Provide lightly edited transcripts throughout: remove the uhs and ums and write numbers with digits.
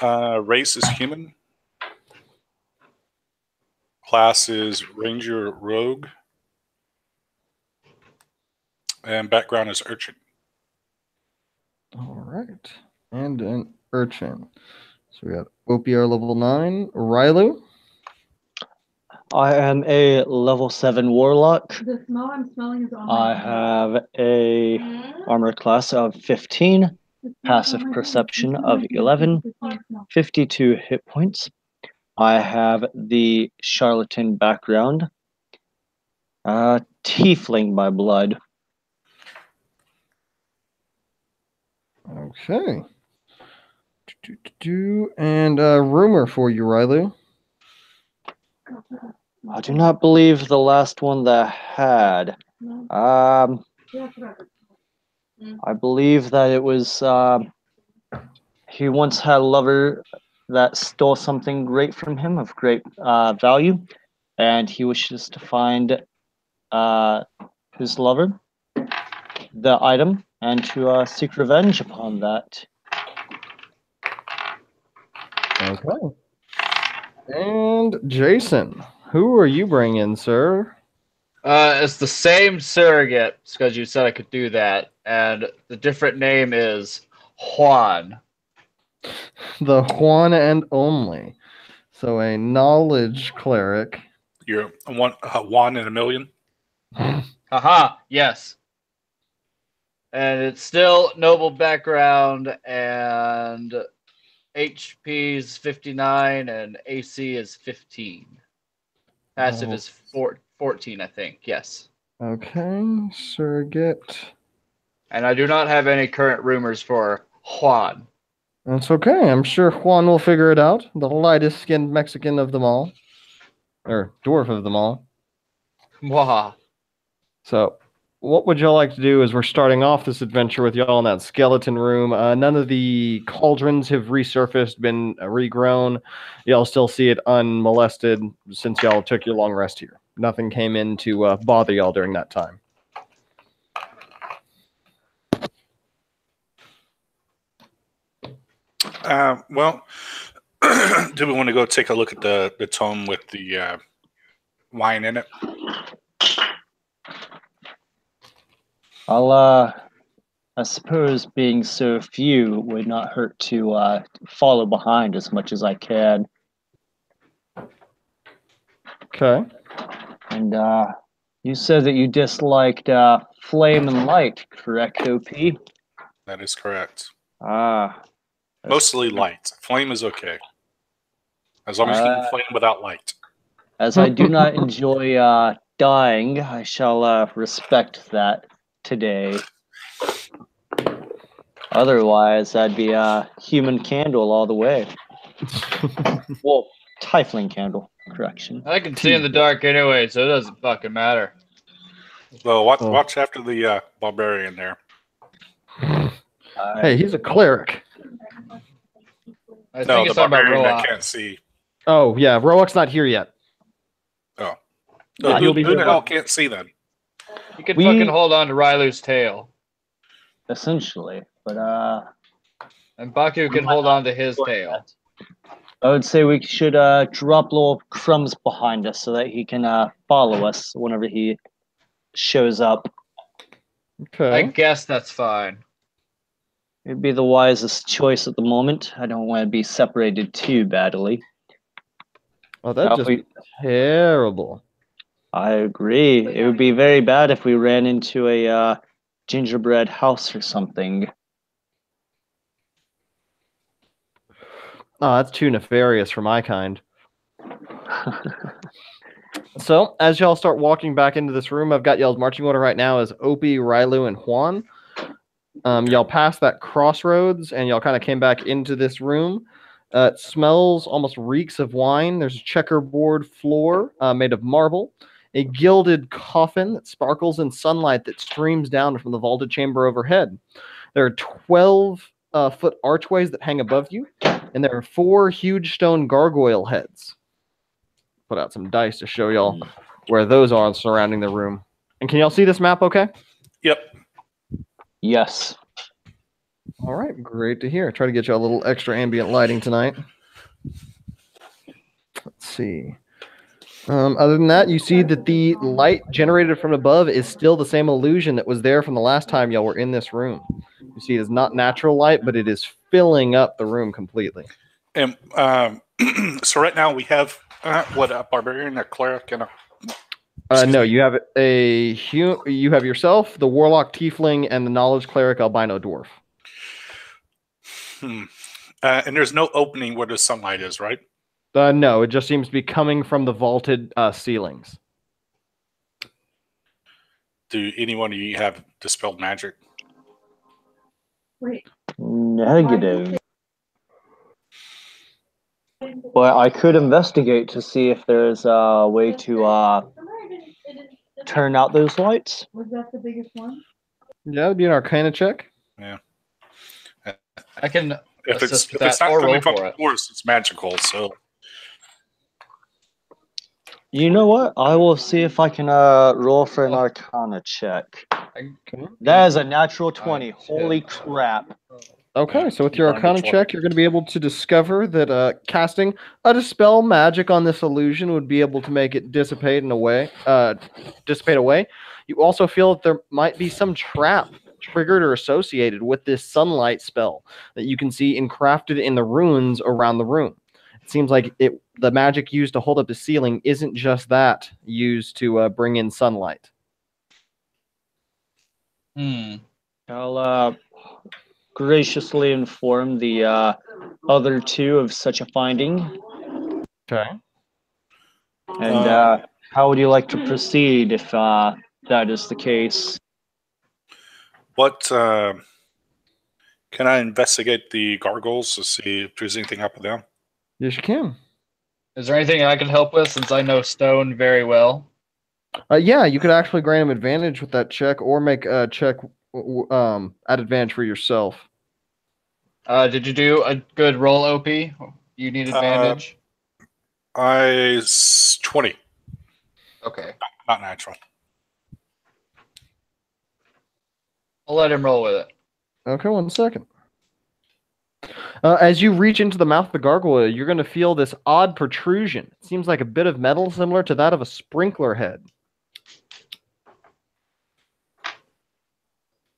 Race is human. Class is Ranger Rogue. And background is Urchin. All right. And an Urchin. So we got OPR level 9. Rylu? I am a level 7 warlock. The smell I'm smelling is on I have a armor class of 15, passive perception of 11, 52 hit points. I have the charlatan background. Tiefling by blood. Okay. And rumor for you, Rylu. I do not believe the last one that I had. I believe that it was he once had a lover that stole something great from him of great value, and he wishes to find his lover, the item, and to seek revenge upon that. Okay. And Jason, who are you bringing, sir? It's the same surrogate, because you said I could do that, and the different name is Juan. The Juan and only. So a knowledge cleric. You're one in a million? Haha, yes. And it's still noble background, and HP is 59, and AC is 15. Passive is 14, I think, yes. Okay, surrogate. And I do not have any current rumors for Juan. That's okay. I'm sure Juan will figure it out. The lightest skinned Mexican of them all. Or dwarf of them all. Mwah. So, what would y'all like to do as we're starting off this adventure with y'all in that skeleton room? None of the cauldrons have resurfaced, been regrown. Y'all still see it unmolested since y'all took your long rest here. Nothing came in to bother y'all during that time. Well, do we want to go take a look at the tome with the wine in it? I suppose being so few would not hurt to follow behind as much as I can. Okay. And you said that you disliked flame and light, correct, OP? That is correct. Mostly light. Flame is okay. As long as you can flame without light. As I do not enjoy dying, I shall respect that today. Otherwise, I'd be a human candle all the way. Well, tiefling candle, correction. I can see in the dark anyway, so it doesn't fucking matter. Well, watch after the barbarian there. Hey, he's a cleric. I think it's the about barbarian that Roa. can't see. Oh, yeah, Roak's not here yet. Oh. He'll be Who the here. hell can't see then? You can fucking hold on to Rylu's tail. Essentially, but And Baku can hold on to his tail. I would say we should drop little crumbs behind us so that he can follow us whenever he shows up. Okay. I guess that's fine. It'd be the wisest choice at the moment. I don't want to be separated too badly. Oh, that'd just be terrible. I agree. It would be very bad if we ran into a gingerbread house or something. Oh, that's too nefarious for my kind. So, as y'all start walking back into this room, I've got y'all's marching order right now as Opie, Rylu, and Juan. Y'all passed that crossroads, and y'all kind of came back into this room. It smells, almost reeks of wine. There's a checkerboard floor made of marble, a gilded coffin that sparkles in sunlight that streams down from the vaulted chamber overhead. There are 12-foot archways that hang above you, and there are 4 huge stone gargoyle heads. Put out some dice to show y'all where those are surrounding the room. And can y'all see this map okay? Yep. Yes. All right, great to hear. Try to get you a little extra ambient lighting tonight. Let's see. Other than that, you see that the light generated from above is still the same illusion that was there from the last time y'all were in this room. You see, it is not natural light, but it is filling up the room completely. And so right now we have a barbarian, a cleric, and a No, you have you have yourself, the warlock tiefling, and the knowledge cleric albino dwarf. and there's no opening where the sunlight is, right? No, it just seems to be coming from the vaulted ceilings. Do anyone of you have dispelled magic? Negative. But I could investigate to see if there's a way to turn out those lights. Was that the biggest one? Yeah, that'd be an Arcana check. Yeah. I can If it's assist with if it's that not or coming roll from for the it. forest, it's magical. So You know what? I will see if I can roll for an Arcana check. Okay. That is a natural 20. Holy crap. Okay, Yeah, so with you your burned it Arcana for check, it. you're going to be able to discover that casting a dispel magic on this illusion would be able to make it dissipate away. You also feel that there might be some trap triggered or associated with this sunlight spell that you can see encrafted in the runes around the room. It seems like the magic used to hold up the ceiling isn't just that used to bring in sunlight. I'll graciously inform the other two of such a finding. Okay. And how would you like to proceed if that is the case? what can I investigate the gargoyles to see if there's anything up with them? Yes, you can. Is there anything I can help with since I know stone very well? Yeah, you could actually grant him advantage with that check, or make a check at advantage for yourself. Did you do a good roll, OP? You need advantage? 20, Okay. not natural. I'll let him roll with it. Okay, 1 second. As you reach into the mouth of the gargoyle, you're going to feel this odd protrusion. It seems like a bit of metal similar to that of a sprinkler head.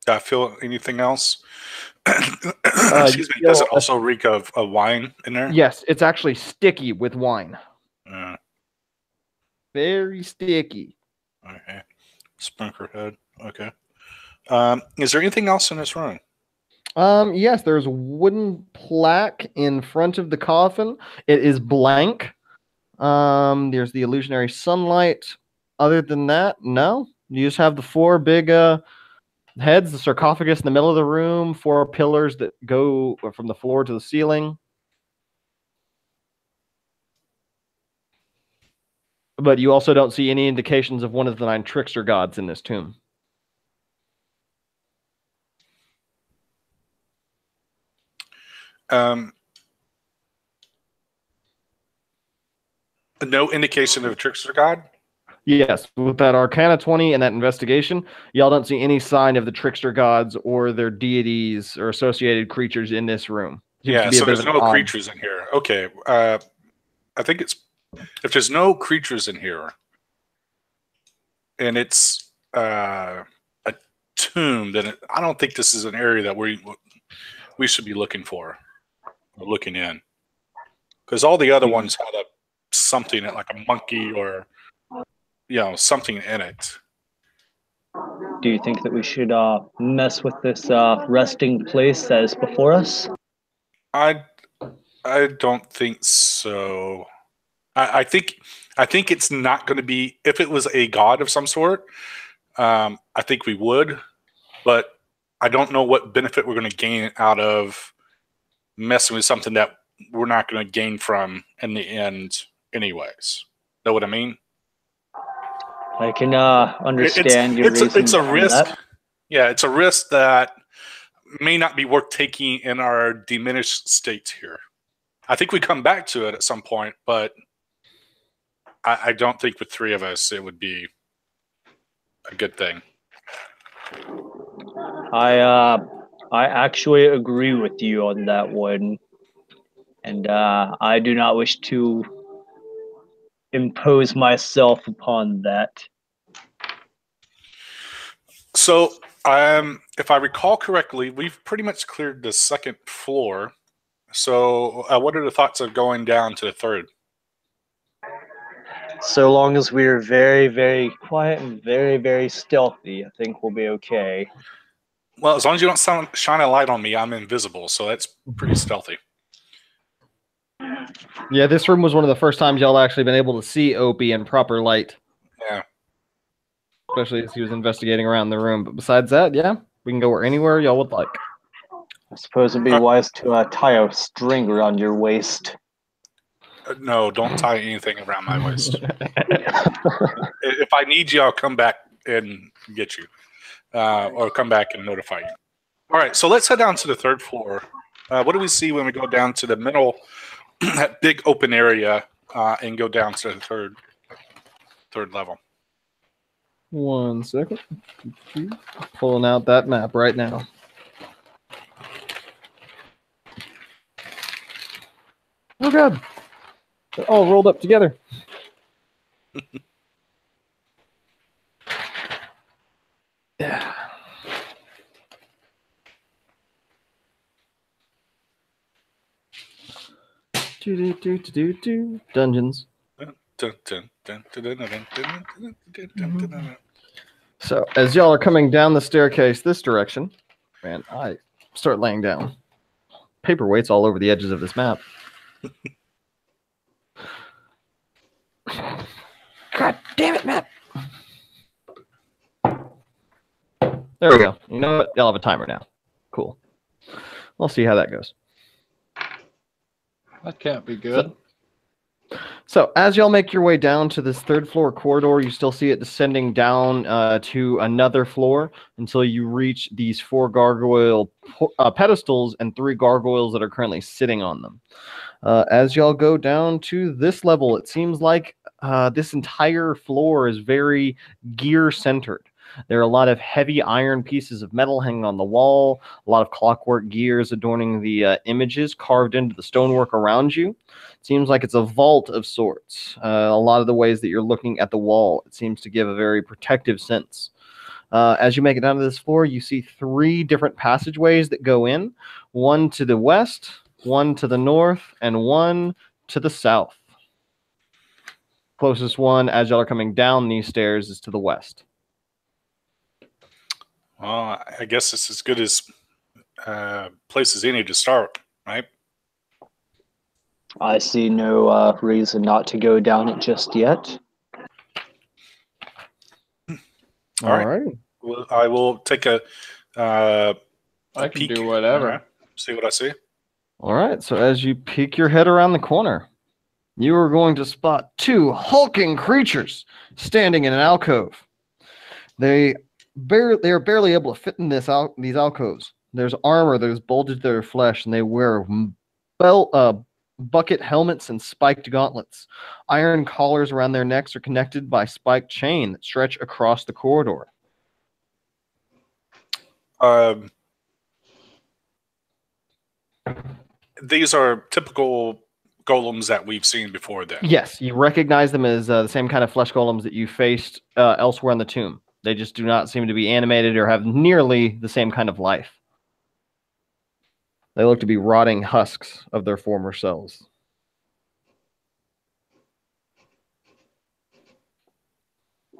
Do I feel anything else? Excuse me. Does it also reek of wine in there? Yes, it's actually sticky with wine. Uh, Very sticky. okay. Sprinkler head. Okay. Is there anything else in this room? Yes, there's a wooden plaque in front of the coffin. It is blank. There's the illusionary sunlight. Other than that, no. You just have the four big heads, the sarcophagus in the middle of the room, four pillars that go from the floor to the ceiling. But you also don't see any indications of one of the 9 trickster gods in this tomb. No indication of a trickster god? Yes, with that Arcana 20 and that investigation, y'all don't see any sign of the trickster gods or their deities or associated creatures in this room. Yeah, so there's no creatures in here. Okay. I think it's if there's no creatures in here and it's a tomb, then I don't think this is an area that we should be looking for or looking in. Because all the other ones had something like a monkey or something in it. Do you think that we should mess with this resting place that is before us? I don't think so. I think it's not going to be. If it was a god of some sort, I think we would, but I don't know what benefit we're going to gain out of messing with something that we're not going to gain from in the end, anyways. Know what I mean? I can understand your reason. It's a risk. That. Yeah, it's a risk that may not be worth taking in our diminished state here. I think we come back to it at some point, but I don't think with 3 of us it would be a good thing. I I actually agree with you on that one. And I do not wish to impose myself upon that. So, if I recall correctly, we've pretty much cleared the second floor. So, what are the thoughts of going down to the third? So long as we're very, very quiet and very, very stealthy, I think we'll be okay. Well, as long as you don't shine a light on me, I'm invisible, so that's pretty stealthy. Yeah, this room was one of the first times y'all actually been able to see Opie in proper light. Yeah. Especially as he was investigating around the room. But besides that, yeah, we can go anywhere y'all would like. I suppose it'd be wise to tie a string around your waist. No, don't tie anything around my waist. If I need you, I'll come back and get you, or come back and notify you. All right, so let's head down to the third floor. What do we see when we go down to the middle, that big open area, and go down to the third level? 1 second. Pulling out that map right now. Oh god. They're all rolled up together. Yeah. Dungeons. So as y'all are coming down the staircase this direction, man, I start laying down paperweights all over the edges of this map. God damn it, map! There we go. You know what? Y'all have a timer now. Cool. We'll see how that goes. That can't be good. So as y'all make your way down to this third floor corridor, you still see it descending down to another floor until you reach these 4 gargoyle pedestals and 3 gargoyles that are currently sitting on them. As y'all go down to this level, it seems like this entire floor is very gear-centered. There are a lot of heavy iron pieces of metal hanging on the wall, a lot of clockwork gears adorning the images carved into the stonework around you. It seems like it's a vault of sorts. A lot of the ways that you're looking at the wall, it seems to give a very protective sense. As you make it down to this floor, you see 3 different passageways that go in, one to the west, one to the north, and one to the south. Closest one, as y'all are coming down these stairs, is to the west. Well, I guess it's as good as place as any to start, right? I see no reason not to go down it just yet. All right. Well, I will take a I can peek. do whatever. Right. See what I see. All right. So as you peek your head around the corner, you are going to spot 2 hulking creatures standing in an alcove. They are barely able to fit in these alcoves. There's armor that is bolted to their flesh, and they wear bucket helmets and spiked gauntlets. Iron collars around their necks are connected by spiked chain that stretch across the corridor. These are typical golems that we've seen before then. Yes, you recognize them as the same kind of flesh golems that you faced elsewhere in the tomb. They just do not seem to be animated or have nearly the same kind of life. They look to be rotting husks of their former selves.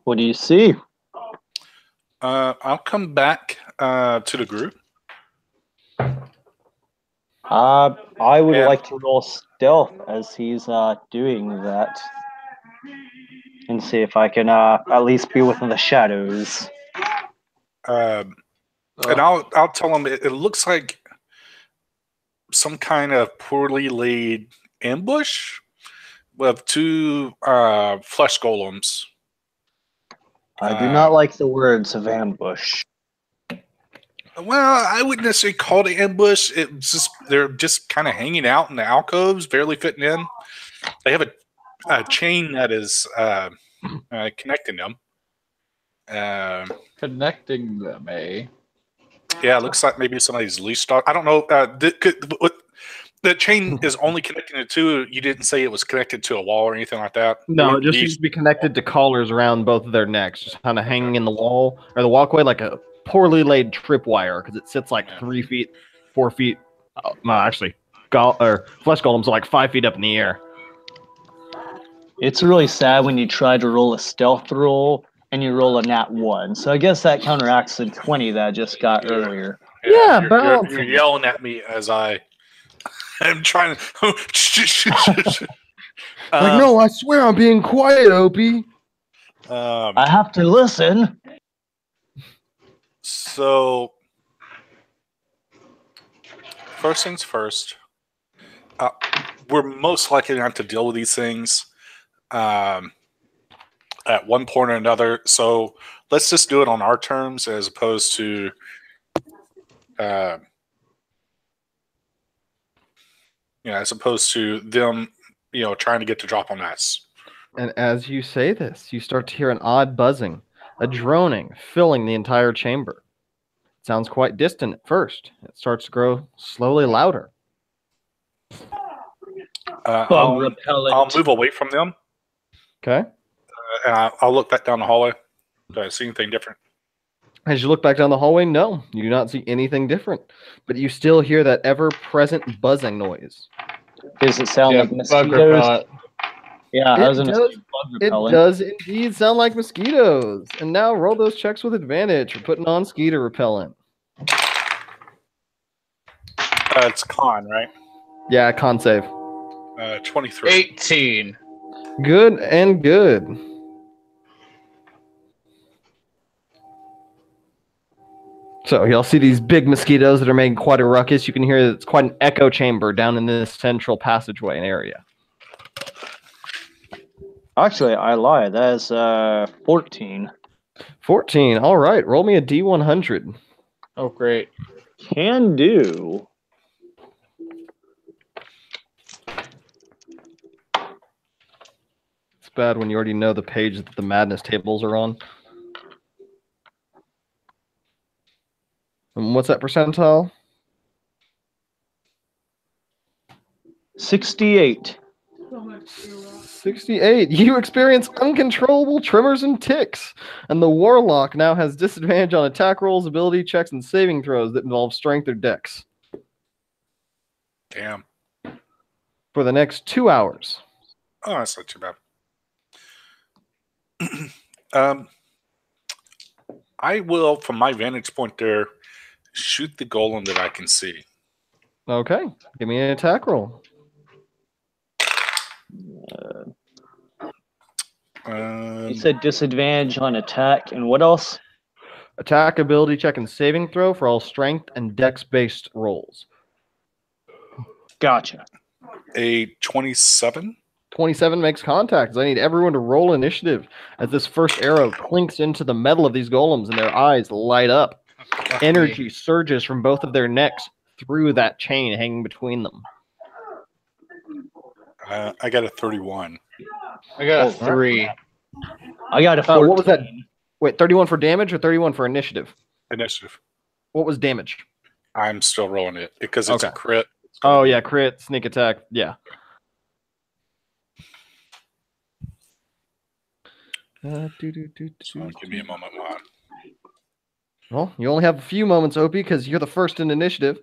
What do you see? I'll come back to the group. I would like to roll stealth as he's doing that, and see if I can at least be within the shadows. And I'll tell him it looks like some kind of poorly laid ambush with 2 flesh golems. I do not like the words of ambush. Well, I wouldn't necessarily call it ambush. They're just kind of hanging out in the alcoves, barely fitting in. They have a chain that is connecting them. Connecting them, eh? Yeah, it looks like maybe somebody's leash dog. I don't know. The chain is only connecting to two. You didn't say it was connected to a wall or anything like that. No, it just seems to be connected to collars around both of their necks, just kind of hanging in the wall or the walkway like a poorly laid tripwire because it sits like 3 feet, 4 feet. Actually, flesh golems are like 5 feet up in the air. It's really sad when you try to roll a stealth roll and you roll a nat 1. So I guess that counteracts the 20 that I just got earlier. Yeah, you're balancing. yelling at me as I am trying to. Like, no, I swear I'm being quiet, Opie. I have to listen. So, first things first, we're most likely not to deal with these things at one point or another. So let's just do it on our terms as opposed to them, trying to get the drop on us. And as you say this, you start to hear an odd buzzing, a droning, filling the entire chamber. It sounds quite distant at first. It starts to grow slowly louder. Bug repellent. I'll move away from them. Okay. And I'll look back down the hallway. Do I see anything different? As you look back down the hallway, no, you do not see anything different. But you still hear that ever-present buzzing noise. Does it sound like bug mosquitoes? repellent. Yeah, I was It going to does, say bug it repellent. does indeed sound like mosquitoes. And now roll those checks with advantage for putting on mosquito repellent. It's con, right? Yeah, con save. 23. 18. Good and good. So y'all see these big mosquitoes that are making quite a ruckus. You can hear it's quite an echo chamber down in this central passageway area. Actually, I lied. That is 14. 14. All right. Roll me a D100. Oh, great. Can do. It's bad when you already know the page that the madness tables are on. And what's that percentile? 68. 68. You experience uncontrollable tremors and ticks. And the warlock now has disadvantage on attack rolls, ability checks, and saving throws that involve strength or dex. Damn. For the next 2 hours. Oh, that's not too bad. I will, from my vantage point there, shoot the golem that I can see. Okay. Give me an attack roll. You said disadvantage on attack, and what else? Attack, ability check, and saving throw for all strength and dex-based rolls. Gotcha. A 27. 27 makes contact. I need everyone to roll initiative as this first arrow clinks into the metal of these golems and their eyes light up. Energy surges from both of their necks through that chain hanging between them. I got a 31. I got a 3. I got a 14. What was that? Wait, 31 for damage or 31 for initiative? Initiative. What was damage? I'm still rolling it because it's a Okay. crit. Oh, yeah, crit, sneak attack. Yeah. So give me a moment, Juan. Well, you only have a few moments, Opie, because you're the first in initiative.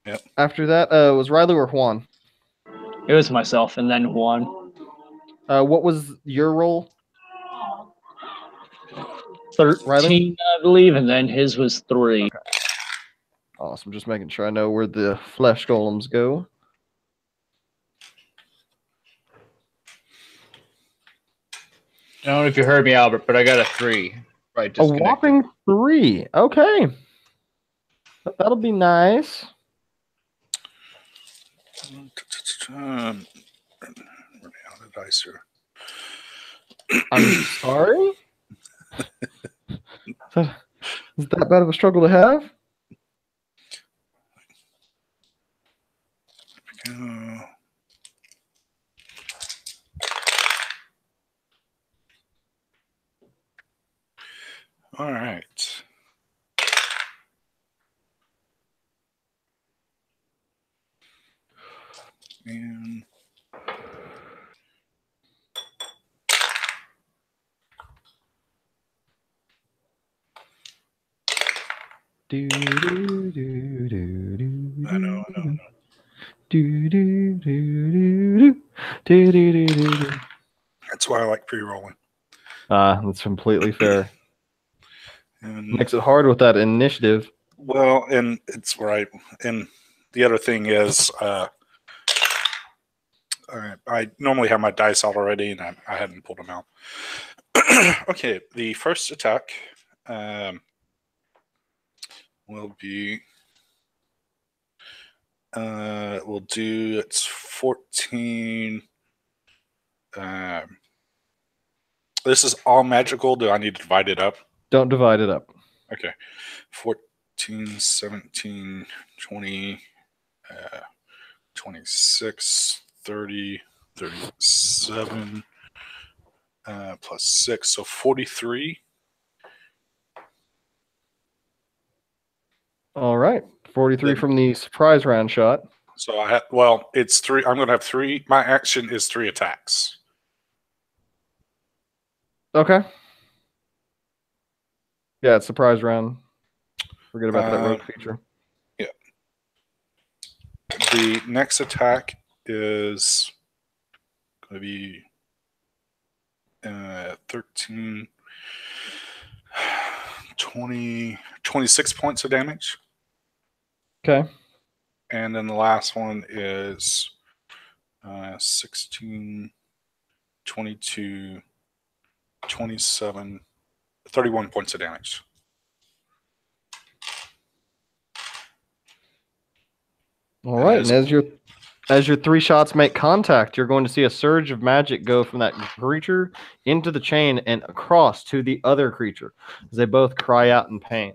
Yep. After that, was Riley or Juan? It was myself, and then Juan. What was your roll? 13, Riley? I believe, and then his was 3. Okay. Awesome. Just making sure I know where the flesh golems go. I don't know if you heard me, Albert, but I got a 3. Right, A whopping 3. Okay. That'll be nice. Where the dice here? I'm sorry? Is that bad of a struggle to have? All right. And Do, do, do, do, do, I know. do, do, do, do, do, do, do, do. That's why I like pre-rolling. That's completely fair. And Makes it hard with that initiative. well, and it's right. And the other thing is, I normally have my dice out already, and I hadn't pulled them out. Okay, the first attack will be. We'll do it's 14. This is all magical. Do I need to divide it up? Don't divide it up. Okay. 14, 17, 20, 26, 30, 37, plus 6. So 43. All right. 43 Then- from the surprise round shot. So it's 3. I'm going to have 3. My action is 3 attacks. Okay. Yeah, it's surprise round. Forget about that rogue feature. Yeah. The next attack is going to be 13, 20, 26 points of damage. Okay. And then the last one is 16, 22, 27, 31 points of damage. All right. And as your 3 shots make contact, you're going to see a surge of magic go from that creature into the chain and across to the other creature as they both cry out in pain.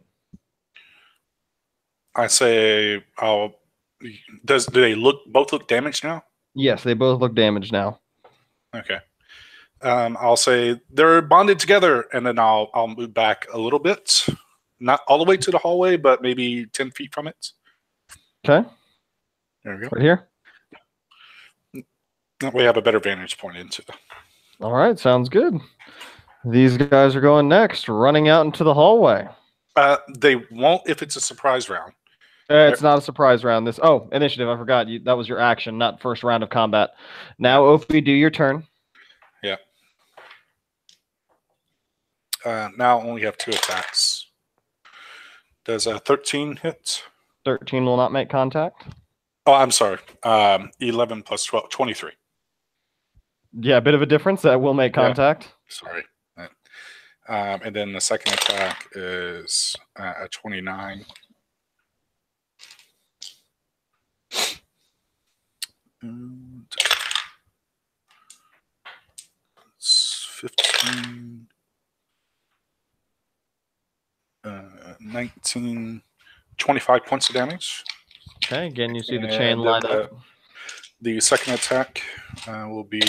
I say, do they both look damaged now? Yes, they both look damaged now. Okay. I'll say they're bonded together, and then I'll move back a little bit, not all the way to the hallway, but maybe 10 feet from it. Okay. There we go. Right here. That way, I have a better vantage point into the. All right. Sounds good. These guys are going next, running out into the hallway. They won't if it's a surprise round. It's not a surprise round. Initiative. I forgot. That was your action, not first round of combat. Now, Opie, do your turn. Yeah. Now I only have 2 attacks. Does a 13 hit? 13 will not make contact. Oh, I'm sorry. 11 plus 12, 23. Yeah, a bit of a difference. That will make contact. Sorry. And then the second attack is a 29. And it's 15, 19, 25 points of damage. Okay, again, you see the And chain then light up. The second attack will be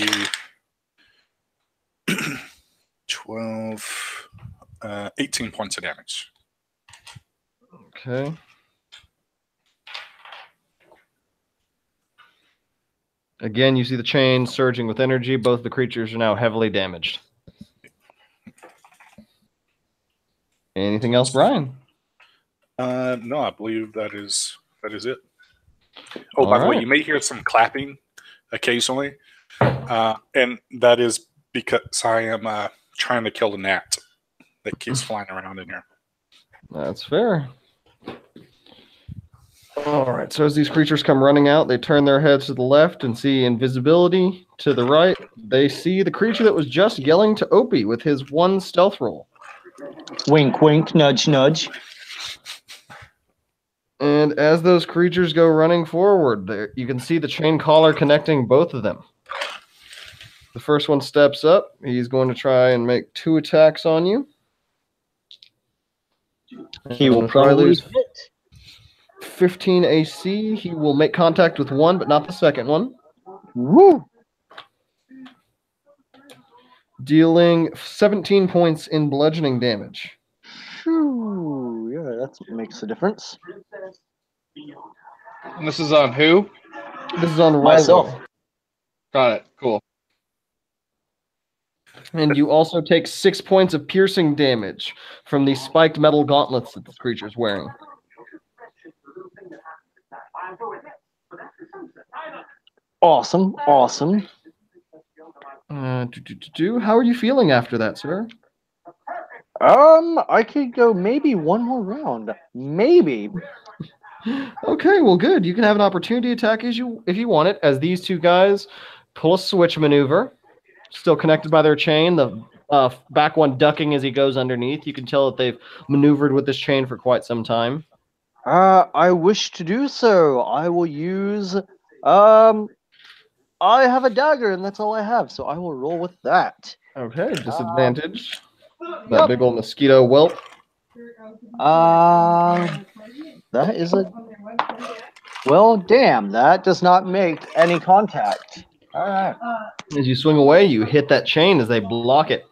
12, 18 points of damage. Okay. Again, you see the chain surging with energy. Both the creatures are now heavily damaged. Anything else, Brian? No, I believe that is it. Oh, by the way, you may hear some clapping occasionally, and that is because I am trying to kill the gnat that keeps flying around in here. That's fair. All right, so as these creatures come running out, they turn their heads to the left and see invisibility. To the right, they see the creature that was just yelling to Opie with his 1 stealth roll. Wink, wink, nudge, nudge. And as those creatures go running forward, there you can see the chain collar connecting both of them. The first one steps up. He's going to try and make 2 attacks on you. He will And probably lose hit. 15 AC. He will make contact with 1, but not the second one. Woo! Dealing 17 points in bludgeoning damage. Phew, yeah, that makes a difference. And this is on who? This is on Myself. Rilo. Got it. Cool. And you also take 6 points of piercing damage from the spiked metal gauntlets that this creature's wearing. Awesome. Awesome. How are you feeling after that, sir? I could go maybe one more round. Maybe. Okay, well, good. You can have an opportunity attack if you want it, as these two guys pull a switch maneuver, still connected by their chain. The back one ducking as he goes underneath. You can tell that they've maneuvered with this chain for quite some time. I wish to do so. I will use. I have a dagger, and that's all I have, so I will roll with that. Okay, disadvantage. That Yep. big old mosquito whelp. That is a. Well, damn, that does not make any contact. All right. As you swing away, you hit that chain as they block it.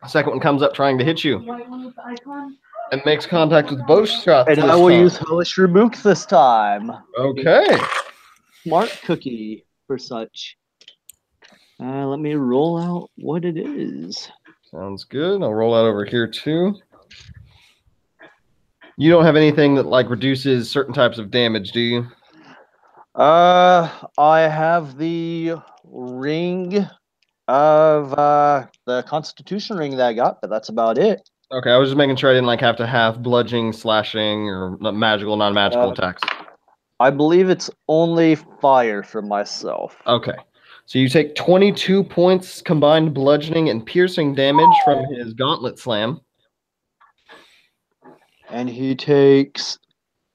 The second one comes up trying to hit you. And makes contact with both shots. And this I will time. use Hellish Rebuke this time. Okay. Smart cookie for such. Let me roll out what it is. Sounds good. I'll roll out over here too. You don't have anything that like reduces certain types of damage, do you? I have the ring of the Constitution ring that I got, but that's about it. Okay, I was just making sure I didn't like have to have bludgeoning, slashing, or magical, non-magical attacks. I believe it's only fire for myself. Okay. So you take 22 points combined bludgeoning and piercing damage from his gauntlet slam. And he takes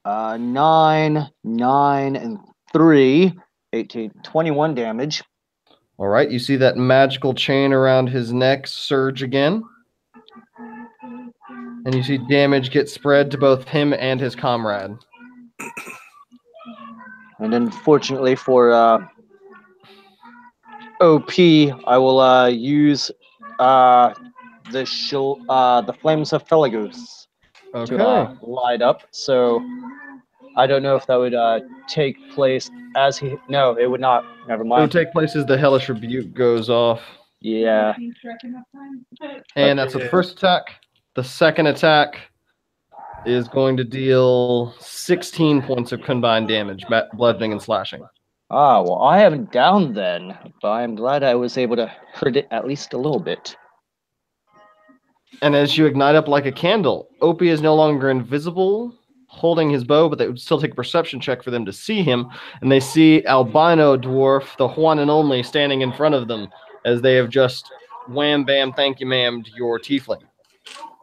9, 9, and 3, 18, 21 damage. All right, you see that magical chain around his neck surge again. And you see damage get spread to both him and his comrade. And unfortunately for OP, I will use the Flames of Felagos to light up. So I don't know if that would take place as he. No, it would not. Never It mind. would take place as the Hellish Rebuke goes off. Yeah. And that's the first attack. The second attack is going to deal 16 points of combined damage, bludgeoning and slashing. Ah, well, I am down then, but I'm glad I was able to hurt it at least a little bit. And as you ignite up like a candle, Opie is no longer invisible, holding his bow, but they would still take a perception check for them to see him. And they see Albino Dwarf, the one and only, standing in front of them, as they have just wham bam thank you ma'amed your tiefling.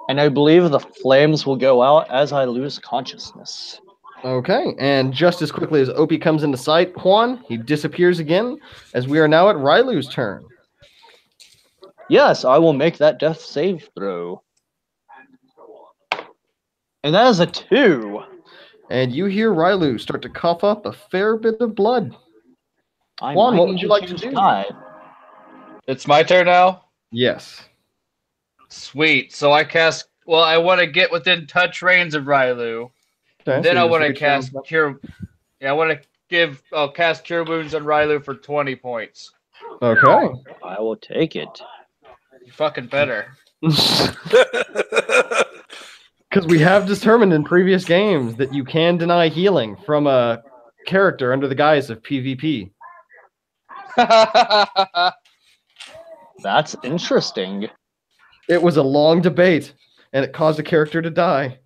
And I believe the flames will go out as I lose consciousness. Okay, and just as quickly as Opie comes into sight, Juan, he disappears again, as we are now at Rylu's turn. Yes, I will make that death save throw. And that is a 2. And you hear Rylu start to cough up a fair bit of blood. I Juan, might what need would you like to change do? die. It's my turn now? Yes. Sweet. So I cast. Well, I want to get within touch range of Rylu. Okay, Then so I you want to switch cast rounds up. Cure. Yeah, I want to I'll cast Cure Wounds on Rylu for 20 points. Okay. I will take it. You fucking better. Because we have determined in previous games that you can deny healing from a character under the guise of PvP. That's interesting. It was a long debate, and it caused a character to die.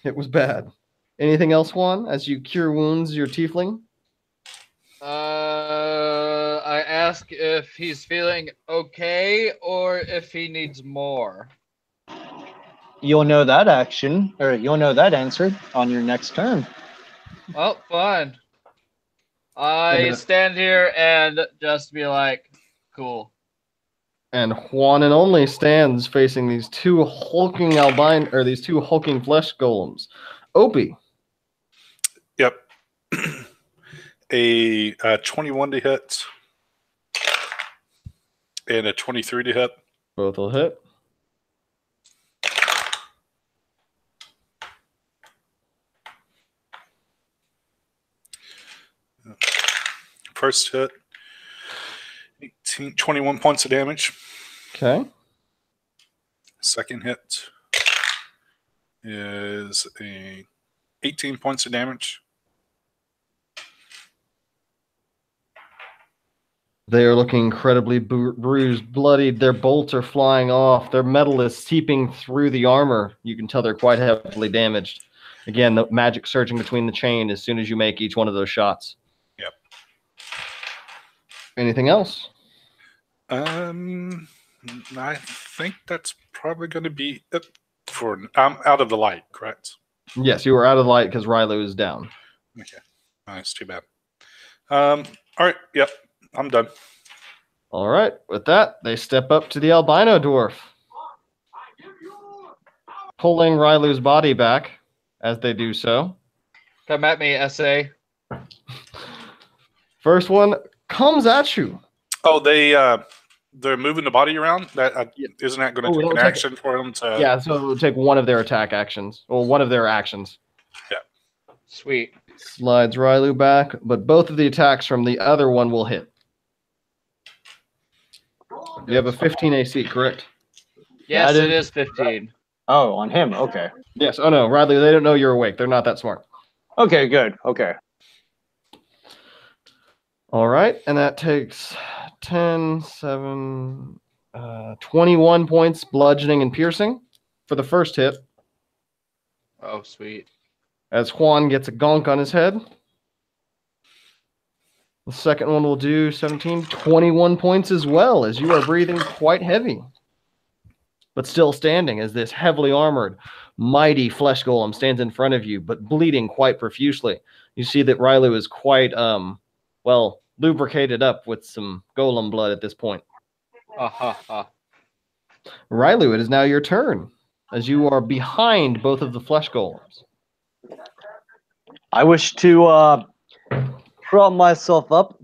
It was bad. Anything else, Juan, as you cure wounds your tiefling? I ask if he's feeling okay or if he needs more. You'll know that you'll know that answer on your next turn. Well, fine. I stand here and just be like, cool. And Juan and only stands facing these two hulking these two hulking flesh golems. Opie. Yep. A 21 to hit and a 23 to hit. Both will hit. first hit. 21 points of damage. Okay. Second hit is 18 points of damage. They are looking incredibly bruised, bloodied. Their bolts are flying off. Their metal is seeping through the armor. You can tell they're quite heavily damaged. Again, the magic surging between the chain as soon as you make each one of those shots. Yep. Anything else? I think that's probably going to be it for. I'm out of the light, correct? Yes, you were out of the light because Rylo is down. Okay. That's too bad. All right. Yep. I'm done. All right. With that, they step up to the albino dwarf, pulling Rylu's body back as they do so. Come at me, SA. First one comes at you. Oh, they're moving the body around. That isn't that going to take an action for them to? Yeah, so it'll take one of their attack actions, or one of their actions. Yeah. Sweet. Slides Rylu back, but both of the attacks from the other one will hit. You have a 15 AC, correct? Yes, it is 15. Oh, on him. Okay. Yes. Oh no, Rylu, they don't know you're awake. They're not that smart. Okay, good. Okay. All right, and that takes 10, 7, 21 points bludgeoning and piercing for the first hit. Oh, sweet. As Juan gets a gonk on his head. The second one will do 17, 21 points as well, as you are breathing quite heavy. But still standing as this heavily armored, mighty flesh golem stands in front of you, but bleeding quite profusely. You see that Rylu is quite, well, lubricated up with some golem blood at this point. Rylu, it is now your turn, as you are behind both of the flesh golems. I wish to prop myself up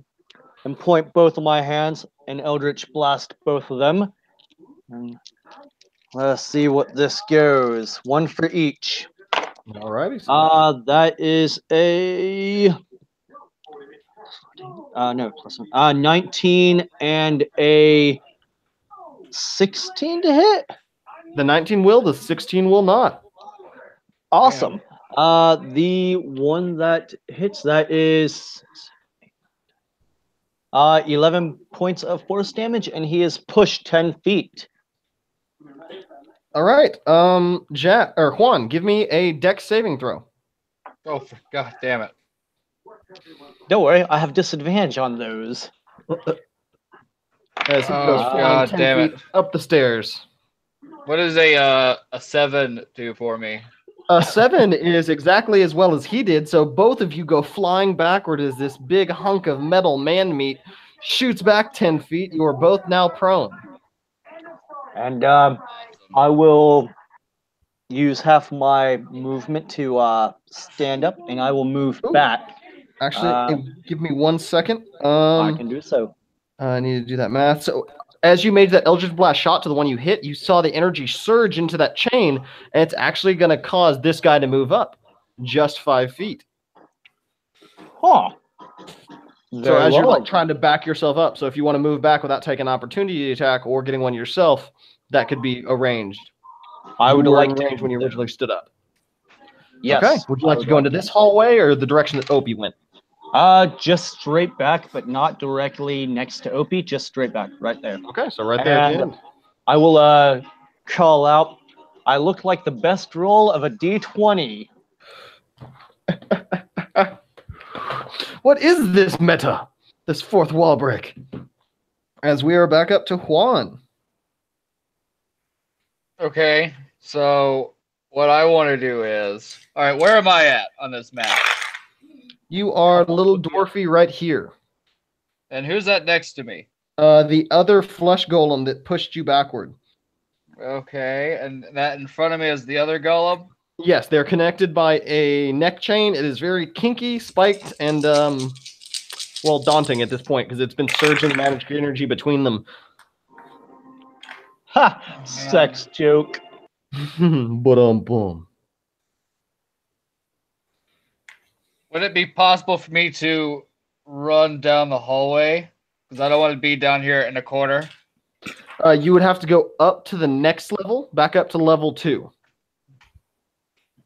and point both of my hands and Eldritch Blast both of them. And let's see what this goes. One for each. Alrighty. That is a no, plus one. 19 and a 16 to hit. The 19 will, the 16 will not. Awesome. The one that hits, that is 11 points of force damage, and he is pushed 10 feet. All right. Juan, give me a dex saving throw. Oh, god damn it. Don't worry, I have disadvantage on those. As he goes flying god 10 damn feet it. up the stairs. What does a 7 do for me? A 7 is exactly as well as he did, so both of you go flying backward as this big hunk of metal man meat shoots back 10 feet. You are both now prone. And I will use half my movement to stand up, and I will move back. Actually, give me 1 second. I can do so. I need to do that math. So as you made that Eldritch Blast shot to the one you hit, you saw the energy surge into that chain, and it's actually going to cause this guy to move up just 5 feet. Huh. So as you're like trying to back yourself up, so if you want to move back without taking an opportunity attack or getting one yourself, that could be arranged. I would like to arrange when you originally stood up. Yes. Okay. Would you like to go into this hallway or the direction that Opie went? Just straight back, but not directly next to Opie. Just straight back, right there. Okay, so right there at the And end. I will call out. I look like the best roll of a D20. What is this meta? This fourth wall break? As we are back up to Juan. Okay, so what I want to do is... Alright, where am I at on this map? You are a little dwarfy right here. And who's that next to me? The other flesh golem that pushed you backward. Okay, and that in front of me is the other golem? Yes, they're connected by a neck chain. It is very kinky, spiked, and well, daunting at this point because it's been surging magic energy between them. Ha! Sex joke. Boom. Would it be possible for me to run down the hallway? Because I don't want to be down here in the corner. You would have to go up to the next level, back up to level 2.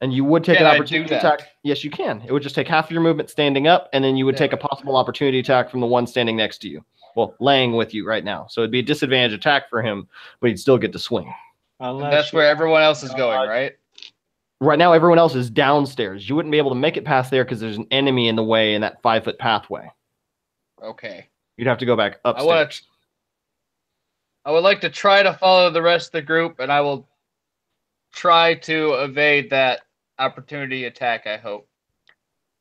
And you would take Can an I do opportunity that? attack. Yes, you can. It would just take half of your movement standing up, and then you would Damn take a it. possible opportunity attack from the one standing next to you. Well, laying with you right now. So it'd be a disadvantage attack for him, but he'd still get to swing. And that's where everyone else is going, right? Right now, everyone else is downstairs. You wouldn't be able to make it past there because there's an enemy in the way in that 5-foot pathway. Okay. You'd have to go back upstairs. I would like to try to follow the rest of the group, and I will try to evade that opportunity attack, I hope.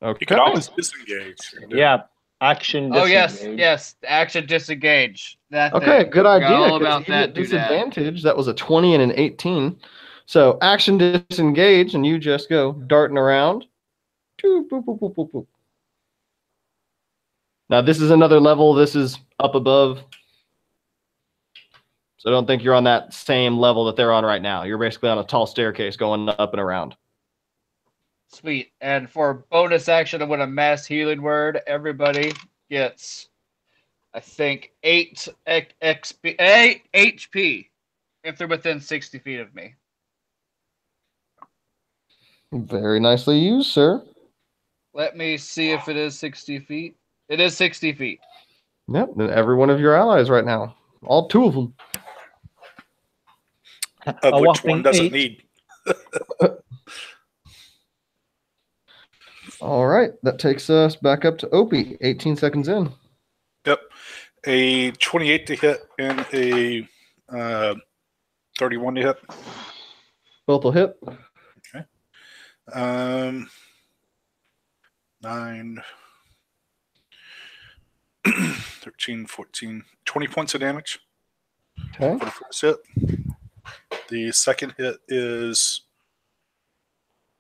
Okay. You could always disengage. Yeah, action. Oh, yes, disengage. yes. Action disengage. That Okay, thing. good Forgot idea. all 'Cause about even that. at Do that. disadvantage, that was a 20 and an 18. So action disengage, and you just go darting around. Boop, boop, boop, boop, boop, boop. Now this is another level. This is up above. So I don't think you're on that same level that they're on right now. You're basically on a tall staircase going up and around. Sweet. And for bonus action, I'm going to mass healing word. Everybody gets, I think, 8 XP, 8 HP if they're within 60 feet of me. Very nicely used, sir. Let me see if it is 60 feet. It is 60 feet. Yep, then every one of your allies right now. All 2 of them. Of which whopping one doesn't 8. need. All right, that takes us back up to Opie, 18 seconds in. Yep. A 28 to hit and a 31 to hit. Both will hit. 9, 13, 14, 20 points of damage Okay. for the first hit. The second hit is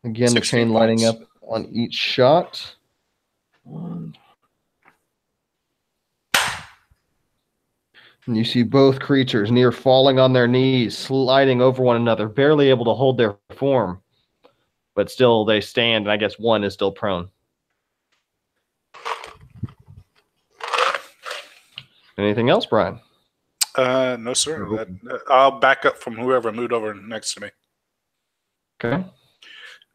Again, the 16 chain lighting points. up on each shot. 1. And you see both creatures near falling on their knees, sliding over one another, barely able to hold their form. But still, they stand, and I guess one is still prone. Anything else, Brian? no, sir. I'll back up from whoever moved over next to me. Okay.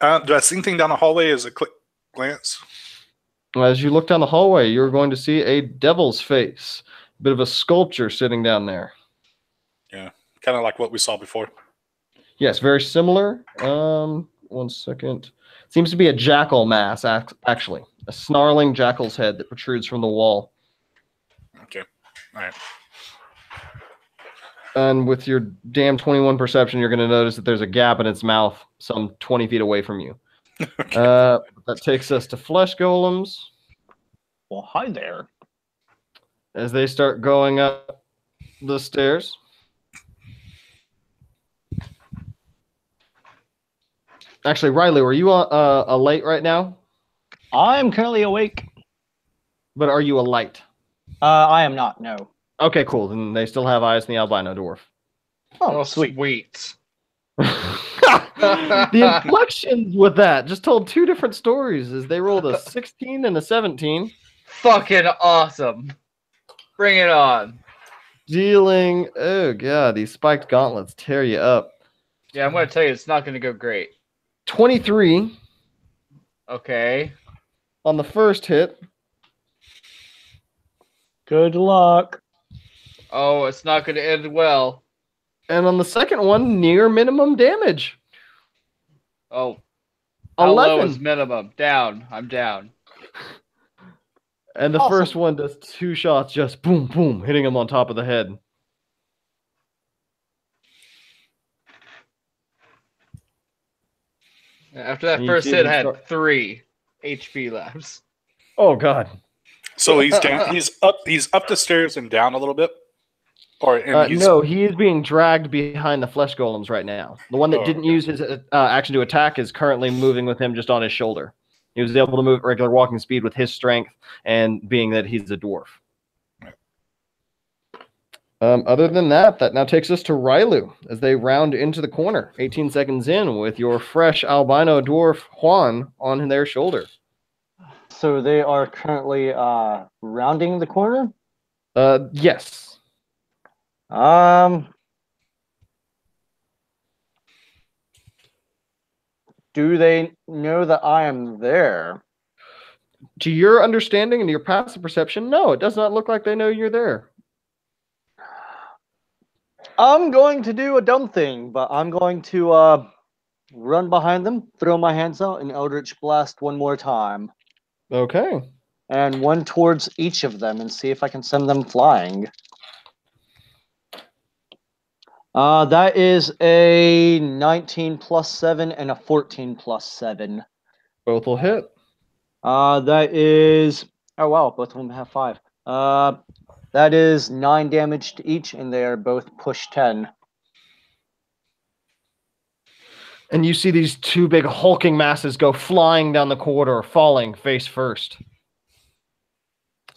Do I see anything down the hallway as a quick glance? As you look down the hallway, you're going to see a devil's face, a bit of a sculpture sitting down there. Yeah, kind of like what we saw before. Yes, very similar. 1 second. Seems to be a jackal mask, actually. A snarling jackal's head that protrudes from the wall. Okay. All right. And with your damn 21 perception, you're going to notice that there's a gap in its mouth some 20 feet away from you. Okay. That takes us to flesh golems. Well, hi there. As they start going up the stairs. Actually, Riley, are you a light right now? I'm currently awake. But are you a light? I am not. No. Okay, cool. Then they still have eyes in the albino dwarf. Oh, Sweet. The inflections with that just told 2 different stories as they rolled a 16 and a 17. Fucking awesome. Bring it on. Dealing, oh god, these spiked gauntlets tear you up. Yeah, I'm going to tell you, it's not going to go great. 23 Okay. on the first hit. Good luck. Oh, it's not going to end well. And on the second one, near minimum damage. Oh. How low 11. is minimum? Down. I'm down. And the Awesome. first one does 2 shots, just boom, boom, hitting him on top of the head. After that And you first see hit, him I had start- 3 HP left. Oh god. So he's down. He's up the stairs and down a little bit. No, he is being dragged behind the flesh golems right now. The one that Oh, didn't okay. use his action to attack is currently moving with him just on his shoulder. He was able to move at regular walking speed with his strength, and being that he's a dwarf. Other than that, that now takes us to Rylu as they round into the corner. 18 seconds in with your fresh albino dwarf Juan on their shoulder. So they are currently rounding the corner. Yes. Do they know that I am there? To your understanding and your passive perception, no, it does not look like they know you're there. I'm going to do a dumb thing, but I'm going to run behind them, throw my hands out, and Eldritch Blast one more time. Okay. And one towards each of them and see if I can send them flying. That is a 19 plus 7 and a 14 plus 7. Both will hit. That is... Oh, wow, both of them have 5. That is 9 damage to each, and they are both push 10. And you see these two big hulking masses go flying down the corridor, falling face first.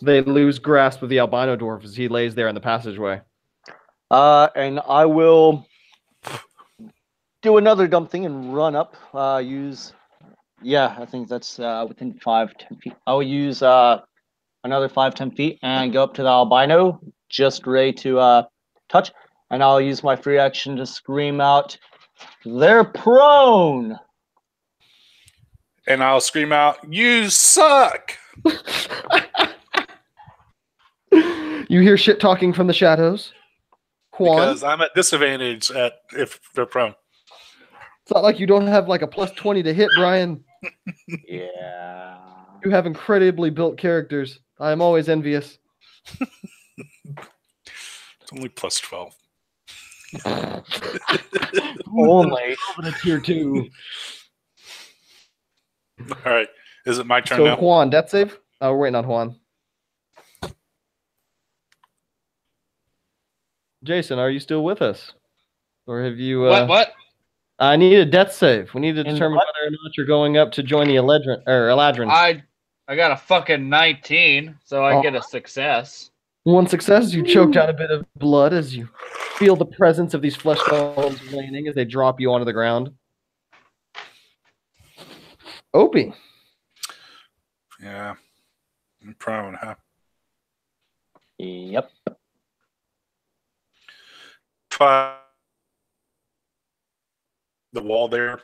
They lose grasp of the albino dwarf as he lays there in the passageway. And I will do another dumb thing and run up. Yeah, I think that's within 5-10 feet. I'll use another 5-10 feet and go up to the albino, just ready to touch. And I'll use my free action to scream out, "They're prone!" And I'll scream out, "You suck!" You hear shit talking from the shadows. Juan, Because I'm at disadvantage if they're prone. it's not like you don't have like a plus 20 to hit, Brian. Yeah. You have incredibly built characters. I am always envious. It's only plus 12. Only. A tier 2. All right. Is it my turn So now? Juan, death save? Oh, we're waiting on Juan. Jason, are you still with us? Or have you... What? I need a death save. We need to In determine what? whether or not you're going up to join the Eladrin. I got a fucking 19, so I get a success. One success, you choke down a bit of blood as you feel the presence of these flesh bones waning as they drop you onto the ground. Opie. Yeah. I'm prone, huh? Yep. The wall there.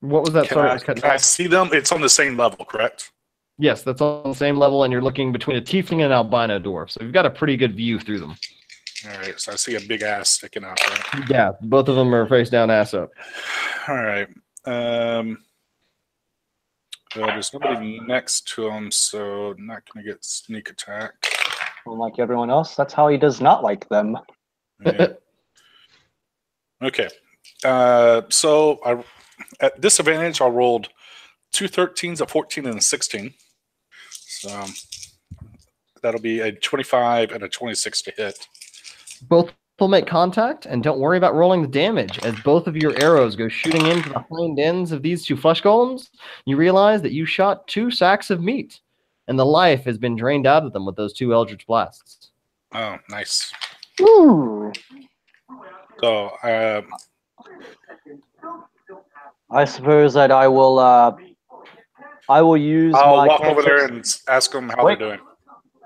What was that? Sorry, I was cutting Can I off. see them? It's on the same level, correct? Yes, that's on the same level, and you're looking between a tiefling and an albino dwarf, so you've got a pretty good view through them. All right, so I see a big ass sticking out there. Yeah, both of them are face down, ass up. All right. Well, there's nobody next to him, so I'm not going to get sneak attack. Unlike everyone else, that's how he does not like them. Yeah. Okay. So I, at disadvantage, I rolled 2 13s, a 14, and a 16. So that'll be a 25 and a 26 to hit. Both will make contact, and don't worry about rolling the damage. As both of your arrows go shooting into the hind ends of these two flesh golems, you realize that you shot 2 sacks of meat, and the life has been drained out of them with those 2 Eldritch Blasts. Oh, nice. Ooh. So I suppose that I will use I'll my walk over there cantrips. and ask them how Wait. they're doing.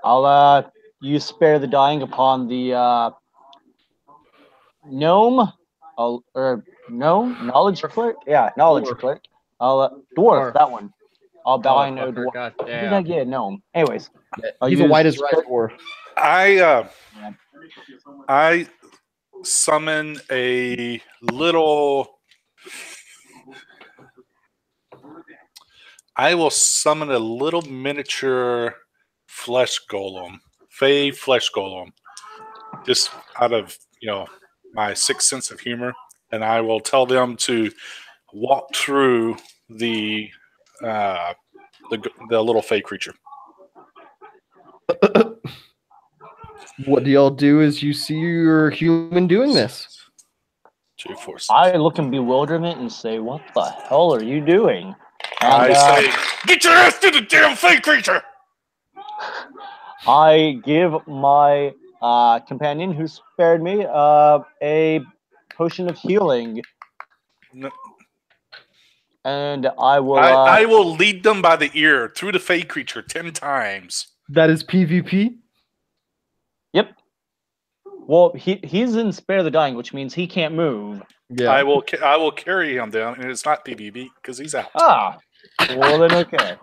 I'll use Spare the Dying upon the gnome, or no, knowledge clerk. Yeah, knowledge Dwarf. clerk. Dwarf, Dwarf. that one. I'll buy no Motherfucker, dwarf. God Who did I damn. get? Gnome. Anyways, I'll He's a use white as rice dwarf. I summon a little. I will summon a little miniature flesh golem, fey flesh golem, just out of my sixth sense of humor, and I will tell them to walk through the little fey creature. What do y'all do as you see your human doing this? 2, 4, 6. I look in bewilderment and say, "What the hell are you doing?" I And, say, "Get your ass to the damn fey creature!" I give my companion who spared me a potion of healing. and I will. I will lead them by the ear through the fey creature 10 times. That is PvP. Yep. Well, he's in Spare the Dying, which means he can't move. Yeah. I will carry him down, and it's not PvP because he's out. Ah. Well then, okay.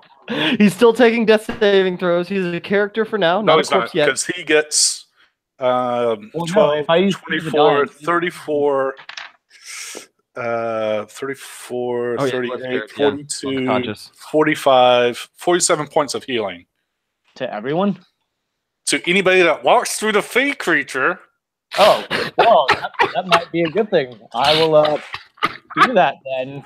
He's still taking death saving throws. He's a character for now, not a corpse yet. Because he gets 12, if I use 24, the 34, 34, Oh, yeah, 38, yeah. 42, Unconscious. 45, 47 points of healing. To everyone? To anybody that walks through the fey creature. Oh, well, that might be a good thing. I will do that then.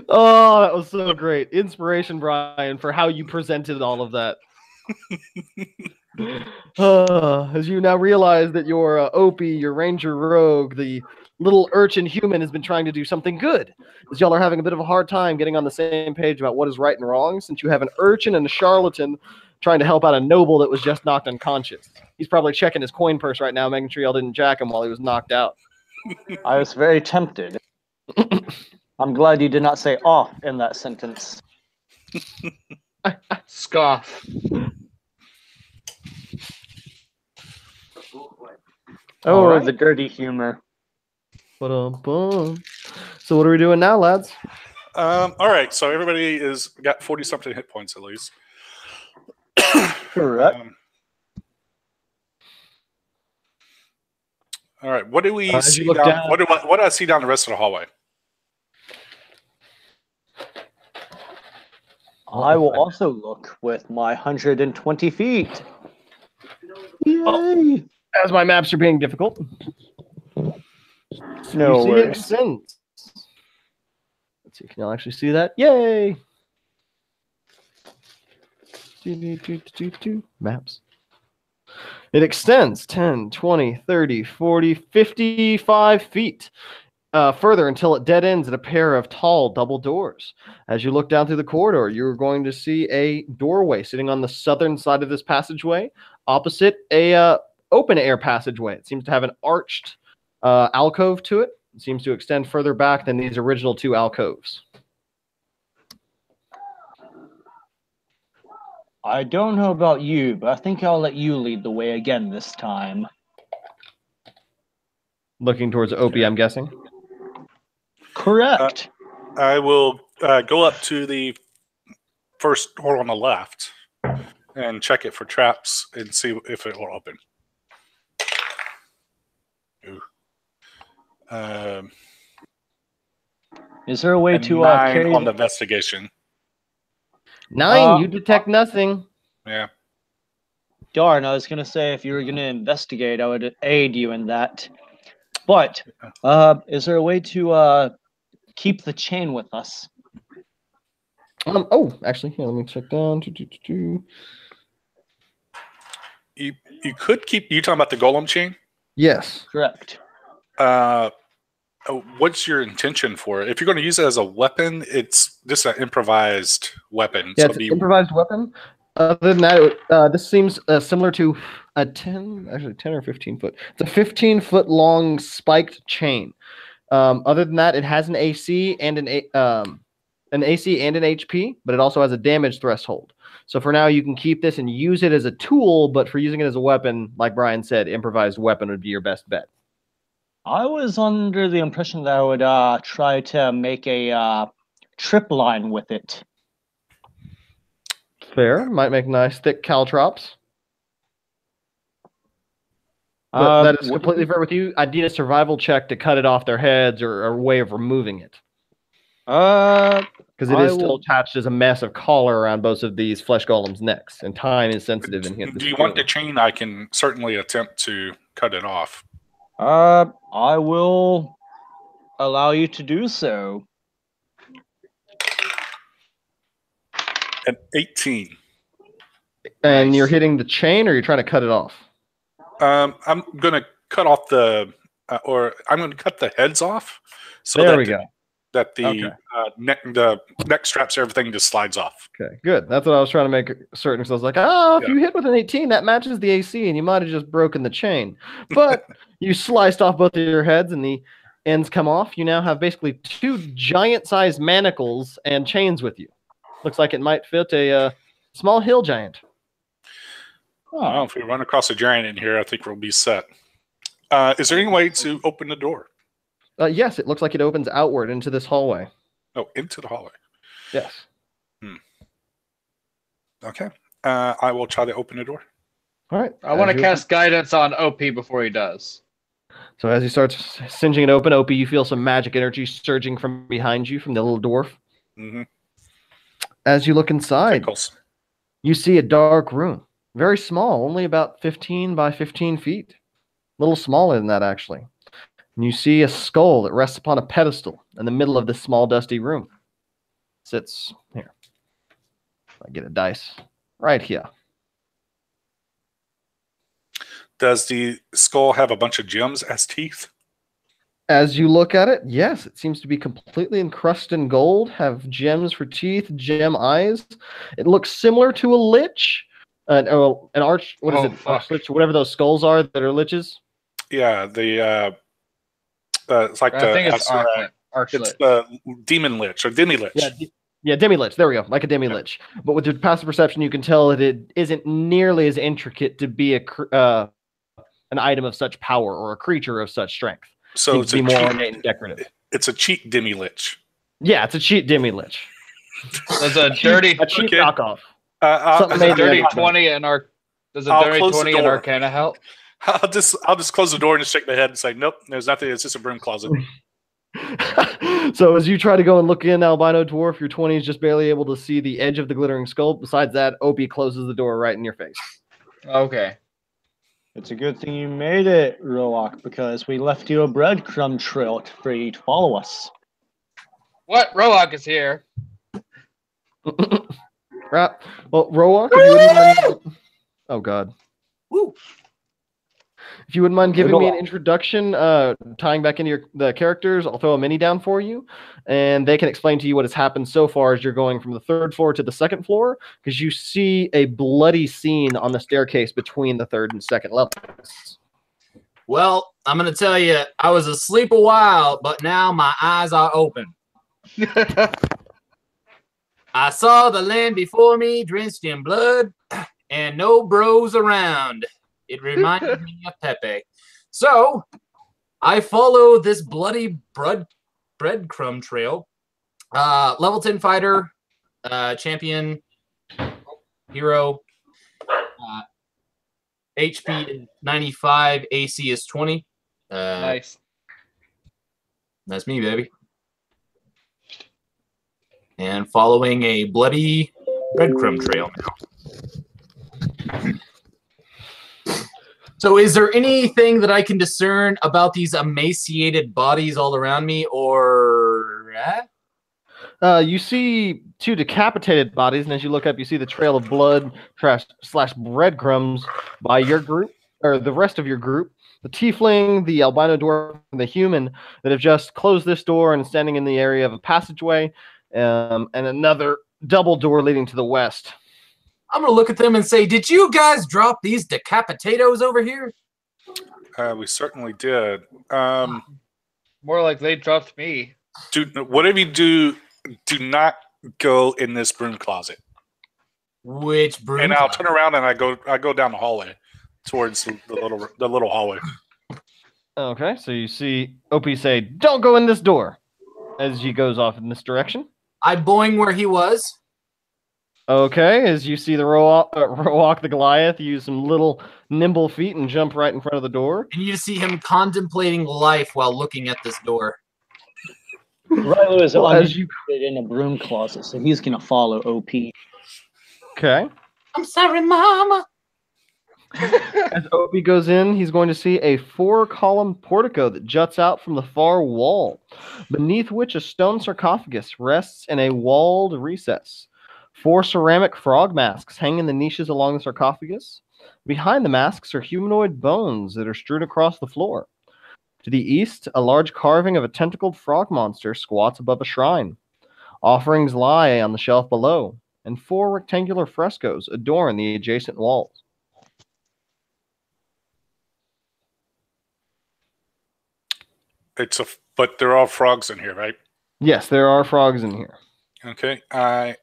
Oh, that was so great. Inspiration, Brian, for how you presented all of that. As you now realize that your Opie, your Ranger Rogue, the little urchin human has been trying to do something good. As y'all are having a bit of a hard time getting on the same page about what is right and wrong, since you have an urchin and a charlatan trying to help out a noble that was just knocked unconscious. He's probably checking his coin purse right now, making sure y'all didn't jack him while he was knocked out. I was very tempted. I'm glad you did not say "off" in that sentence. Scoff. Oh, right. the dirty humor. Ba-dum-bum. So what are we doing now, lads? All right, so everybody is got 40-something hit points at least. Correct. All right, what do we As see you look down? down- What do I see down the rest of the hallway? I will also look with my 120 feet. Yay! Oh. As my maps are being difficult. No You see worries. extends. Let's see, can y'all actually see that? Yay! Maps. It extends 10, 20, 30, 40, 55 feet further until it dead ends at a pair of tall double doors. As you look down through the corridor, you're going to see a doorway sitting on the southern side of this passageway, opposite a open air passageway. It seems to have an arched alcove to it. It seems to extend further back than these original two alcoves. I don't know about you, but I think I'll let you lead the way again this time. Looking towards Opie, I'm guessing. Correct. I will go up to the first door on the left and check it for traps and see if it will open. Ooh. Is there a way And to 9 carry on the investigation. 9, you detect nothing. Yeah. Darn, I was gonna say if you were gonna investigate, I would aid you in that. But is there a way to keep the chain with us? Oh, actually, here, let me check down. You could keep. You talking about the golem chain? Yes. Correct. What's your intention for it? If you're going to use it as a weapon, it's just an improvised weapon. Yeah, So it's an improvised weapon. Other than that, this seems similar to a 10 or 15 foot. It's a 15-foot long spiked chain. Other than that, it has an AC and an AC and an HP, but it also has a damage threshold. So for now, you can keep this and use it as a tool, but for using it as a weapon, like Brian said, improvised weapon would be your best bet. I was under the impression that I would try to make a trip line with it. Fair. Might make nice thick caltrops. But that is completely fair with you. I need a survival check to cut it off their heads or a way of removing it. Because it is still attached as a massive collar around both of these flesh golems' necks, and time is sensitive in here. Do you want the chain? I can certainly attempt to cut it off. I will allow you to do so. At 18. And Nice. you're hitting the chain, or you're trying to cut it off? I'm going to cut off I'm going to cut the heads off. So There that we go. That the Okay. the neck straps, everything just slides off. Okay, good. That's what I was trying to make certain. So I was like, if you hit with an 18, that matches the AC, and you might have just broken the chain. But you sliced off both of your heads, and the ends come off, you now have basically 2 giant-sized manacles and chains with you. Looks like it might fit a small hill giant. Well, if we run across a giant in here, I think we'll be set. Is there any way to open the door? Yes, it looks like it opens outward into this hallway. Oh, into the hallway. Yes. Okay. I will try to open the door. All right. I want to cast guidance on OP before he does. So as he starts singeing it open, Opie, you feel some magic energy surging from behind you from the little dwarf. Mm-hmm. As you look inside, Tickles. you see a dark room. Very small, only about 15 by 15 feet. A little smaller than that, actually. And you see a skull that rests upon a pedestal in the middle of this small, dusty room. Sits here. I get a dice right here. Does the skull have a bunch of gems as teeth? As you look at it, yes, it seems to be completely encrusted in gold, have gems for teeth, gem eyes. It looks similar to a lich, an arch. What is it? Archlich, whatever those skulls are that are liches. Yeah, it's like I think it's Archlich. It's the demon lich or demi lich. Yeah, demi lich. There we go, like a demi lich. But with your passive perception, you can tell that it isn't nearly as intricate to be an item of such power or a creature of such strength. So it's to be more ornate and decorative. It's a cheap demi lich. Yeah, it's a cheap demi lich. There's a dirty cheap knockoff. Does a dirty 20 in Arcana help? I'll just close the door and just shake my head and say, nope, there's nothing. It's just a broom closet. So as you try to go and look in, albino dwarf, your 20 is just barely able to see the edge of the glittering skull. Besides that, Opie closes the door right in your face. Okay. It's a good thing you made it, Roak, because we left you a breadcrumb trail for you to follow us. What? Roak is here. Right. Well, Roak, if you wouldn't mind... Oh, God. Woo. If you wouldn't mind giving me an introduction, tying back into the characters, I'll throw a mini down for you, and they can explain to you what has happened so far as you're going from the 3rd floor to the 2nd floor, because you see a bloody scene on the staircase between the 3rd and 2nd levels. Well, I'm going to tell you, I was asleep a while, but now my eyes are open. I saw the land before me drenched in blood and no bros around. It reminded me of Pepe. So, I follow this bloody breadcrumb trail. Level 10 fighter, champion, hero. HP is 95, AC is 20. Nice. That's me, baby. And following a bloody breadcrumb trail now. So is there anything that I can discern about these emaciated bodies all around me, or... You see 2 decapitated bodies, and as you look up, you see the trail of blood / breadcrumbs by your group, or the rest of your group. The tiefling, the albino dwarf, and the human that have just closed this door and standing in the area of a passageway, and another double door leading to the west. I'm going to look at them and say, did you guys drop these decapitatos over here? We certainly did. More like they dropped me. Whatever you do not go in this broom closet. Which broom And I'll closet? turn around and I go down the hallway towards the little hallway. Okay, so you see Opie say, don't go in this door, as he goes off in this direction. I boing where he was. Okay, as you see the Roak the Goliath use some little nimble feet and jump right in front of the door. And you just see him contemplating life while looking at this door. Rilo is in a broom closet, so he's going to follow OP. Okay. I'm sorry, Mama. As Opie goes in, he's going to see a 4-column portico that juts out from the far wall, beneath which a stone sarcophagus rests in a walled recess. 4 ceramic frog masks hang in the niches along the sarcophagus. Behind the masks are humanoid bones that are strewn across the floor. To the east, a large carving of a tentacled frog monster squats above a shrine. Offerings lie on the shelf below, and 4 rectangular frescoes adorn the adjacent walls. It's But there are frogs in here, right? Yes, there are frogs in here. Okay. I'll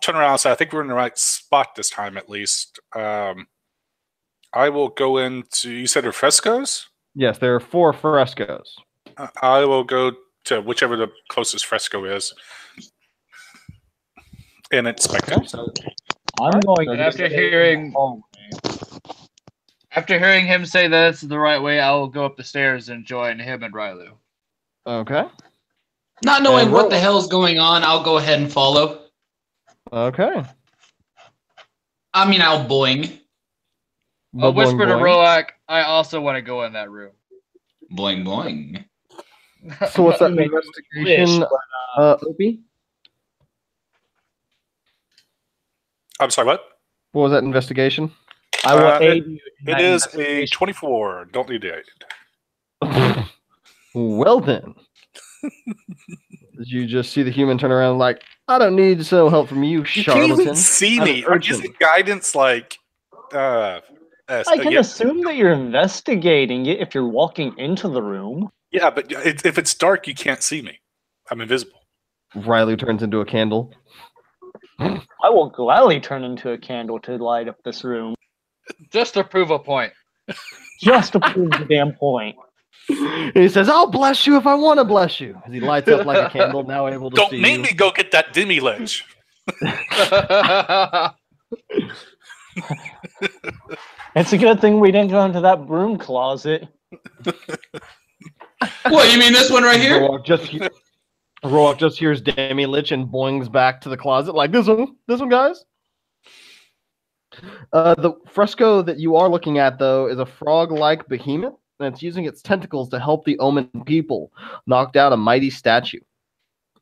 turn around and say, I think we're in the right spot this time, at least. I will go into, you said they're frescoes? Yes, there are 4 frescoes. I will go to whichever the closest fresco is and inspect it. So, I'm going And to after stay hearing- in the hallway. After hearing him say that it's the right way, I will go up the stairs and join him and Rylu. okay. Not knowing And what roll. the hell's going on, I'll go ahead and follow. Okay. I mean, I'll boing. I'll Boing, whisper to boing. Roak, I also want to go in that room. Boing, boing. So what's that Make a investigation, wish, but, Opie? I'm sorry, what? What was that investigation? I will Uh, aid you. In It that is a investigation. 24. Don't need to aid. Well then. You just see the human turn around like, I don't need no help from you, You can't charlatan. even see I'm an me. I'm urchin." using guidance like. I can Yeah, assume that you're investigating it if you're walking into the room. yeah, but if it's dark, you can't see me. I'm invisible. Riley turns into a candle. I will gladly turn into a candle to light up this room. Just to prove a point. Just to prove the damn point. He says, I'll bless you if I want to bless you. As he lights up like a candle, now able to Don't see make you. me go get that demi lich. It's a good thing we didn't go into that broom closet. What, you mean this one right here? Rourke just hears Demi Lich and boings back to the closet like, this one, guys. The fresco that you are looking at, though, is a frog-like behemoth, and it's using its tentacles to help the Omen people knock down a mighty statue.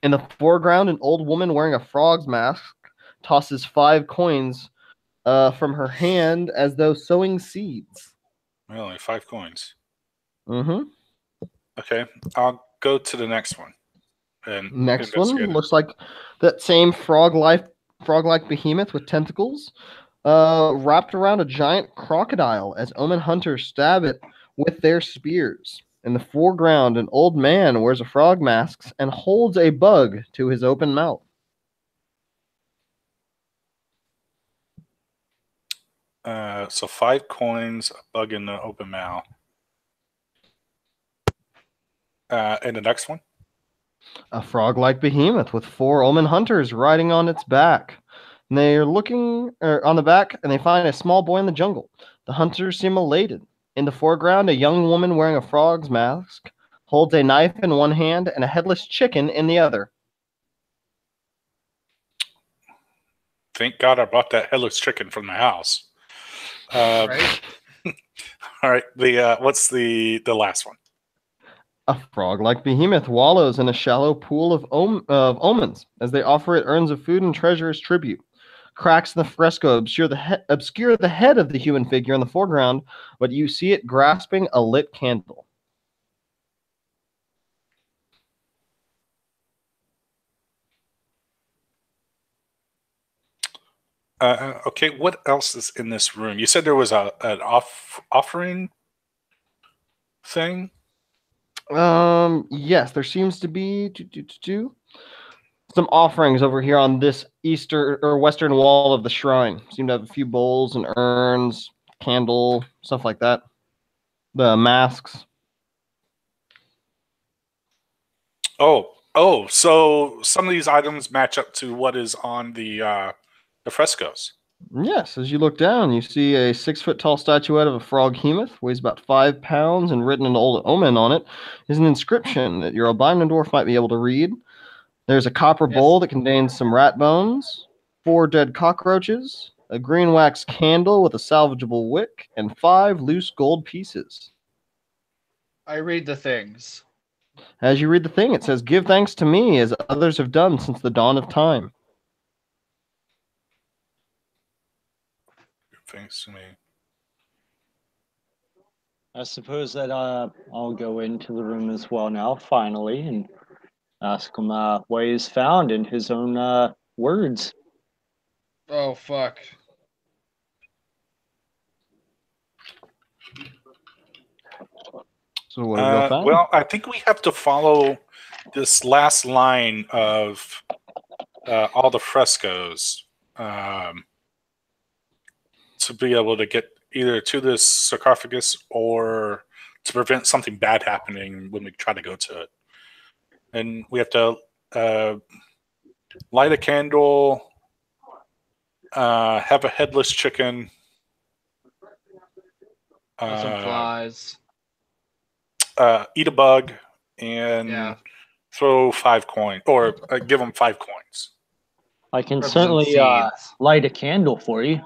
In the foreground, an old woman wearing a frog's mask tosses 5 coins from her hand as though sowing seeds. Well, only 5 coins. Mm-hmm. Okay, I'll go to the next one. And Next one investigate it. looks like that same frog-like behemoth with tentacles wrapped around a giant crocodile as Omen hunters stab it with their spears. In the foreground, an old man wears a frog mask and holds a bug to his open mouth. So 5 coins, a bug in the open mouth. And the next one? A frog-like behemoth with 4 Omen hunters riding on its back. And they're looking on the back, and they find a small boy in the jungle. The hunters seem elated. In the foreground, a young woman wearing a frog's mask holds a knife in one hand and a headless chicken in the other. Thank God I brought that headless chicken from the house. Right? All right. What's the last one? A frog-like behemoth wallows in a shallow pool of omens. As they offer it urns of food and treasure as tribute. Cracks in the fresco obscure the head of the human figure in the foreground, but you see it grasping a lit candle. Okay, what else is in this room? You said there was an offering thing? Yes, there seems to be some offerings over here on this eastern or western wall of the shrine. Seem to have a few bowls and urns, candle, stuff like that. The masks. Oh, so some of these items match up to what is on the frescoes. Yes, as you look down, you see a 6-foot tall statuette of a frog hemoth, weighs about 5 pounds, and written in old omen on it is an inscription that your albino dwarf might be able to read. There's a copper bowl that contains some rat bones, 4 dead cockroaches, a green wax candle with a salvageable wick, and 5 loose gold pieces. I read the things. As you read the thing, it says, "Give thanks to me as others have done since the dawn of time." Thanks to me. I suppose that I'll go into the room as well now, finally, and ask him what he's found in his own words. Oh, fuck. So what have y'all found? Well, I think we have to follow this last line of all the frescoes to be able to get either to this sarcophagus or to prevent something bad happening when we try to go to it. And we have to light a candle, have a headless chicken, Some flies. eat a bug, and throw 5 coins, or give them 5 coins. I can Rubs and certainly seeds. light a candle for you.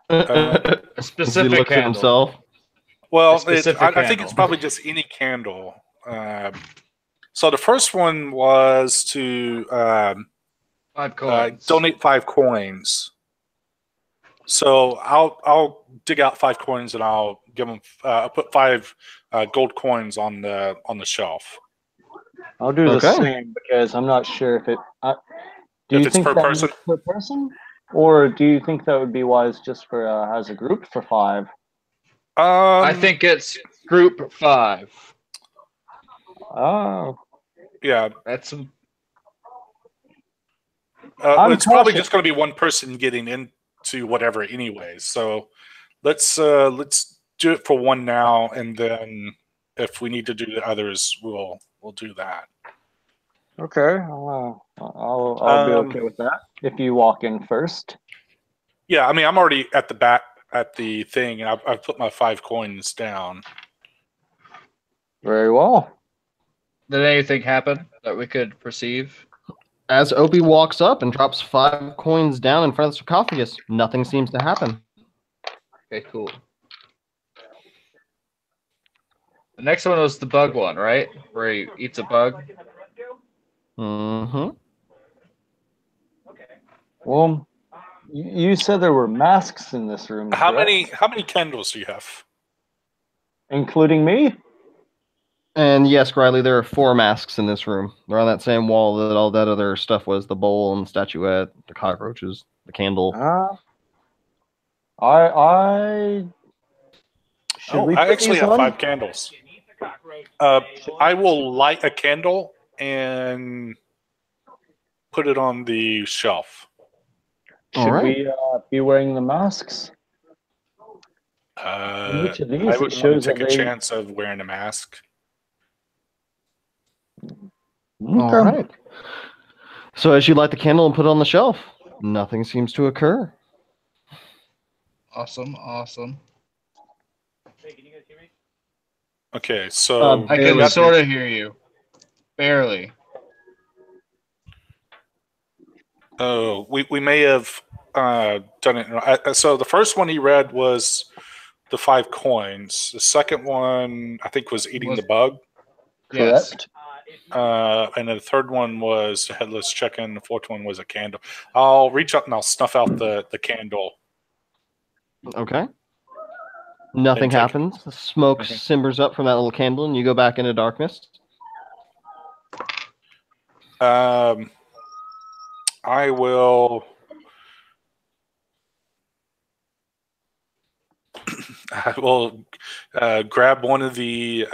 A As he specific looks at candle. himself. Well, A specific I think candle. it's probably just any candle. So the first one was to 5 coins. donate 5 coins. So I'll dig out 5 coins and I'll give them. I'll put 5 gold coins on the shelf. I'll do the Okay. same because I'm not sure if it. Do If you it's think per that person? is per person, or do you think that would be wise just for as a group for 5? I think it's group 5. Oh, Yeah. That's some. It's probably cautious. just going to be one person getting into whatever, anyways. So let's do it for one now, and then if we need to do the others, we'll do that. okay. I'll be okay with that. If you walk in first. Yeah, I mean, I'm already at the back at the thing, and I've put my 5 coins down. Very well. Did anything happen that we could perceive? As Opie walks up and drops 5 coins down in front of the sarcophagus, nothing seems to happen. Okay, cool. The next one was the bug one, right? Where he eats a bug. Mm-hmm. Well, you said there were masks in this room. How correct? many candles do you have? Including me? And yes, Riley, there are 4 masks in this room. They're on that same wall that all that other stuff was: the bowl and the statuette, the cockroaches, the candle. I should we I put actually these have on? 5 candles. I will light a candle and put it on the shelf. Should Alright. we be wearing the masks? Each of these, I it would shows take that a they. chance of wearing a mask. All right. So as you light the candle and put it on the shelf, nothing seems to occur. Awesome, awesome. Okay, so I Barely. can sort of hear you. Barely. oh, we may have done it. So the first one he read was the 5 coins. The second one, I think, was eating the bug. Yes. Correct. And then the third one was the headless chicken. The fourth one was a candle. I'll reach up and I'll snuff out the candle. Okay. Nothing And take it. happens. The smoke Okay. simmers up from that little candle, and you go back into darkness. I will. I will grab one of the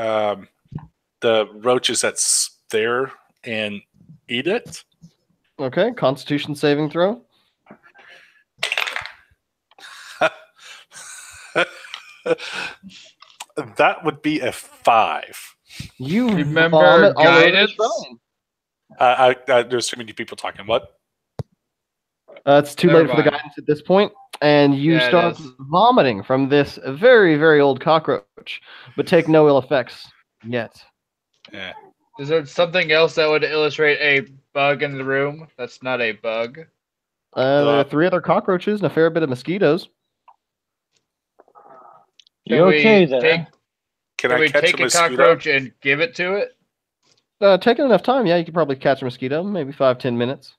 roaches that's there and eat it. Okay. Constitution saving throw. That would be a 5. You Remember vomit all over the guidance? shrine. There's too many people talking. What? It's too Never late for the mind. guidance at this point, and you Yeah, it start is. vomiting from this very, very old cockroach, but take no ill effects yet. Yeah. Is there something else that would illustrate a bug in the room that's not a bug? There are 3 other cockroaches and a fair bit of mosquitoes. You Can we okay there? take- Can Can I we catch take a a mosquito? cockroach and give it to it? Taking enough time, yeah, you could probably catch a mosquito, maybe 5-10 minutes.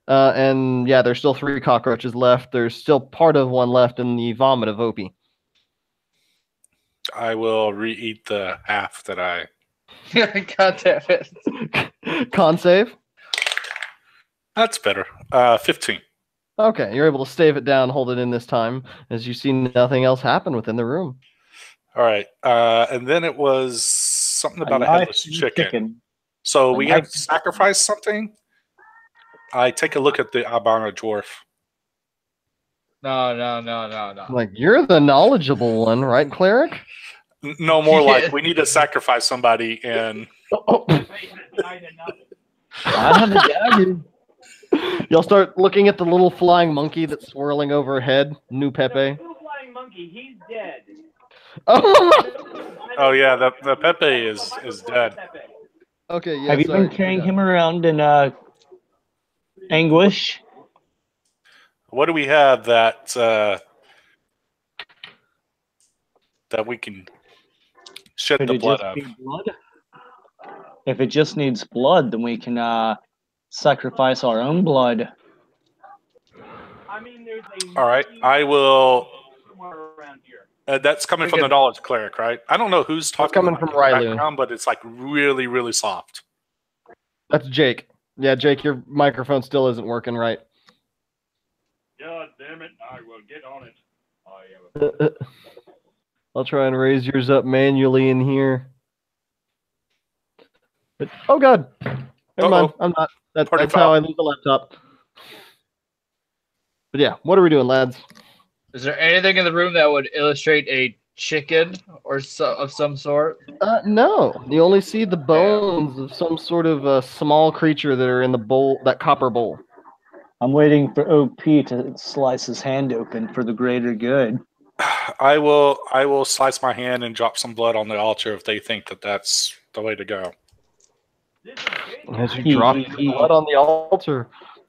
And yeah, there's still 3 cockroaches left. There's still part of one left in the vomit of Opie. I will re-eat the half that I. God damn it. Con save. That's better. 15. Okay, you're able to stave it down, hold it in this time, as you see nothing else happen within the room. All right. And then it was something about a knife headless and chicken. So A we knife have to sacrifice something. I take a look at the Albano dwarf. No. Like, you're the knowledgeable one, right, cleric? No, more Yeah. like we need to sacrifice somebody, and Oh. I have a dagger. Y'all start looking at the little flying monkey that's swirling overhead. New Pepe. Little flying monkey, he's dead. oh yeah, the Pepe is dead. Okay, yeah. Have you sorry, been carrying forgot. him around in anguish? What do we have that that we can shed Could the it blood just of? be blood? If it just needs blood, then we can sacrifice our own blood. I mean, there's a All right, I will. somewhere around here. That's coming from the knowledge cleric, right? I don't know who's talking coming like, from in the Rylu. background, but it's like really, really soft. That's Jake. Yeah, Jake, your microphone still isn't working right. God damn it! I will get on it. I am I'll try and raise yours up manually in here. Oh God! Never mind. I'm not. That's Party how foul. I lose the laptop. But yeah, what are we doing, lads? Is there anything in the room that would illustrate a chicken or of some sort? No. You only see the bones of some sort of small creature that are in the bowl, that copper bowl. I'm waiting for OP to slice his hand open for the greater good. I will slice my hand and drop some blood on the altar if they think that that's the way to go. As you drop your blood on the altar,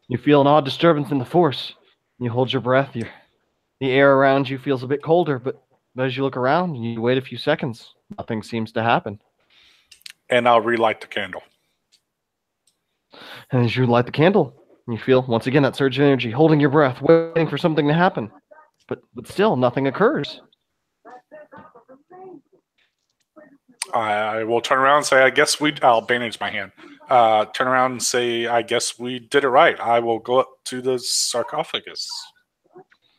you feel an odd disturbance in the force. You hold your breath. The air around you feels a bit colder, but as you look around, you wait a few seconds. Nothing seems to happen. And I'll relight the candle. And as you light the candle, you feel once again that surge of energy, holding your breath, waiting for something to happen. But still, nothing occurs. I will turn around and say, I'll bandage my hand. Turn around and say, I guess we did it right. I will go up to the sarcophagus.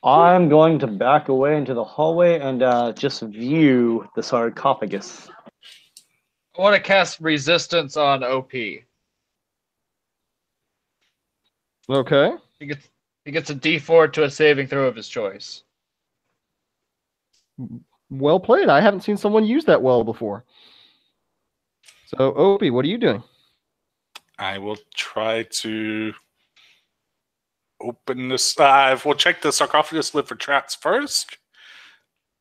I'm going to back away into the hallway and just view the sarcophagus. I want to cast resistance on OP. Okay. He gets a D4 to a saving throw of his choice. Well played. I haven't seen someone use that well before. So, Opie, what are you doing? I will try to open this. We'll check the sarcophagus lid for traps first,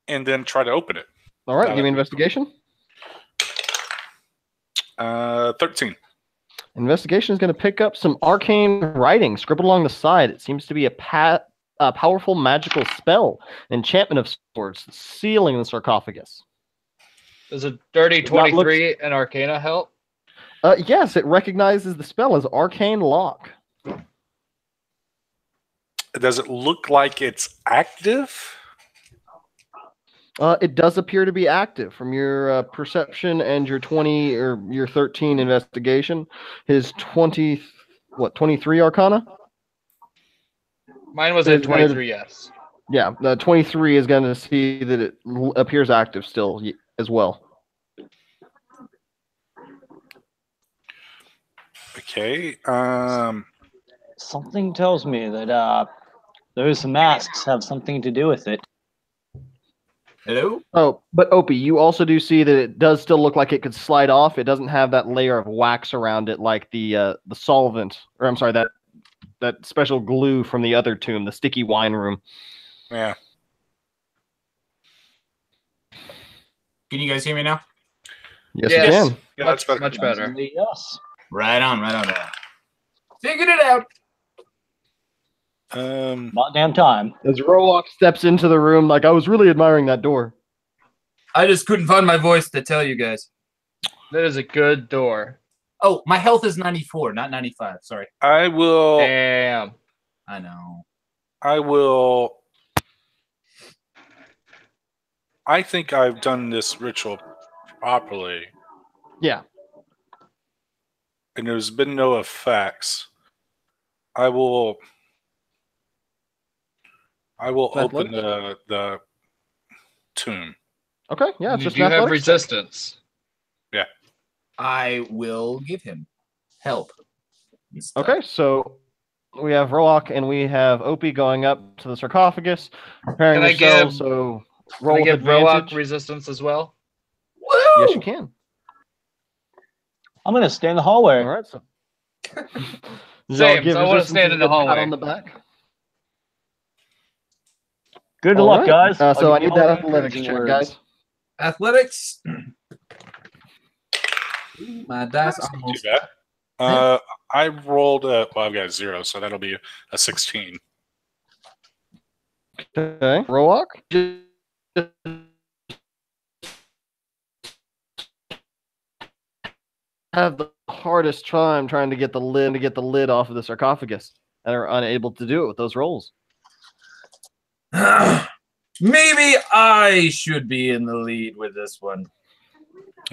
and then try to open it. All right, give me investigation. 13. Investigation is going to pick up some arcane writing scribbled along the side. It seems to be a powerful magical spell, enchantment of sorts, sealing the sarcophagus. Does a dirty 23 and Arcana help? Yes, it recognizes the spell as Arcane Lock. Does it look like it's active? It does appear to be active from your perception and your 20 or your 13 investigation. His 23 Arcana? Mine was at 23, yes. Yeah, 23 is going to see that it appears active still as well. Okay. Something tells me that those masks have something to do with it. Hello? Oh, but Opie, you also do see that it does still look like it could slide off. It doesn't have that layer of wax around it like the solvent, or I'm sorry, that special glue from the other tomb, the sticky wine room. Yeah. Can you guys hear me now? Yes, Yes. you can. Yeah, that's better. Much better. Yes. Right on. Figured it out. About damn time. As Rowok steps into the room, like, I was really admiring that door. I just couldn't find my voice to tell you guys. That is a good door. Oh, my health is 94, not 95. Sorry. I will. Damn. I know. I think I've done this ritual properly, Yeah. and there's been no effects. I will open the tomb. Okay, yeah, it's You just do an have athletics check. resistance. I will give him help. Okay, so we have Roak and we have Opie going up to the sarcophagus, preparing Can I yourselves. give- So Can roll I with give Roak advantage. resistance as well? Woo! Yes, you can. I'm gonna stay in the hallway. All right, so y'all Same, give so I wanna resistance stand a in the good pat hallway. on the back. Good All luck, right. guys. I'll So I give you need all that the athletics encouraging check, words. guys. Athletics. My dice That's not almost. too bad. I rolled I've got 0, so that'll be a 16. Okay, Roak. Have the hardest time trying to get the lid off of the sarcophagus, and are unable to do it with those rolls. Maybe I should be in the lead with this one.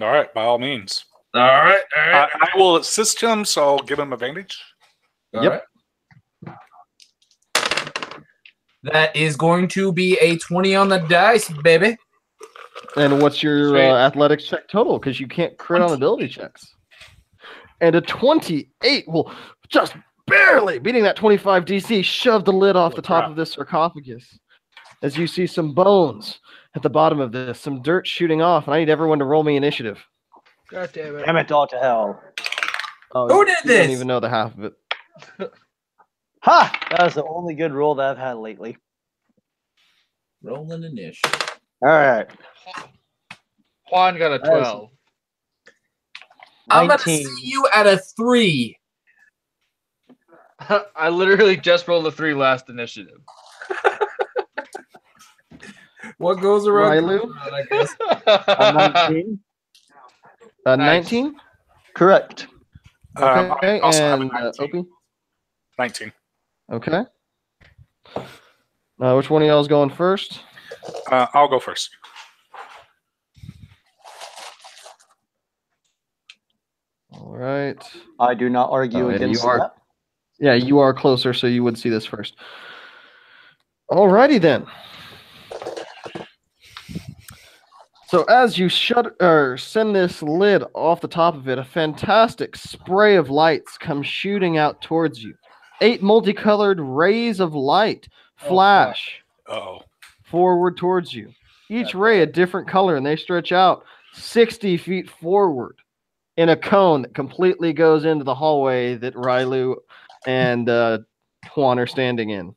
All right, by all means. All right. All right. I will assist him, so I'll give him advantage. All Yep. right. That is going to be a 20 on the dice, baby. And what's your Sweet. athletics check total? Because you can't crit on ability checks. And a 28 will just barely beating that 25 DC, shove the lid off the top of this sarcophagus. As you see some bones at the bottom of this, some dirt shooting off, and I need everyone to roll me initiative. God damn it. Damn it, all to hell. Oh, Who did you don't this? even know the half of it. Ha! That is the only good roll that I've had lately. Rolling an ish. All right. Juan got a That is 12. I'm going to 19. see you at a 3. I literally just rolled a 3 last initiative. What goes around? Rylu? comes around, I guess. A 19. Nice. 19? Correct. Okay, I also have a and 19. Opie? 19. Okay. Which one of y'all is going first? I'll go first. All right. I do not argue Oh, yeah, against you are. that. Yeah, you are closer, so you would see this first. Alrighty then. So as you send this lid off the top of it, a fantastic spray of lights comes shooting out towards you. 8 multicolored rays of light flash Uh-oh. forward towards you. Each God ray a damn. different color, and they stretch out 60 feet forward in a cone that completely goes into the hallway that Rylu and Juan are standing in.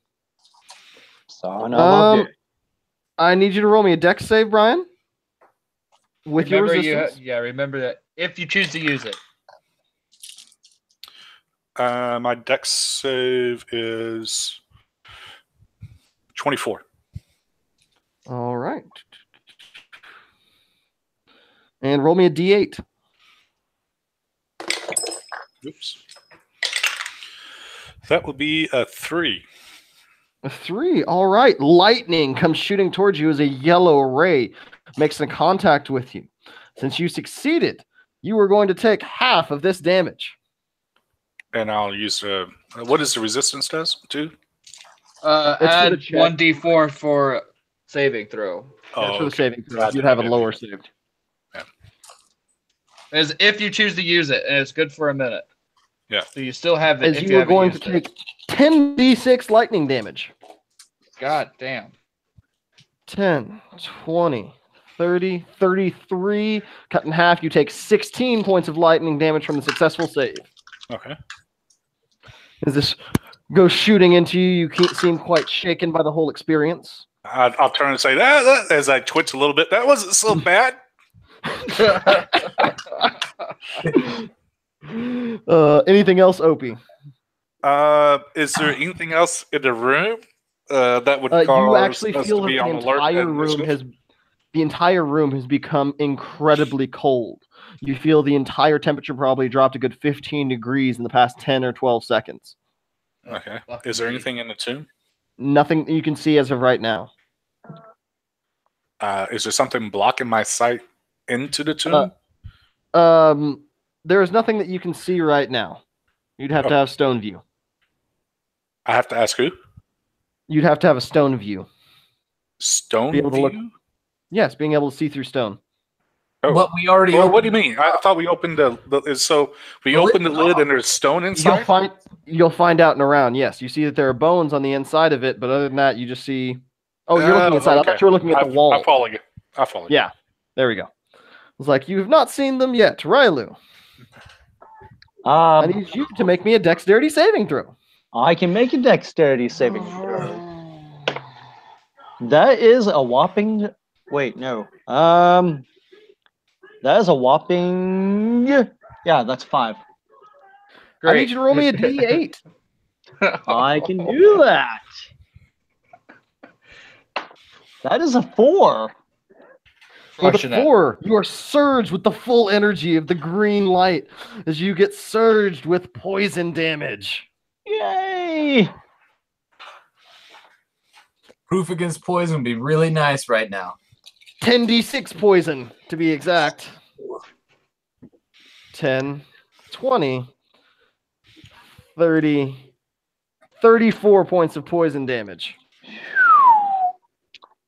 Son of a bitch. I need you to roll me a dex save, Brian. With your Remember resistance. remember that if you choose to use it. My dex save is 24. All right. And roll me a d8. Oops. That would be a 3. A 3. All right. Lightning comes shooting towards you as a yellow ray makes a contact with you. Since you succeeded, you are going to take half of this damage. And I'll use what is the resistance does to? Add the check. 1d4 for saving throw. That's for the saving throw. Glad You'd that have I a did. lower saved. As if you choose to use it, and it's good for a minute. Yeah. So you still have it As if you you are haven't going to used it. take 10d6 lightning damage. God damn. 10, 20, 30, 33. Cut in half, you take 16 points of lightning damage from the successful save. Okay. As this goes shooting into you, you can't seem quite shaken by the whole experience. I'll turn and say that as I twitch a little bit. That wasn't so bad. Anything else, Opie? Is there anything else in the room that would You cause actually us feel to that be the on alert? entire room has become incredibly cold. You feel the entire temperature probably dropped a good 15 degrees in the past 10 or 12 seconds. Okay. Fuck Is there me. anything in the tomb? Nothing you can see as of right now. Is there something blocking my sight into the tomb? There is nothing that you can see right now. You'd have to have stone view. I have to ask who? You'd have to have a stone view. Stone Be able to look- view? Yes, being able to see through stone. Oh. But we already. Well, what do opened- you mean? I thought we opened so we The opened the lid's lid off. and there's stone inside. You'll find out in a round. Yes, you see that there are bones on the inside of it, but other than that, you just see. Oh, you're looking inside. I okay. thought you were looking at the wall. I follow you. I follow you. Yeah, there we go. It's like you have not seen them yet, Rylu. I need you to make me a dexterity saving throw. I can make a dexterity saving throw. That is a whopping. Wait, no. That is a whopping. Yeah, that's 5. I need you to roll me a d8. I can do that. That is a 4. With a Crushing it. 4, you are surged with the full energy of the green light as you get surged with poison damage. Yay! Proof against poison would be really nice right now. 10d6 poison, to be exact. 10, 20, 30, 34 points of poison damage.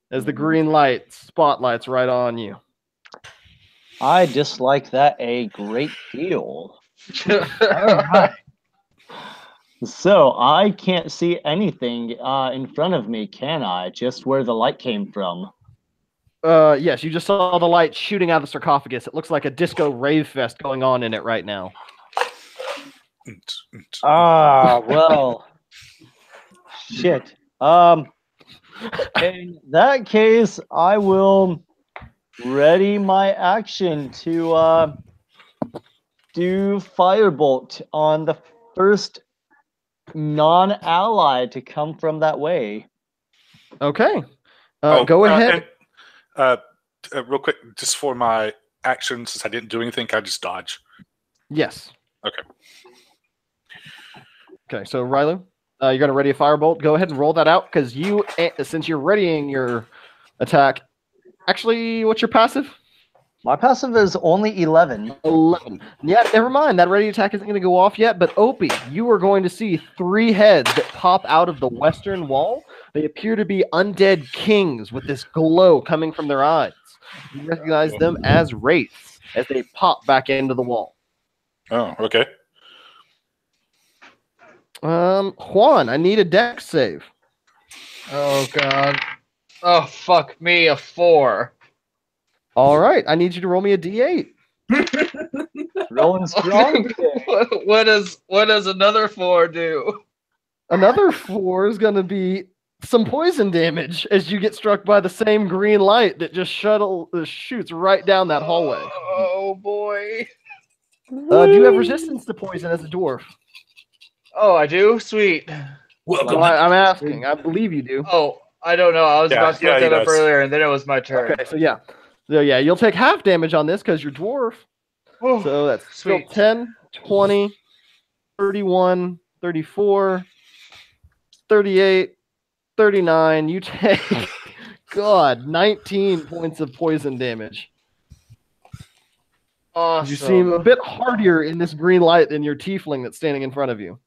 As the green light spotlights right on you. I dislike that a great deal. All right. So I can't see anything in front of me, can I? Just where the light came from. Yes, you just saw the light shooting out of the sarcophagus. It looks like a disco rave fest going on in it right now. Well. Shit. In that case, I will ready my action to do Firebolt on the first non-ally to come from that way. Okay. Go ahead. Real quick, just for my action, since I didn't do anything, can I just dodge? Yes. Okay. Okay, so Rylu, you're going to ready a firebolt. Go ahead and roll that out because since you're readying your attack, actually, what's your passive? My passive is only 11. 11. Yeah, never mind. That ready attack isn't going to go off yet, but Opie, you are going to see 3 heads that pop out of the western wall. They appear to be undead kings with this glow coming from their eyes. You recognize them as wraiths as they pop back into the wall. Oh, okay. Juan, I need a dex save. Oh god. Oh fuck me, a 4. All right, I need you to roll me a d8. Rolling strong. what does another 4 do? Another 4 is going to be some poison damage as you get struck by the same green light that just shoots right down that hallway. Oh boy. Do you have resistance to poison as a dwarf? Oh, I do? Sweet. Welcome. Well, I'm asking. I believe you do. Oh, I don't know. I was Yeah, about to yeah, look he that up does. earlier, and then it was my turn. Okay, so yeah. So yeah, you'll take half damage on this because you're dwarf. Whew, So that's still sweet. 10, 20, 31, 34, 38, 39. You take, God, 19 points of poison damage. Awesome. You seem a bit hardier in this green light than your tiefling that's standing in front of you.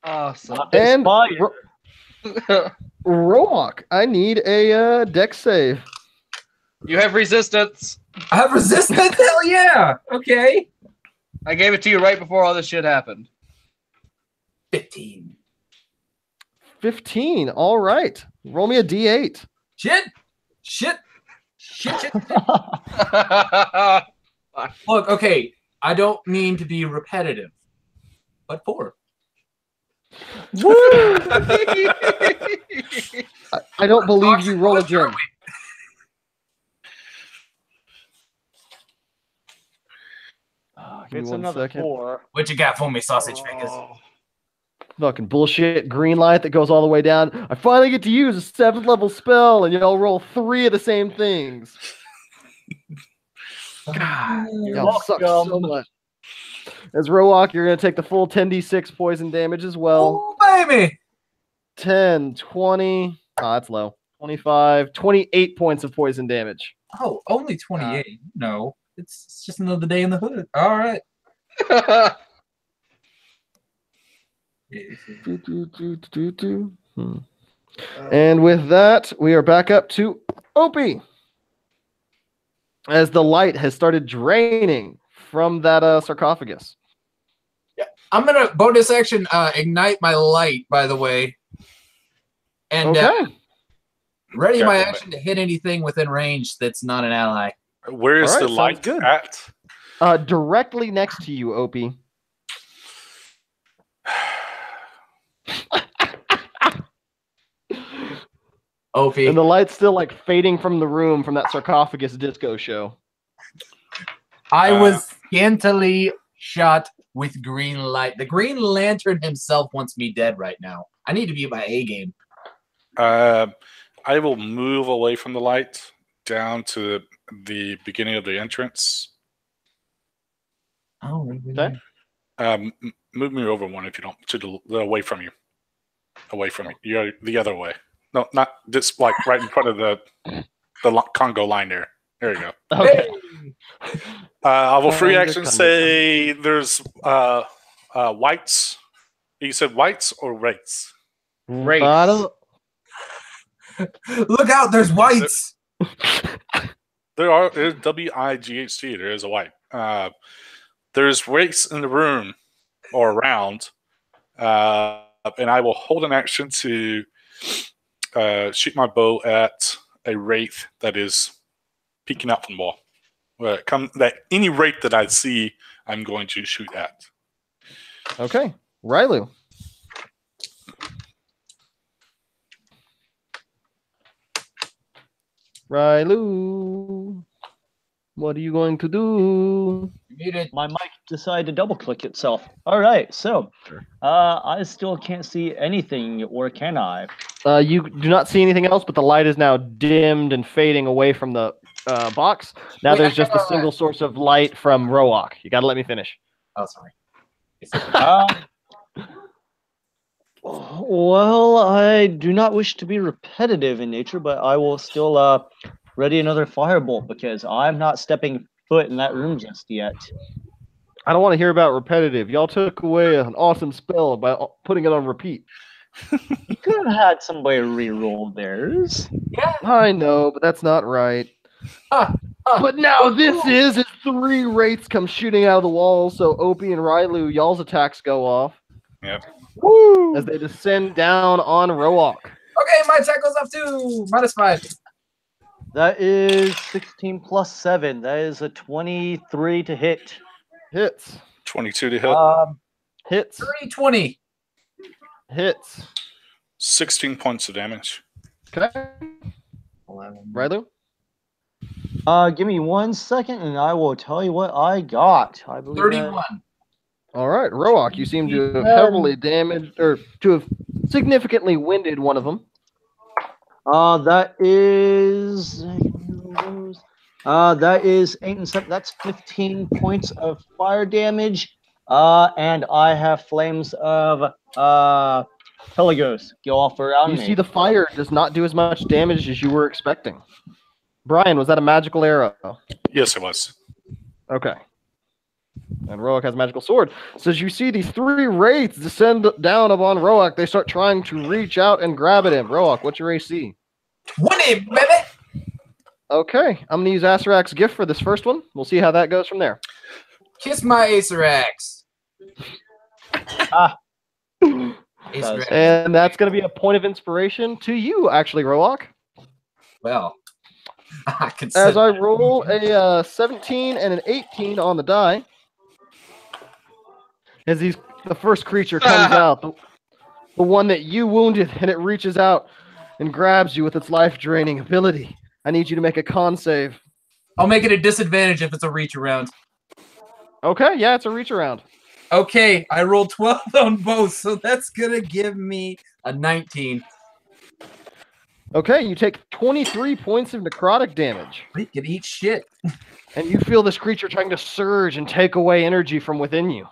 Awesome. And Inspired. Roak, I need a dex save. You have resistance. I have resistance? Hell yeah. Okay. I gave it to you right before all this shit happened. 15. 15. All right. Roll me a d8. Shit. Look, okay. I don't mean to be repetitive, but 4. I don't believe you. Roll again. Give me It's 1 another second. 4. What you got for me, sausage fingers? Fucking bullshit. Green light that goes all the way down. I finally get to use a 7th level spell, and y'all roll 3 of the same things. God, y'all suck so much. As Roak, you're going to take the full 10d6 poison damage as well. Oh, baby. 10, 20. Oh, that's low. 25, 28 points of poison damage. Oh, only 28. No, it's just another day in the hood. All right. And with that, we are back up to Opie, as the light has started draining from that sarcophagus. I'm gonna bonus action ignite my light, by the way, and Okay. ready God my damn it. action to hit anything within range that's not an ally. Where is All right, the sounds light good. at? Directly next to you, Opie. Opie, And the light's still like fading from the room from that sarcophagus disco show. I was scantily shot with green light. The Green Lantern himself wants me dead right now. I need to be at my A game. I will move away from the light down to the beginning of the entrance. Oh, Okay. Move me over one if you don't, to the away from you. Away from you. You're the other way. No, not this, like right in front of the Congo line there. There you go. Okay. I will free Congo, action Congo, say there's whites. You said whites or rates? Rates. I don't. Look out! There's whites. There's WIGHT. There is a white. There's rates in the room or around, and I will hold an action to shoot my bow at a wraith that is peeking out from the wall. That any wraith that I see, I'm going to shoot at. Okay. Rylu. Rylu. What are you going to do? Muted. My mic decided to double click itself. All right, so Sure. I still can't see anything, or can I? You do not see anything else, but the light is now dimmed and fading away from the box. Now Wait, there's just a I- single source of light from Roak. You got to let me finish. Oh, sorry. Well, I do not wish to be repetitive in nature, but I will still ready another firebolt because I'm not stepping foot in that room just yet. I don't want to hear about repetitive. Y'all took away an awesome spell by putting it on repeat. You could have had somebody re-roll theirs. I know, but that's not right. But now this is as 3 wraiths come shooting out of the walls, so Opie and Rylu, y'all's attacks go off. Yep. Woo! As they descend down on Roak. Okay, my attack goes up too. -5. That is 16 plus 7. That is a 23 to hit. Hits. 22 to hit. Hits. 30-20. Hits. 16 points of damage. Okay. 11. Rylu? Give me 1 second and I will tell you what I got. I believe 31. All right, Roak, you seem to have heavily damaged, or to have significantly winded one of them. That is 8 and 7. That's 15 points of fire damage. And I have flames of Peligos go off around You me. see the fire does not do as much damage as you were expecting. Brian, was that a magical arrow? Yes, it was. Okay. And Roak has a magical sword. So as you see these 3 wraiths descend down upon Roak, they start trying to reach out and grab at him. Roak, what's your AC? 20, baby. Okay, I'm gonna use Asarak's gift for this first one. We'll see how that goes from there. Kiss my Acerax. Acerax. And that's gonna be a point of inspiration to you, actually, Roak. Well, I can As I roll a 17 and an 18 on the die, as the first creature comes out, the one that you wounded, and it reaches out and grabs you with its life-draining ability. I need you to make a con save. I'll make it a disadvantage if it's a reach around. Okay, yeah, it's a reach around. Okay, I rolled 12 on both, so that's gonna give me a 19. Okay, you take 23 points of necrotic damage, We can eat shit. and you feel this creature trying to surge and take away energy from within you.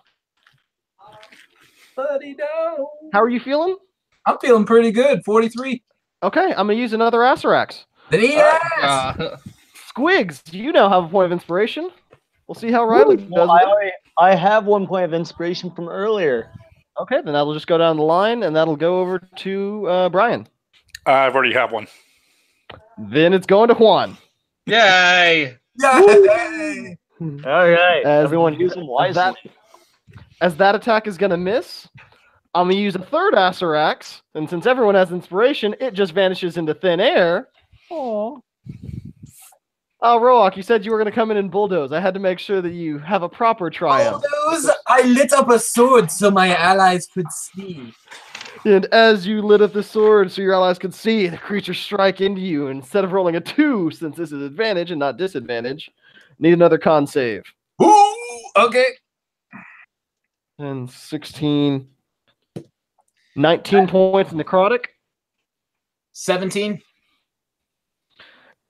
Buddy, no. How are you feeling? I'm feeling pretty good. 43. Okay, I'm gonna use another Acerax. Then eat ass. Squigs, you now have a point of inspiration. We'll see how Riley does Well, with it. I have 1 point of inspiration from earlier. Okay, then that'll just go down the line, and that'll go over to Brian. I've already have one. Then it's going to Juan. Yay! Yay! All right, As- everyone use them wisely. As that attack is going to miss, I'm going to use a third Acerax, and since everyone has inspiration, it just vanishes into thin air. Aw. Oh, Roak, you said you were going to come in and bulldoze. I had to make sure that you have a proper triumph. Bulldoze! I lit up a sword so my allies could see. And as you lit up the sword so your allies could see, the creature strike into you. Instead of rolling a 2, since this is advantage and not disadvantage, need another con save. Ooh, okay. And 16, 19 points necrotic. 17.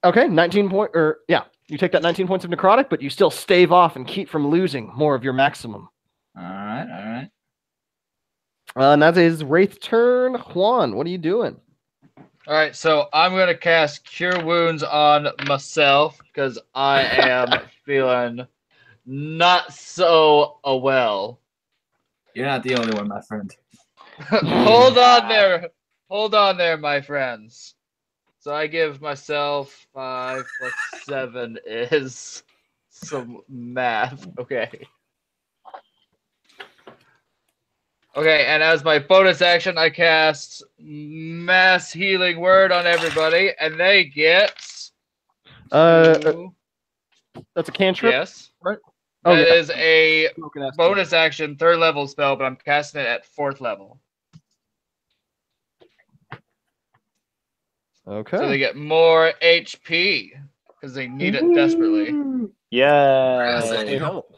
Okay, 19 point, you take that 19 points of necrotic, but you still stave off and keep from losing more of your maximum. All right. And that is Wraith's turn. Juan, what are you doing? All right, so I'm gonna cast Cure Wounds on myself because I am feeling not so well. You're not the only one, my friend. Hold on there, my friends. So I give myself 5 plus 7 is some math. Okay. Okay, and as my bonus action, I cast Mass Healing Word on everybody, and they get. That's a cantrip? Yes. Right? That yeah. is a Smoking acid. bonus action, 3rd level spell, but I'm casting it at 4th level. Okay. So they get more HP because they need it desperately. Yeah. They help.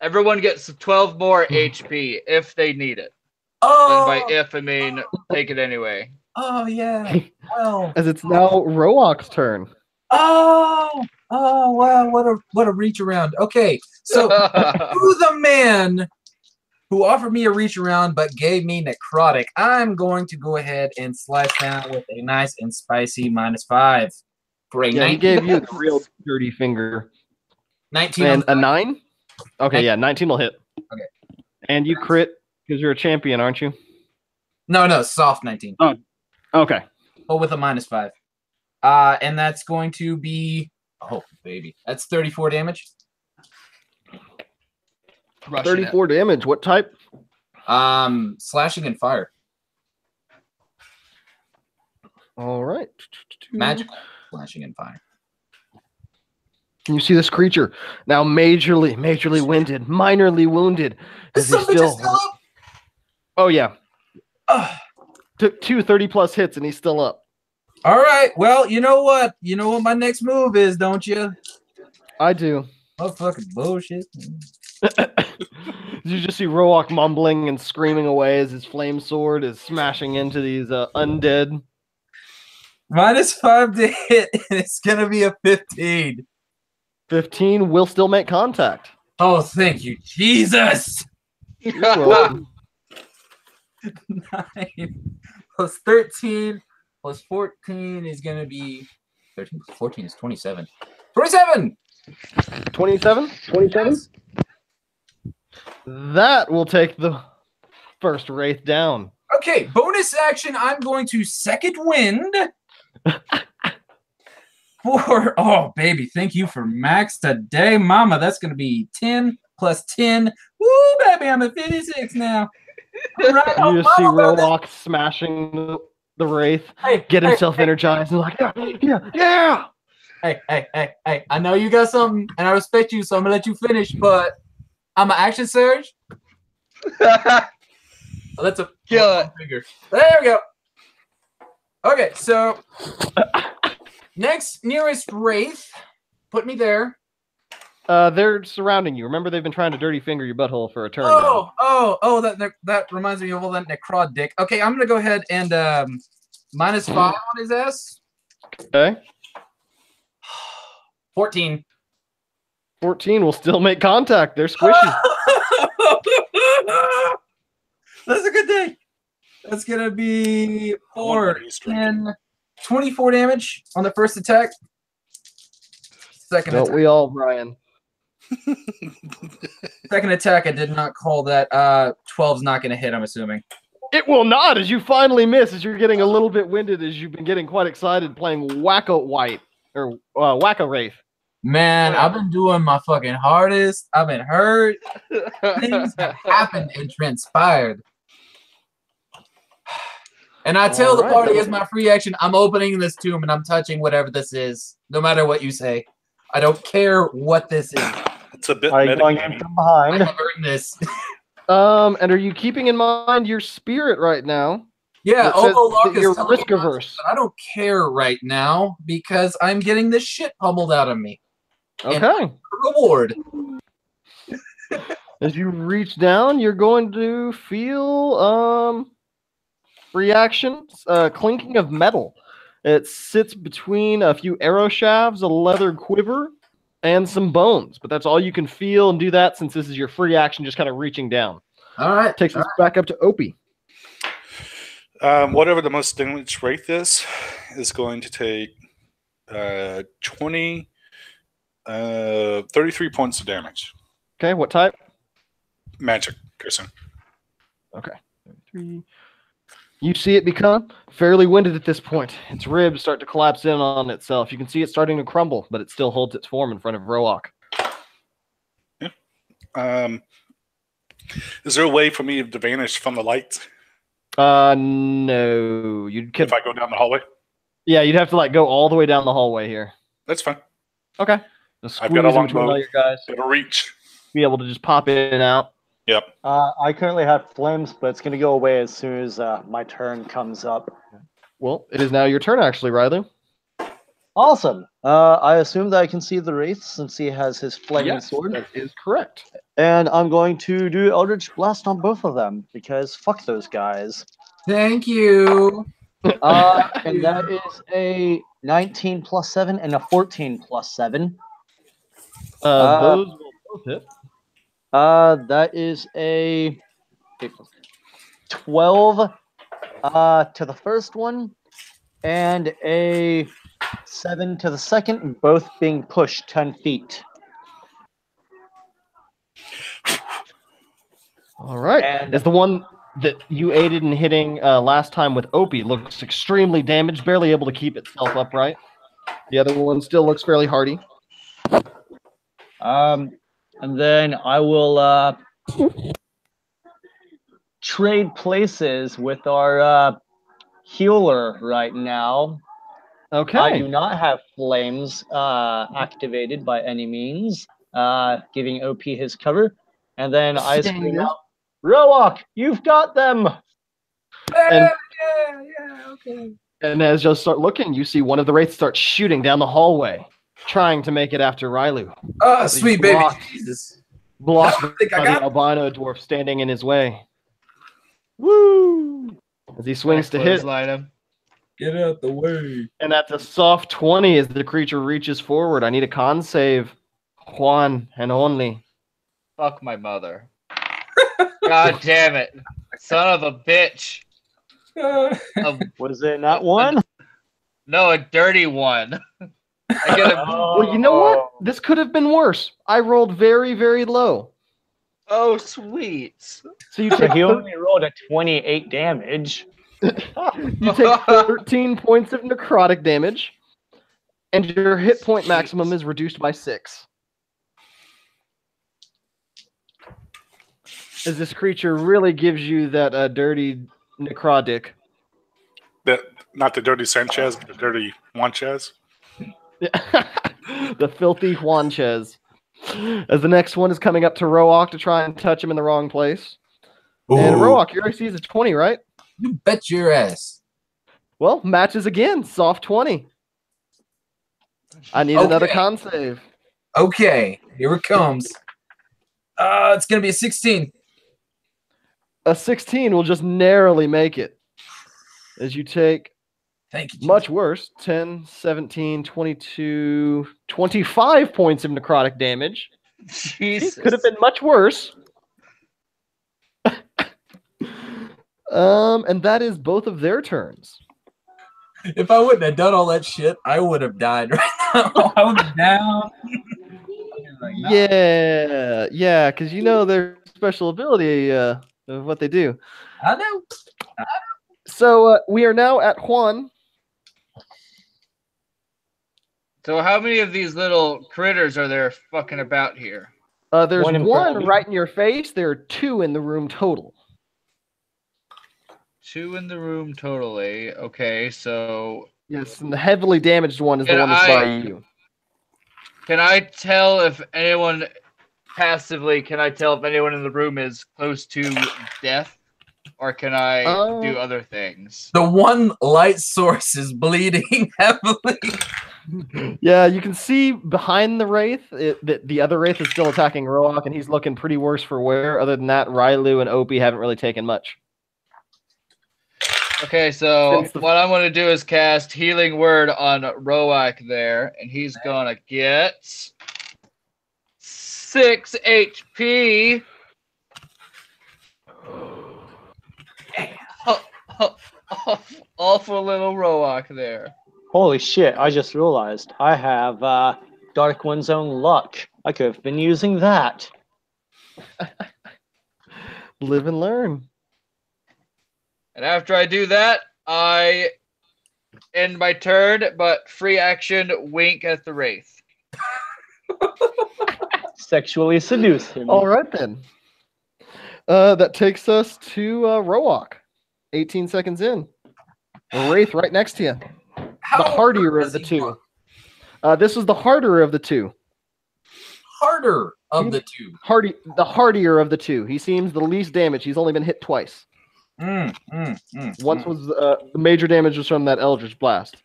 Everyone gets 12 more HP if they need it. Oh, And by if, I mean take it anyway. oh yeah. Well. As it's now Roak's turn. Oh, wow! What a reach around. Okay, so who's the man who offered me a reach around but gave me necrotic? I'm going to go ahead and slice down with a nice and spicy -5 for a Yeah, 19. he gave you the real dirty finger. 19 And on a 9? Okay, 19. yeah, 19 will hit. Okay. And you crit because you're a champion, aren't you? No, soft 19. Oh, okay. But with a -5. And that's going to be baby. That's 34 damage. Crushing 34 damage. What type? Slashing and fire. All right. Magical slashing and fire. Can you see this creature now majorly winded, minorly wounded? Is Is he something still? still up? Oh yeah. Ugh. Took 2 30+ hits and he's still up. All right. Well, you know what? You know what my next move is, don't you? I do. Oh, fucking bullshit. You just see Roak mumbling and screaming away as his flame sword is smashing into these undead. -5 to hit, and it's gonna be a 15. 15 will still make contact. Oh, thank you, Jesus. You're welcome. 9 plus 13 plus 14 is gonna be 13 plus 14 is 27. 27. 27? 27? That will take the first wraith down. Okay, bonus action. I'm going to second wind. Oh, baby, thank you for max today, mama. That's going to be 10 plus 10. Woo, baby, I'm at 56 now. All right, You just see mama, Roak smashing the wraith, Hey, get hey, himself hey, energized, and like, yeah. Hey, I know you got something, and I respect you, so I'm going to let you finish, but I'm an action surge. That's a Kill it. figure. There we go. Okay, so next nearest wraith, put me there. They're surrounding you. Remember, they've been trying to dirty finger your butthole for a turn now. Oh, that reminds me of all that necrod dick. Okay, I'm gonna go ahead and -5 on his ass. Okay. 14. 14 will still make contact. They're squishy. That's a good day. That's gonna be I wonder 4, what he's drinking. 10, 24 damage on the first attack. Second Don't attack. we all, Brian? Second attack, I did not call that. 12's not gonna hit, I'm assuming. It will not, as you finally miss, as you're getting a little bit winded, as you've been getting quite excited playing Wacko White, or Wacko Wraith. Man, I've been doing my fucking hardest. I've been hurt. Things have happened and transpired. And I tell the party as my free action, I'm opening this tomb and I'm touching whatever this is, no matter what you say. I don't care what this is. It's a bit Are you going in from behind? I'm earning this. And are you keeping in mind your spirit right now? Yeah, That you're risk averse. But I don't care right now because I'm getting this shit pummeled out of me. Okay. Reward. As you reach down, you're going to feel reactions, clinking of metal. It sits between a few arrow shafts, a leather quiver, and some bones. But that's all you can feel and do that since this is your free action, just kind of reaching down. All right. Takes us back up to Opie. Whatever the most damage Wraith is going to take 33 points of damage. Okay, what type? Magic, Kirsten. Okay. 33. You see it become fairly winded at this point. Its ribs start to collapse in on itself. You can see it starting to crumble, but it still holds its form in front of Roak. Yeah. Is there a way for me to vanish from the lights? No. If I go down the hallway? Yeah, you'd have to go all the way down the hallway here. That's fine. Okay. I've got a long between all your guys. It'll reach. Be able to just pop in and out. Yep. I currently have flames, but it's going to go away as soon as my turn comes up. Well, it is now your turn, actually, Rylu. Awesome. I assume that I can see the Wraith since he has his flaming sword. That is correct. And I'm going to do Eldritch Blast on both of them because fuck those guys. Thank you. And that is a 19 plus 7 and a 14 plus 7. Those will both hit. That is a 12 to the first one and a 7 to the second, both being pushed 10 feet. All right. And is the one that you aided in hitting last time with Opie looks extremely damaged, barely able to keep itself upright. The other one still looks fairly hardy. And then I will trade places with our healer right now. Okay. I do not have flames activated by any means, giving OP his cover. And then I scream out, Roak, you've got them! And, Okay. and as you start looking, you see one of the wraiths start shooting down the hallway, trying to make it after Rylu. Oh, sweet baby. blocked. Jesus. Blocked I don't think I by got the albino dwarf standing in his way. Woo! As he swings to hit. Line him. Get out the way. And that's a soft 20 as the creature reaches forward. I need a con save. Juan and only. Fuck my mother. God damn it. Son of a bitch. Was it not one? No, a dirty one. I get a, Well, you know what? This could have been worse. I rolled very, very low. oh, sweet. So you So take he only rolled a 28 damage. you take 13 points of necrotic damage, and your hit point maximum is reduced by 6. As this creature really gives you that dirty necrotic. Not the dirty Sanchez, but the dirty Juanchez. The filthy Juanchez. As the next one is coming up to Roak to try and touch him in the wrong place. And Roak, your AC is a 20, right? You bet your ass. Well, matches again. Soft 20. I need another con save. Okay, here it comes. It's gonna be a 16. A 16 will just narrowly make it. As you take Thank you. much worse, 10, 17, 22, 25 points of necrotic damage. Jesus. Could have been much worse. And that is both of their turns. If I wouldn't have done all that shit, I would have died right now. I would be down. Yeah, because you know their special ability of what they do. I know. So we are now at Juan. So how many of these little critters are there fucking about here? There's One in front of one you. right in your face. There are 2 in the room total. 2 in the room totally. Okay, so Yes, and the heavily damaged one is the Can one that's I- by you. can I tell if anyone passively, can I tell if anyone in the room is close to death? Or can I do other things? The one light source is bleeding heavily. Yeah, you can see behind the Wraith that the other Wraith is still attacking Roak, and he's looking pretty worse for wear. Other than that, Rylu and Opie haven't really taken much. Okay, so Since the- what I'm going to do is cast Healing Word on Roak there, and he's going to get 6 HP. Awful little Roak there. Holy shit, I just realized I have Dark One's Own Luck. I could have been using that. Live and learn. And after I do that, I end my turn, but free action wink at the Wraith. Sexually seduce him. All right, then. That takes us to Roak. 18 seconds in. A Wraith right next to you. The hardier of the 2. This was the harder of the 2. Harder of the 2. The hardier of the 2. He seems the least damage. He's only been hit twice. Once was the major damage was from that Eldritch Blast.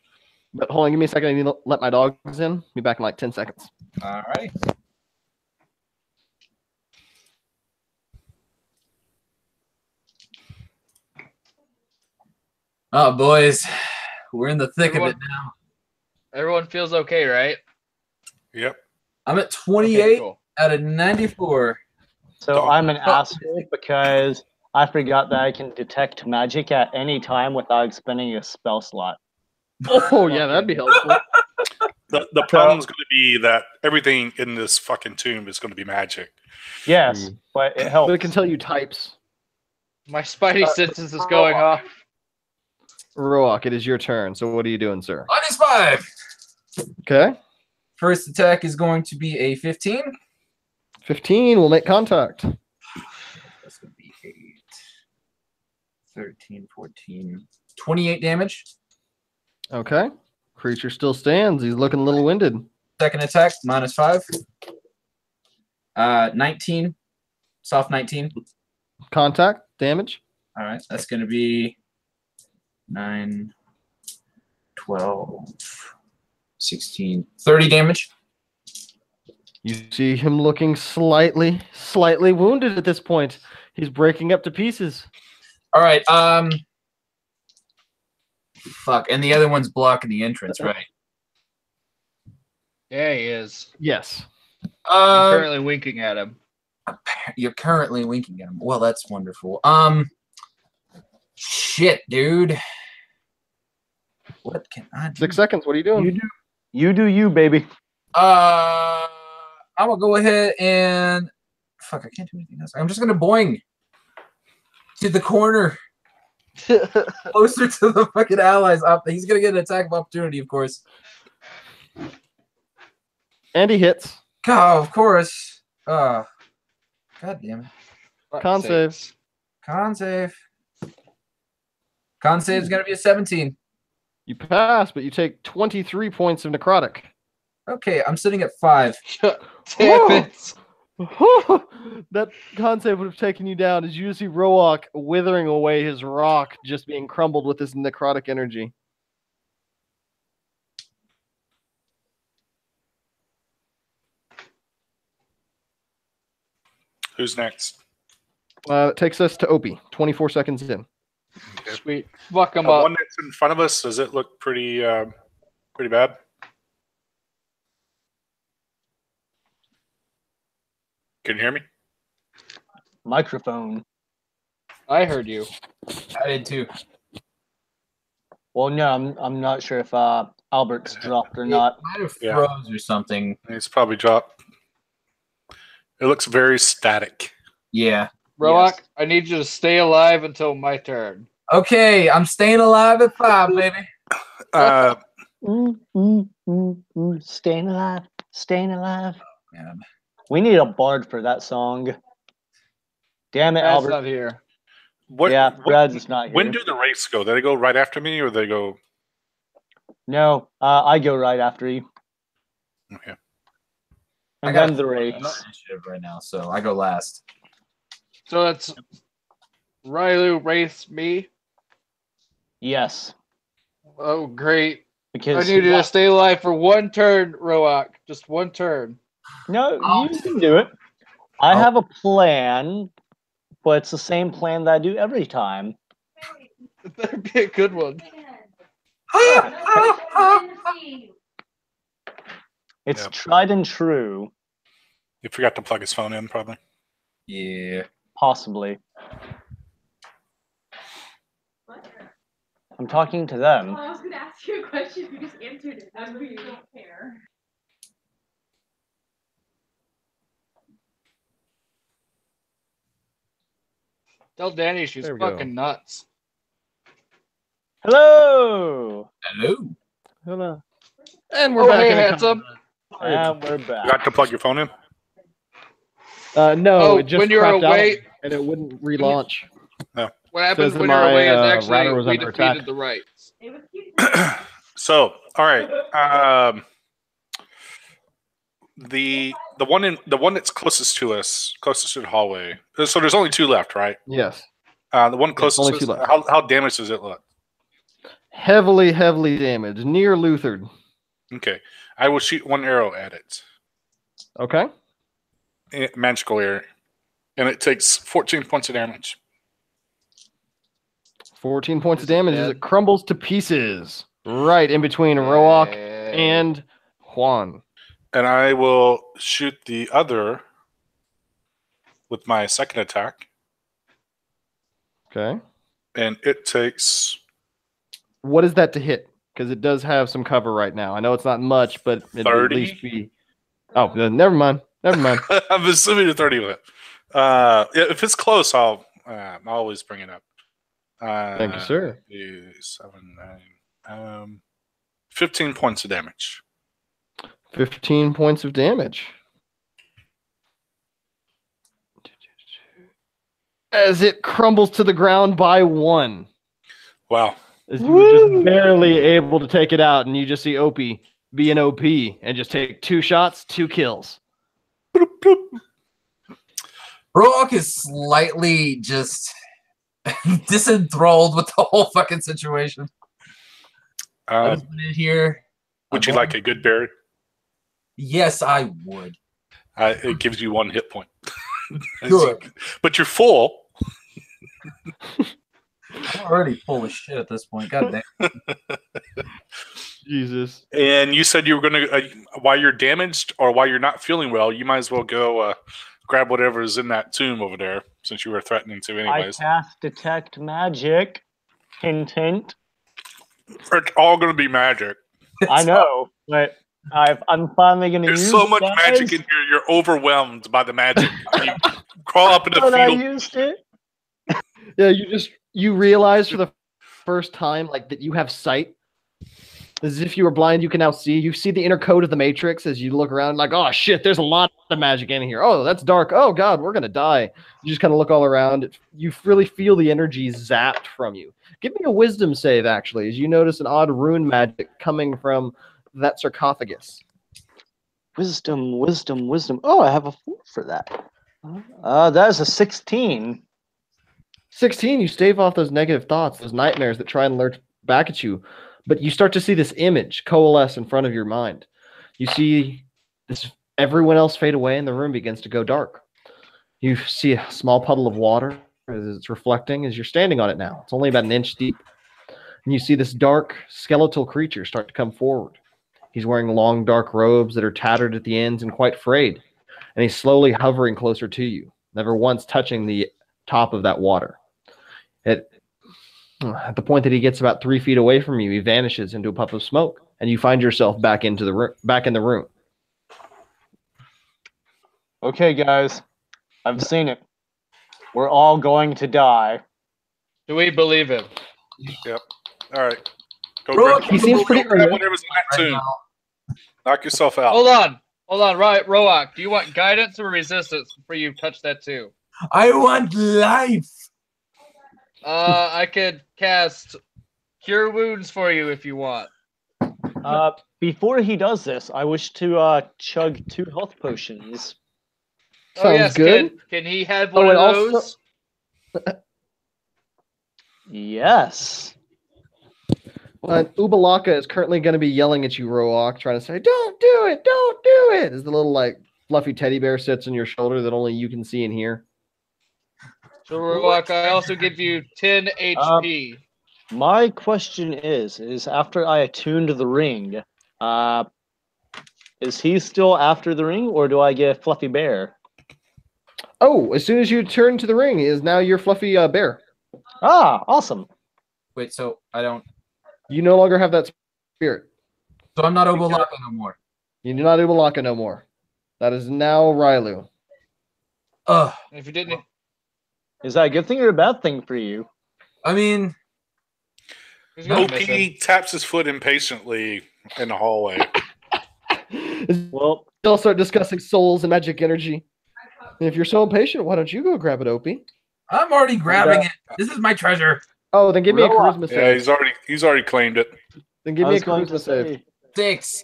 But hold on, give me a second. I need to let my dogs in. Be back in like 10 seconds. All right. Oh, boys, we're in the thick of it now. Everyone feels okay, right? Yep. I'm at 28 Okay, cool. out of 94. So I'm an asshole because I forgot that I can detect magic at any time without expending a spell slot. Oh, yeah, that'd be helpful. The problem's going to be that everything in this fucking tomb is going to be magic. Yes, but it helps. But it can tell you types. My spidey senses is going off. Roak, it is your turn. So what are you doing, sir? Minus 5. Okay. First attack is going to be a 15. 15 will make contact. That's going to be 8, 13, 14, 28 damage. Okay. Creature still stands. He's looking a little winded. Second attack, minus 5. 19. Soft 19. Contact damage. All right. That's going to be 9, 12, 16, 30 damage. You see him looking slightly wounded at this point. He's breaking up to pieces. All right. Fuck. And the other one's blocking the entrance, right? Yeah, he is. Yes. I'm currently winking at him. You're currently winking at him. Well, that's wonderful. Shit, dude. What can I do? 6 seconds. What are you doing? You do you, baby. I'm gonna go ahead and fuck. I can't do anything else. I'm just gonna boing to the corner, closer to the fucking allies. He's gonna get an attack of opportunity, of course. And he hits. God, of course. God damn it. Con save. Con save. Con save is gonna be a 17. You pass, but you take 23 points of necrotic. Okay, I'm sitting at 5. Damn it. That con save would have taken you down as you see Roak withering away his rock, just being crumbled with this necrotic energy. Who's next? It takes us to Opie. 24 seconds in. Sweet. Fuck him The up. one that's in front of us, does it look pretty bad? Can you hear me? Microphone. I heard you. I did too. Well, no, I'm not sure if Albert's dropped or not. Might have Yeah. froze or something. It's probably dropped. It looks very static. Yeah. Roak, Yes. I need you to stay alive until my turn. Okay, I'm staying alive at 5, baby. Staying alive, staying alive. Man. We need a bard for that song. Damn it, That's Albert. not here. Yeah, Brad's is not When here. do the race go? Do they go right after me, or they go? No, I go right after you. Okay. I And got then the I'm race. initiative right now, so I go last. So it's Rylu, Wraith, me. Yes. Oh, great. I Because need you to stay alive for 1 turn, Roak. Just 1 turn. No, you can do it. I have a plan, but it's the same plan that I do every time. It better be a good one. It's Yep. tried and true, He forgot to plug his phone in, probably. Yeah. possibly. I'm talking to them. Well, I was going to ask you a question. You just answered it. That's why you don't care. Tell Danny she's There we go. fucking nuts. Hello! Hello. Hello. And we're Oh, back hey, in the handsome. And we're You back. got to plug your phone in. No, Oh, it just when you're crapped away- out and it wouldn't relaunch. What happens Says when that you're my, away is router actually was we under defeated attack. the rights. It was cute. So, all right. The one that's closest to us, closest to the hallway. So there's only 2 left, right? Yes. The one closest only to 2 us, left. how damaged does it look? Heavily damaged. Near Luthered. Okay. I will shoot 1 arrow at it. Okay. Magical arrow. And it takes 14 points of damage. 14 points of Is it damage as dead? it crumbles to pieces. Right in between Roak Yay. and Juan. And I will shoot the other with my second attack. Okay. And it takes... What is that to hit? Because it does have some cover right now. I know it's not much, but it'll 30? at least be... Oh, never mind. Never mind. I'm assuming a 30 will hit. If it's close, I'll always bring it up. Thank you, sir. 7, 9, 15 points of damage. 15 points of damage. As it crumbles to the ground by 1. Wow. As you were just barely able to take it out, and you just see Opie be an OP and just take 2 shots, 2 kills. Bloop, bloop. Roak is slightly just disenthralled with the whole fucking situation. I just went in here. Would you like a good berry? Yes, I would. It gives you 1 hit point. Good. But you're full. I'm already full of shit at this point. God damn. Jesus. And you said you were going to, while you're damaged or while you're not feeling well, you might as well go grab whatever is in that tomb over there, since you were threatening to anyways. I cast Detect Magic. Hint, hint. It's all going to be magic. I know, but I'm finally going to use There's so much guys. magic in here, you're overwhelmed by the magic. You crawl up in the But I fetal. used it. Yeah, you realize for the first time like that you have sight. As if you were blind, you can now see. You see the inner code of the Matrix as you look around, like, oh shit, there's a lot of magic in here. Oh, that's dark. Oh god, we're gonna die. You just kind of look all around. You really feel the energy zapped from you. Give me a wisdom save, actually, as you notice an odd rune magic coming from that sarcophagus. Wisdom. Oh, I have a 4 for that. That is a 16. 16, you stave off those negative thoughts, those nightmares that try and lurch back at you. But you start to see this image coalesce in front of your mind. You see everyone else fade away and the room begins to go dark. You see a small puddle of water as it's reflecting as you're standing on it now. It's only about an inch deep. And you see this dark skeletal creature start to come forward. He's wearing long dark robes that are tattered at the ends and quite frayed. And he's slowly hovering closer to you, never once touching the top of that water. At the point that he gets about 3 feet away from you, he vanishes into a puff of smoke, and you find yourself back in the room. Okay, guys. I've seen it. We're all going to die. Do we believe him? Yep. All right. Go Rook, grab, He seems pretty go grab earnest. whatever's in that right tomb. now. Knock yourself out. Hold on, right, Roak. Do you want guidance or resistance before you touch that too? I want life. I could cast Cure Wounds for you if you want. Before he does this, I wish to chug 2 health potions. Oh yes, Sounds good. Can he have Oh, one and of also- those? Yes. Ubalaka is currently going to be yelling at you, Roak, trying to say, "Don't do it! Don't do it!" As the little like fluffy teddy bear sits on your shoulder that only you can see and hear. So Roak, I also give you 10 HP. My question is after I attuned the ring, is he still after the ring, or do I get Fluffy Bear? Oh, as soon as you turn to the ring, he is now your fluffy bear. Ah, awesome. Wait, so I don't. You no longer have that spirit. So I'm not Obolaka no more. You do not Ubalaka no more. That is now Rylu. Ugh. If you didn't, Is that a good thing or a bad thing for you? I mean, who's gonna OP miss him? taps his foot impatiently in the hallway. Well, They'll start discussing souls and magic energy. And if you're so impatient, why don't you go grab it, Opie? I'm already grabbing it. This is my treasure. Oh, then give me a Roak. charisma Yeah, save. he's already claimed it. Then give I me a was going to charisma save. say, 6.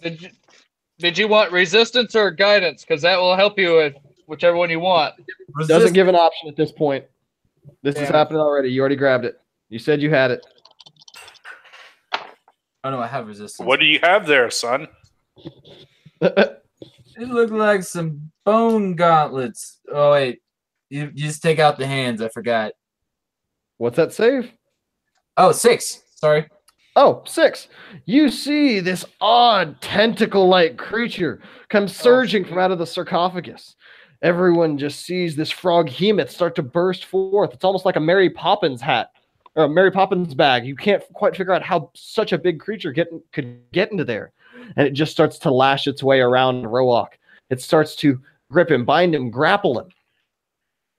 Did you want resistance or guidance? Because that will help you with whichever one you want. Doesn't give an option at this point. This Damn has it. happened already. You already grabbed it. You said you had it. Oh no, I have resistance. What do you have there, son? It looked like some bone gauntlets. Oh wait, you just take out the hands. I forgot. What's that save? Oh, 6. Sorry. Oh, 6. You see this odd tentacle-like creature come surging from out of the sarcophagus. Everyone just sees this frog hemoth start to burst forth. It's almost like a Mary Poppins hat or a Mary Poppins bag. You can't quite figure out how such a big creature could get into there. And it just starts to lash its way around Roak. It starts to grip him, bind him, grapple him.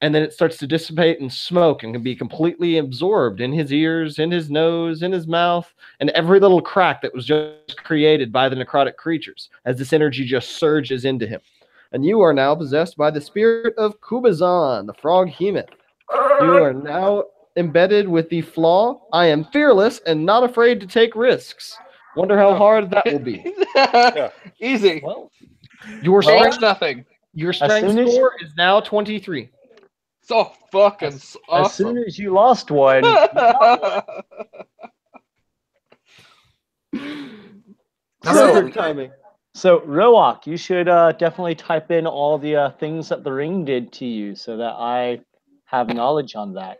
And then it starts to dissipate and smoke and can be completely absorbed in his ears, in his nose, in his mouth, and every little crack that was just created by the necrotic creatures as this energy just surges into him. And you are now possessed by the spirit of Kubazan, the frog hemoth. You are now embedded with the flaw, I am fearless and not afraid to take risks. Wonder how hard that will be. Easy. well, Your Change strength, nothing. your strength soon as- score is now 23. So fucking as soon awesome. as you lost one, Perfect timing. so Roak, you should definitely type in all the things that the ring did to you, so that I have knowledge on that.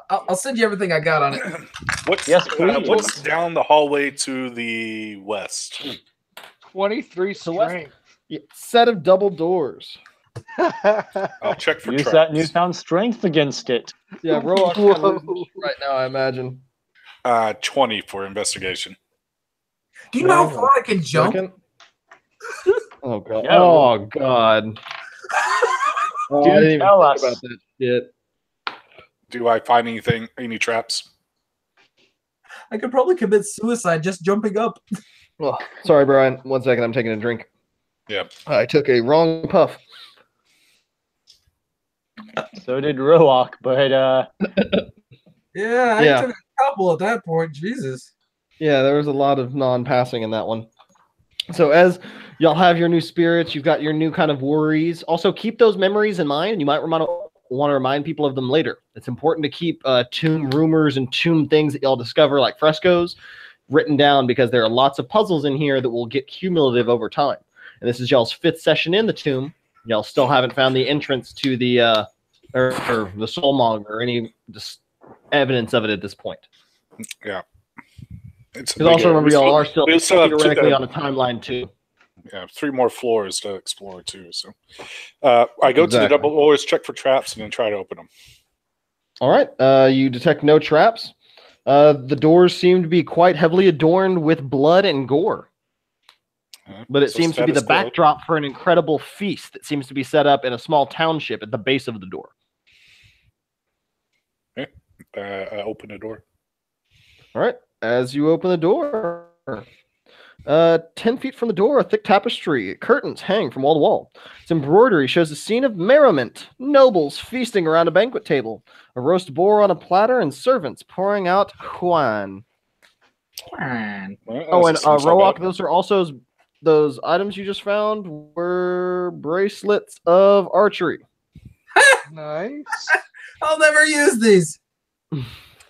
I'll send you everything I got on it. Yes, please. What's down the hallway to the west? 23 So what- strength. Yeah, set of double doors. I'll check for Use traps. that newfound strength against it. Yeah, Roak's kind of losing shit right now, I imagine. 20 for investigation. Do you know how far I can jump? Second. Oh god. Yeah. Oh god. Oh, I Dude, didn't even tell think us. about that shit. Do I find any traps? I could probably commit suicide just jumping up. Oh, sorry, Brian. 1 second. I'm taking a drink. Yep. I took a wrong puff. So did Roak, but Yeah, I Yeah. took a couple at that point. Jesus. Yeah, there was a lot of non-passing in that one. So as y'all have your new spirits, you've got your new kind of worries. Also, keep those memories in mind. You might want to remind people of them later. It's important to keep tomb rumors and tomb things that y'all discover, like frescoes, written down, because there are lots of puzzles in here that will get cumulative over time. And this is y'all's 5th session in the tomb. Y'all still haven't found the entrance to the or the soulmonger or any evidence of it at this point. Yeah. It's Because also remember, y'all are still we still have theoretically on a timeline too. Yeah, 3 more floors to explore too. So I go to the Exactly. double doors, check for traps, and then try to open them. All right. You detect no traps. The doors seem to be quite heavily adorned with blood and gore. But it So seems to be the status quo. backdrop for an incredible feast that seems to be set up in a small township at the base of the door. open the door. All right. As you open the door, 10 feet from the door, a thick tapestry. Curtains hang from wall to wall. Its embroidery shows a scene of merriment. Nobles feasting around a banquet table. A roast boar on a platter and servants pouring out wine. Fine. Well, Oh, and that seems so Roak, bad. those are also those items you just found were bracelets of archery. Nice. I'll never use these.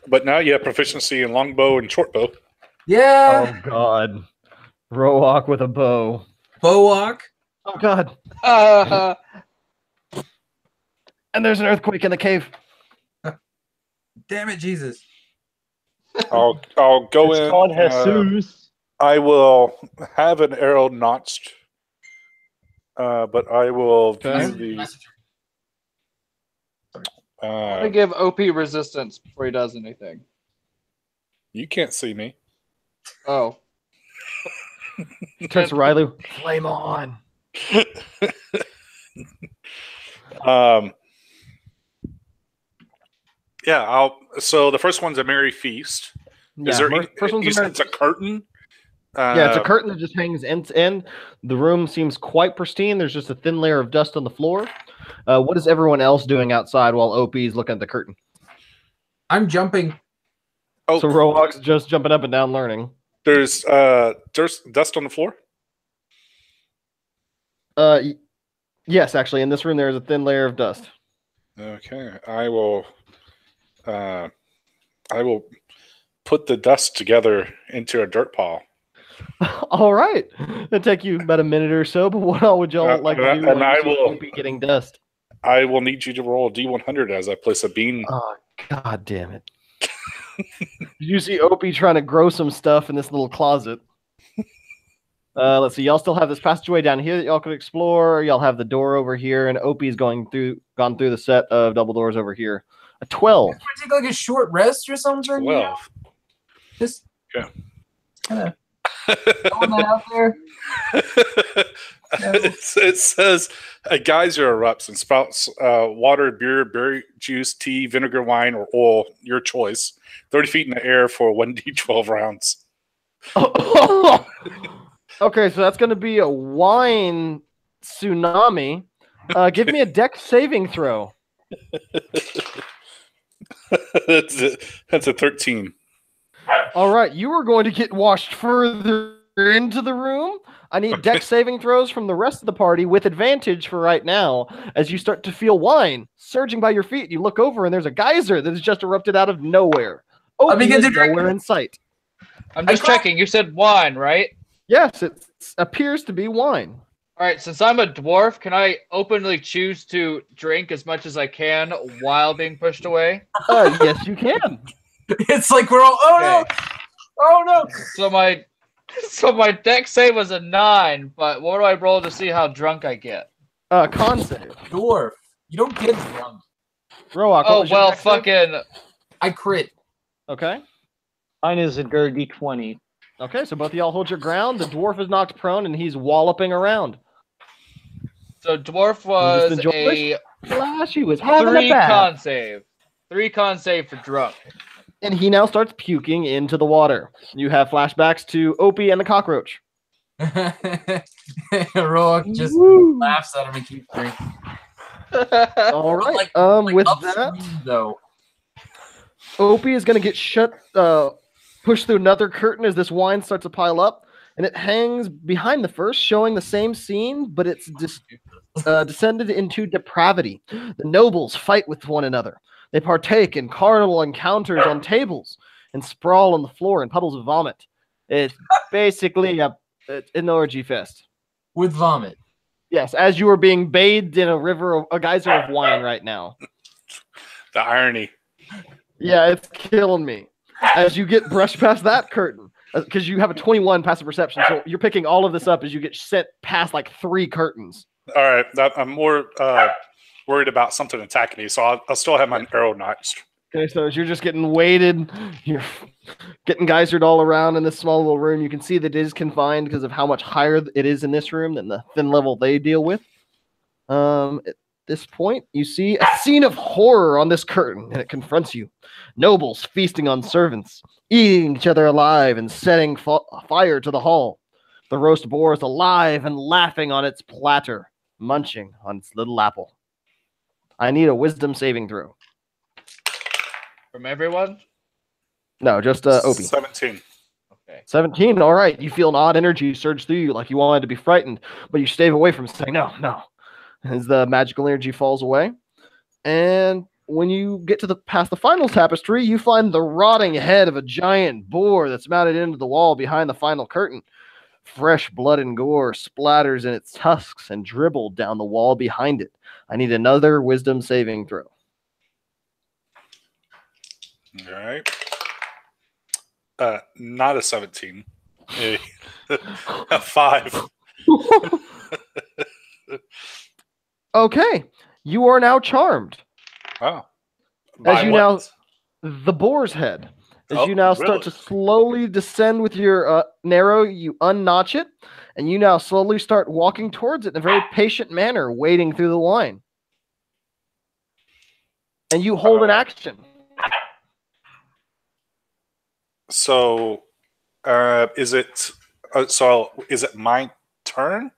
But now you have proficiency in longbow and shortbow. Yeah. Oh God, Roak with a bow. Bow walk. Oh God, and there's an earthquake in the cave. Damn it, Jesus. I'll go It's in. called Jesus. I will have an arrow notched, but I will Okay. view the. I'm gonna give OP resistance before he does anything. You can't see me. Oh. Turns to Riley. Flame on. Yeah, so the first one's a merry feast. Is there? First one's You a said merry- it's a curtain. Yeah, it's a curtain that just hangs end to end. The room seems quite pristine. There's just a thin layer of dust on the floor. What is everyone else doing outside while OP is looking at the curtain? I'm jumping. Oh, So Roak's just jumping up and down learning. there's dust on the floor. Yes, actually, in this room there is a thin layer of dust. Okay, I will put the dust together into a dirt pile. All right, it'll take you about a minute or so. But what all would y'all like to do? and when I you see will- OP getting dust. I will need you to roll a D100 as I place a bean. Oh God damn it! You see OP trying to grow some stuff in this little closet. Let's see. Y'all still have this passageway down here that y'all could explore. Y'all have the door over here, and OP's gone through the set of double doors over here. A 12. Can I take like a short rest or something? You know? 12. Just Yeah. kind of throwing that out there. It says a geyser erupts and spouts water, beer, berry juice, tea, vinegar, wine, or oil, your choice. 30 feet in the air for 1d12 rounds. Okay, so that's going to be a wine tsunami. Give me a dex saving throw. That's a 13. All right, you are going to get washed further into the room. I need dex saving throws from the rest of the party with advantage for right now as you start to feel wine surging by your feet. You look over and there's a geyser that has just erupted out of nowhere. Oh, I begin to drink. nowhere in sight. I'm just checking. You said wine, right? Yes, it appears to be wine. All right, since I'm a dwarf, can I openly choose to drink as much as I can while being pushed away? Yes, you can. It's like we're all. Oh Okay. no! Oh no! So my dex save was a 9, but what do I roll to see how drunk I get? Con save. Dwarf. You don't get drunk. Roak, what Oh was your well, dex save? fucking. I crit. Okay. Mine is a dirty 20. Okay, so both of y'all hold your ground. The dwarf is knocked prone and he's walloping around. So dwarf Just was enjoy a Flash, he was having 3 a bath. con save. 3 con save for drunk. And he now starts puking into the water. You have flashbacks to Opie and the cockroach. Roak just Woo. laughs at him and keeps drinking. All right. Like With upstream, that, though. Opie is going to get pushed through another curtain as this wine starts to pile up. And it hangs behind the first, showing the same scene, but it's descended into depravity. The nobles fight with one another. They partake in carnal encounters on tables and sprawl on the floor in puddles of vomit. It's basically an orgy fest. With vomit. Yes, as you are being bathed in a geyser of wine right now. The irony. Yeah, it's killing me. As you get brushed past that curtain, because you have a 21 passive perception, so you're picking all of this up as you get sent past like 3 curtains. All right, I'm more worried about something attacking me, so I'll still have my arrow notched. Okay, so as you're just getting weighted, you're getting geysered all around in this small little room. You can see that it is confined because of how much higher it is in this room than the thin level they deal with. this point, you see a scene of horror on this curtain, and it confronts you. Nobles feasting on servants, eating each other alive and setting fire to the hall. The roast boar is alive and laughing on its platter, munching on its little apple. I need a wisdom saving throw. From everyone? No, just Opie. 17. Okay. 17. All right. You feel an odd energy surge through you, like you wanted to be frightened, but you stave away from saying no. As the magical energy falls away, and when you get to past the final tapestry, you find the rotting head of a giant boar that's mounted into the wall behind the final curtain. Fresh blood and gore splatters in its tusks and dribbled down the wall behind it. I need another wisdom saving throw. All right. Not a 17. A 5. Okay, you are now charmed. Oh. As you now, what? the boar's head. As Oh, you now start really? to slowly descend with your narrow, you unnotch it, and you now slowly start walking towards it in a very patient manner, wading through the line. And you hold an action. So, is it my turn?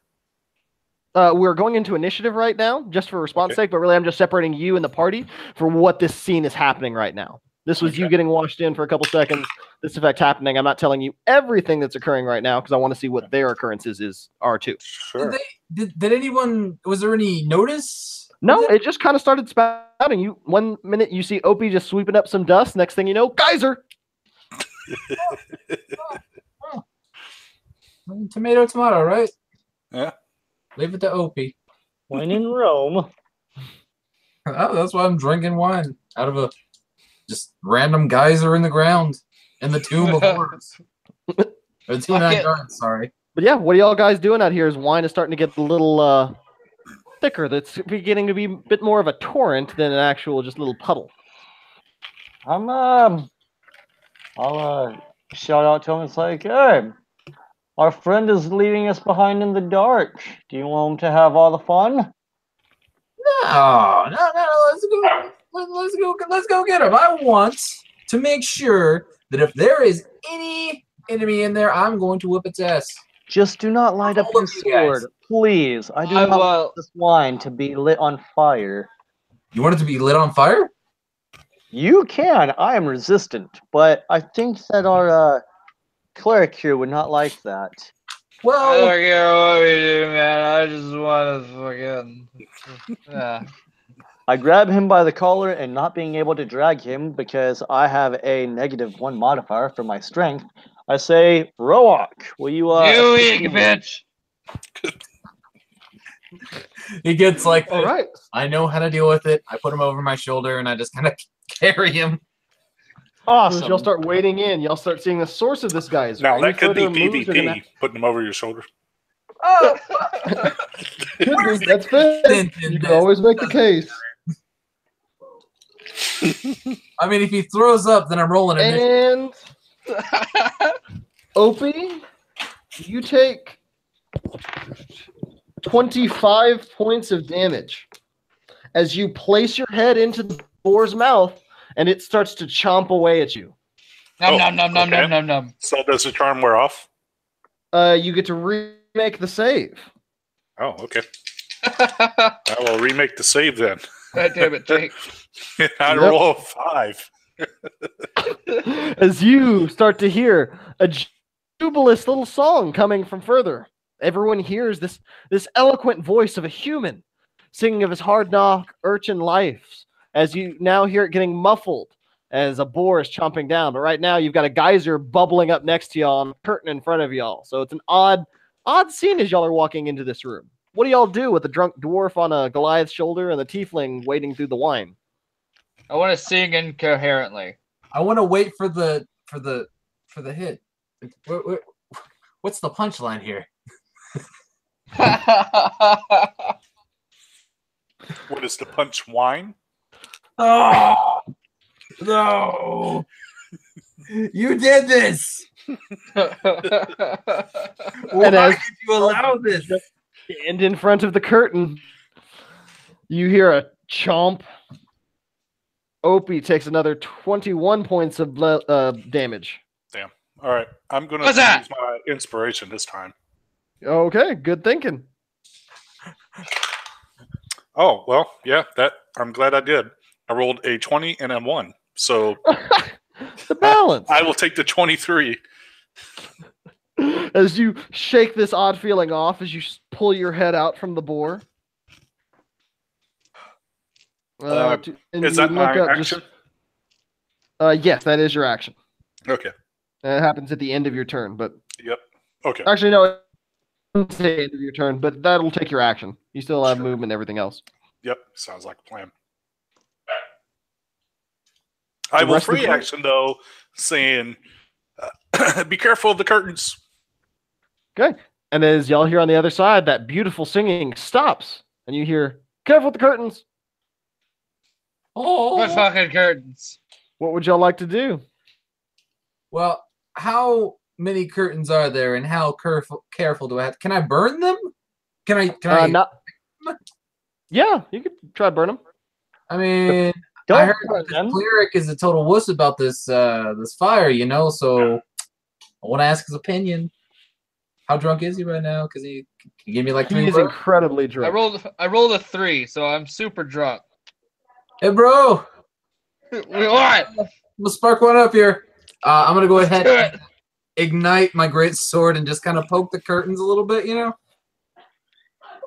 We're going into initiative right now, just for response sake, but really I'm just separating you and the party for what this scene is happening right now. This was you getting washed in for a couple seconds, this effect happening. I'm not telling you everything that's occurring right now because I want to see what their occurrences are too. Sure. Did anyone, was there any notice? No, it just kind of started spouting. You 1 minute you see Opie just sweeping up some dust, next thing you know, geyser. Tomato, right? Yeah. Leave it to Opie. When in Rome. Oh, that's why I'm drinking wine out of a just random geyser in the ground in the tomb of horrors. Or tomb of guards, sorry. But yeah, what are y'all guys doing out here? As wine is starting to get a little thicker. That's beginning to be a bit more of a torrent than an actual just little puddle. I'll shout out to him. It's like, hey, our friend is leaving us behind in the dark. Do you want him to have all the fun? No. Let's go get him. I want to make sure that if there is any enemy in there, I'm going to whip its ass. Just do not light up All your of you guys. sword, please. I do not want this wine to be lit on fire. You want it to be lit on fire? You can. I am resistant, but I think that our cleric here would not like that. I don't care what we do, man. I just want to fucking. Yeah. I grab him by the collar and not being able to drag him because I have a -1 modifier for my strength. I say, Roak, will you You assist weak me?" bitch! He gets like, all right. I know how to deal with it. I put him over my shoulder and I just kind of carry him. Awesome. As y'all start wading in, y'all start seeing the source of this geyser. Now, Any that could be further moves are PvP, gonna- putting them over your shoulder. Oh, Could be, that's fair. You can always make the case. I mean, if he throws up, then I'm rolling it. And Opie, you take 25 points of damage as you place your head into the boar's mouth and it starts to chomp away at you. Nom. So does the charm wear off? You get to remake the save. Oh, okay. I will remake the save then. God damn it, Jake. I Yep. roll a 5. As you start to hear a jubilous little song coming from further. Everyone hears this eloquent voice of a human singing of his hard-knock urchin life, as you now hear it getting muffled as a boar is chomping down. But right now you've got a geyser bubbling up next to y'all on a curtain in front of y'all. So it's an odd scene as y'all are walking into this room. What do y'all do with the drunk dwarf on a Goliath's shoulder and the tiefling wading through the wine? I want to sing incoherently. I want to wait for the hit. What's the punchline here? What is the punch wine? Oh no! You did this. Why as- did you allow this? And in front of the curtain, You hear a chomp. Opie takes another 21 points of damage. Damn. All right. I'm going to What's that? use my inspiration this time. Okay, good thinking. Oh, well, yeah, I'm glad I did. I rolled a 20 and a 1. So The balance. I will take the 23. As you shake this odd feeling off, as you pull your head out from the boar. And is you that my look up action? Yes, that is your action. Okay. And it happens at the end of your turn, but Yep. Okay. actually, no, it doesn't say end of your turn, but that'll take your action. You still have Sure. movement and everything else. Yep. Sounds like a plan. I will rest of the free group- action, though, saying, be careful of the curtains. Okay. And as y'all hear on the other side, that beautiful singing stops, and you hear, careful with the curtains. What Oh, fucking curtains? What would y'all like to do? well, how many curtains are there, and how careful do I have? Can I burn them? Can I? Not. Yeah, you could try to burn them. I mean, Don't I heard burn this them. cleric is a total wuss about this this fire, so I want to ask his opinion. How drunk is he right now? Because he can give me like He 3 is words. incredibly I drunk. rolled a 3, so I'm super drunk. Hey, bro, What? we'll spark one up here. I'm gonna go ahead Do and it. ignite my great sword and just kind of poke the curtains a little bit,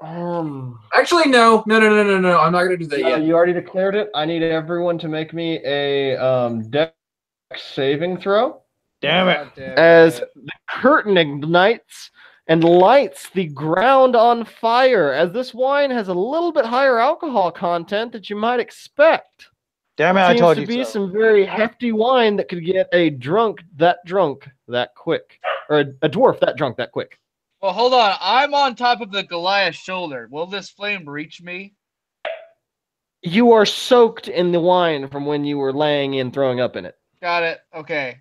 Actually, no. I'm not gonna do that yet. You already declared it. I need everyone to make me a dex saving throw. Damn it. God damn As it. the curtain ignites and lights the ground on fire, as this wine has a little bit higher alcohol content that you might expect. Damn it, I Seems told to you be so. some very hefty wine that could get a drunk that quick, or a dwarf that drunk that quick. Well, hold on. I'm on top of the Goliath's shoulder. Will this flame reach me? You are soaked in the wine from when you were laying in throwing up in it. Got it. Okay.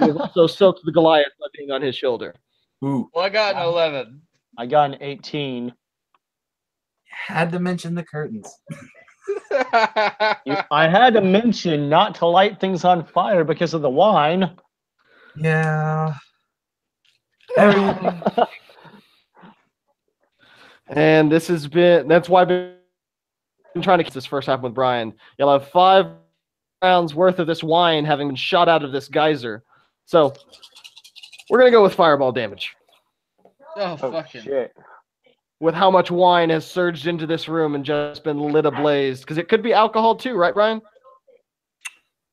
You have also soaked the Goliath by being on his shoulder. Ooh, Well, I got an 11. I got an 18. had to mention the curtains. I had to mention not to light things on fire because of the wine. Yeah. And this has been, that's why I've been trying to get this first happen with Brian. You'll have 5 rounds worth of this wine having been shot out of this geyser. So we're going to go with fireball damage. Oh, Oh, fucking. shit. With how much wine has surged into this room and just been lit ablaze. Because it could be alcohol too, right, Brian?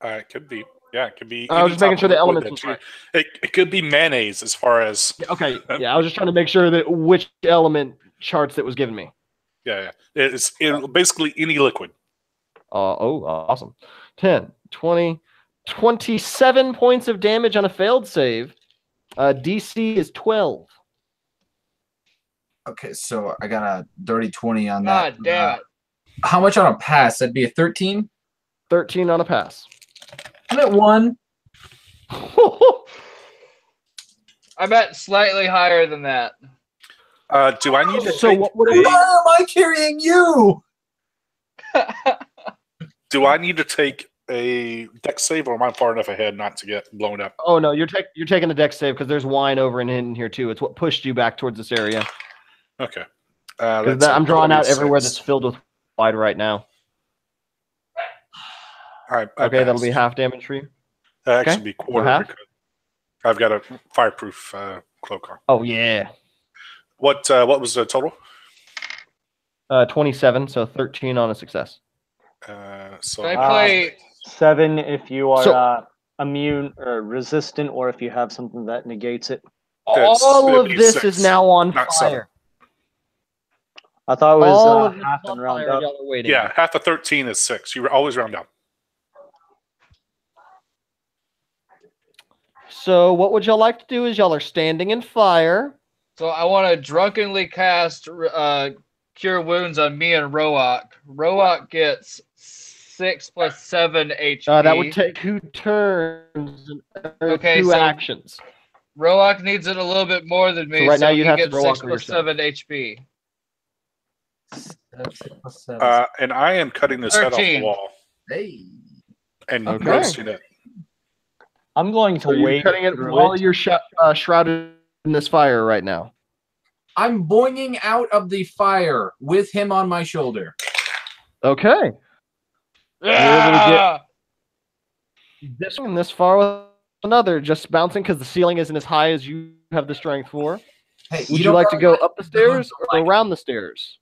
It could be. Yeah, it could be. I was just making sure the elements was right. It could be mayonnaise as far as. Okay, yeah, I was just trying to make sure that which element charts it was giving me. Yeah. It's basically any liquid. Awesome. 10, 20, 27 points of damage on a failed save. DC is 12. Okay, so I got a dirty 20 on that. God damn it. How much on a pass? That'd be a 13? 13 on a pass. I'm at 1. I'm at slightly higher than that. Do I need to So take what would Why it be? am I carrying you? Do I need to take a dex save, or am I far enough ahead not to get blown up? Oh no, you're taking a dex save because there's wine over and in here too. It's what pushed you back towards this area. Okay. 'Cause That's I'm drawing out 26. everywhere that's filled with wine right now. All right. Okay, that'll be half damage for you. Actually, okay. be quarter. half? Because I've got a fireproof cloak on. Oh yeah. What was the total? 27, so 13 on a success. So Can I play? 7 if you are So- immune or resistant, or if you have something that negates it. All of it'd be this 6, is now on not fire. 7. I thought it All was of this half is on and round fire. up. Y'all are waiting. Yeah, half of 13 is 6. You always round down. So what would y'all like to do? Is y'all are standing in fire. So I want to drunkenly cast Cure Wounds on me and Roak. Roak gets 6 plus 7 HP. That would take 2 turns or Okay, 2 so- actions. Roak needs it a little bit more than me, So right now you'd he have to gets Roak 6 or plus yourself. 7 HP. And I am cutting this head off the 13. wall Hey. and Okay. roasting it. I'm going to So you're wade cutting it through while it. you're shrouded in this fire right now. I'm boinging out of the fire with him on my shoulder. Okay. Ah! This one, this far with another, just bouncing because the ceiling isn't as high as you have the strength for. Hey, Would you don't like to really go up the stairs or like- around the stairs?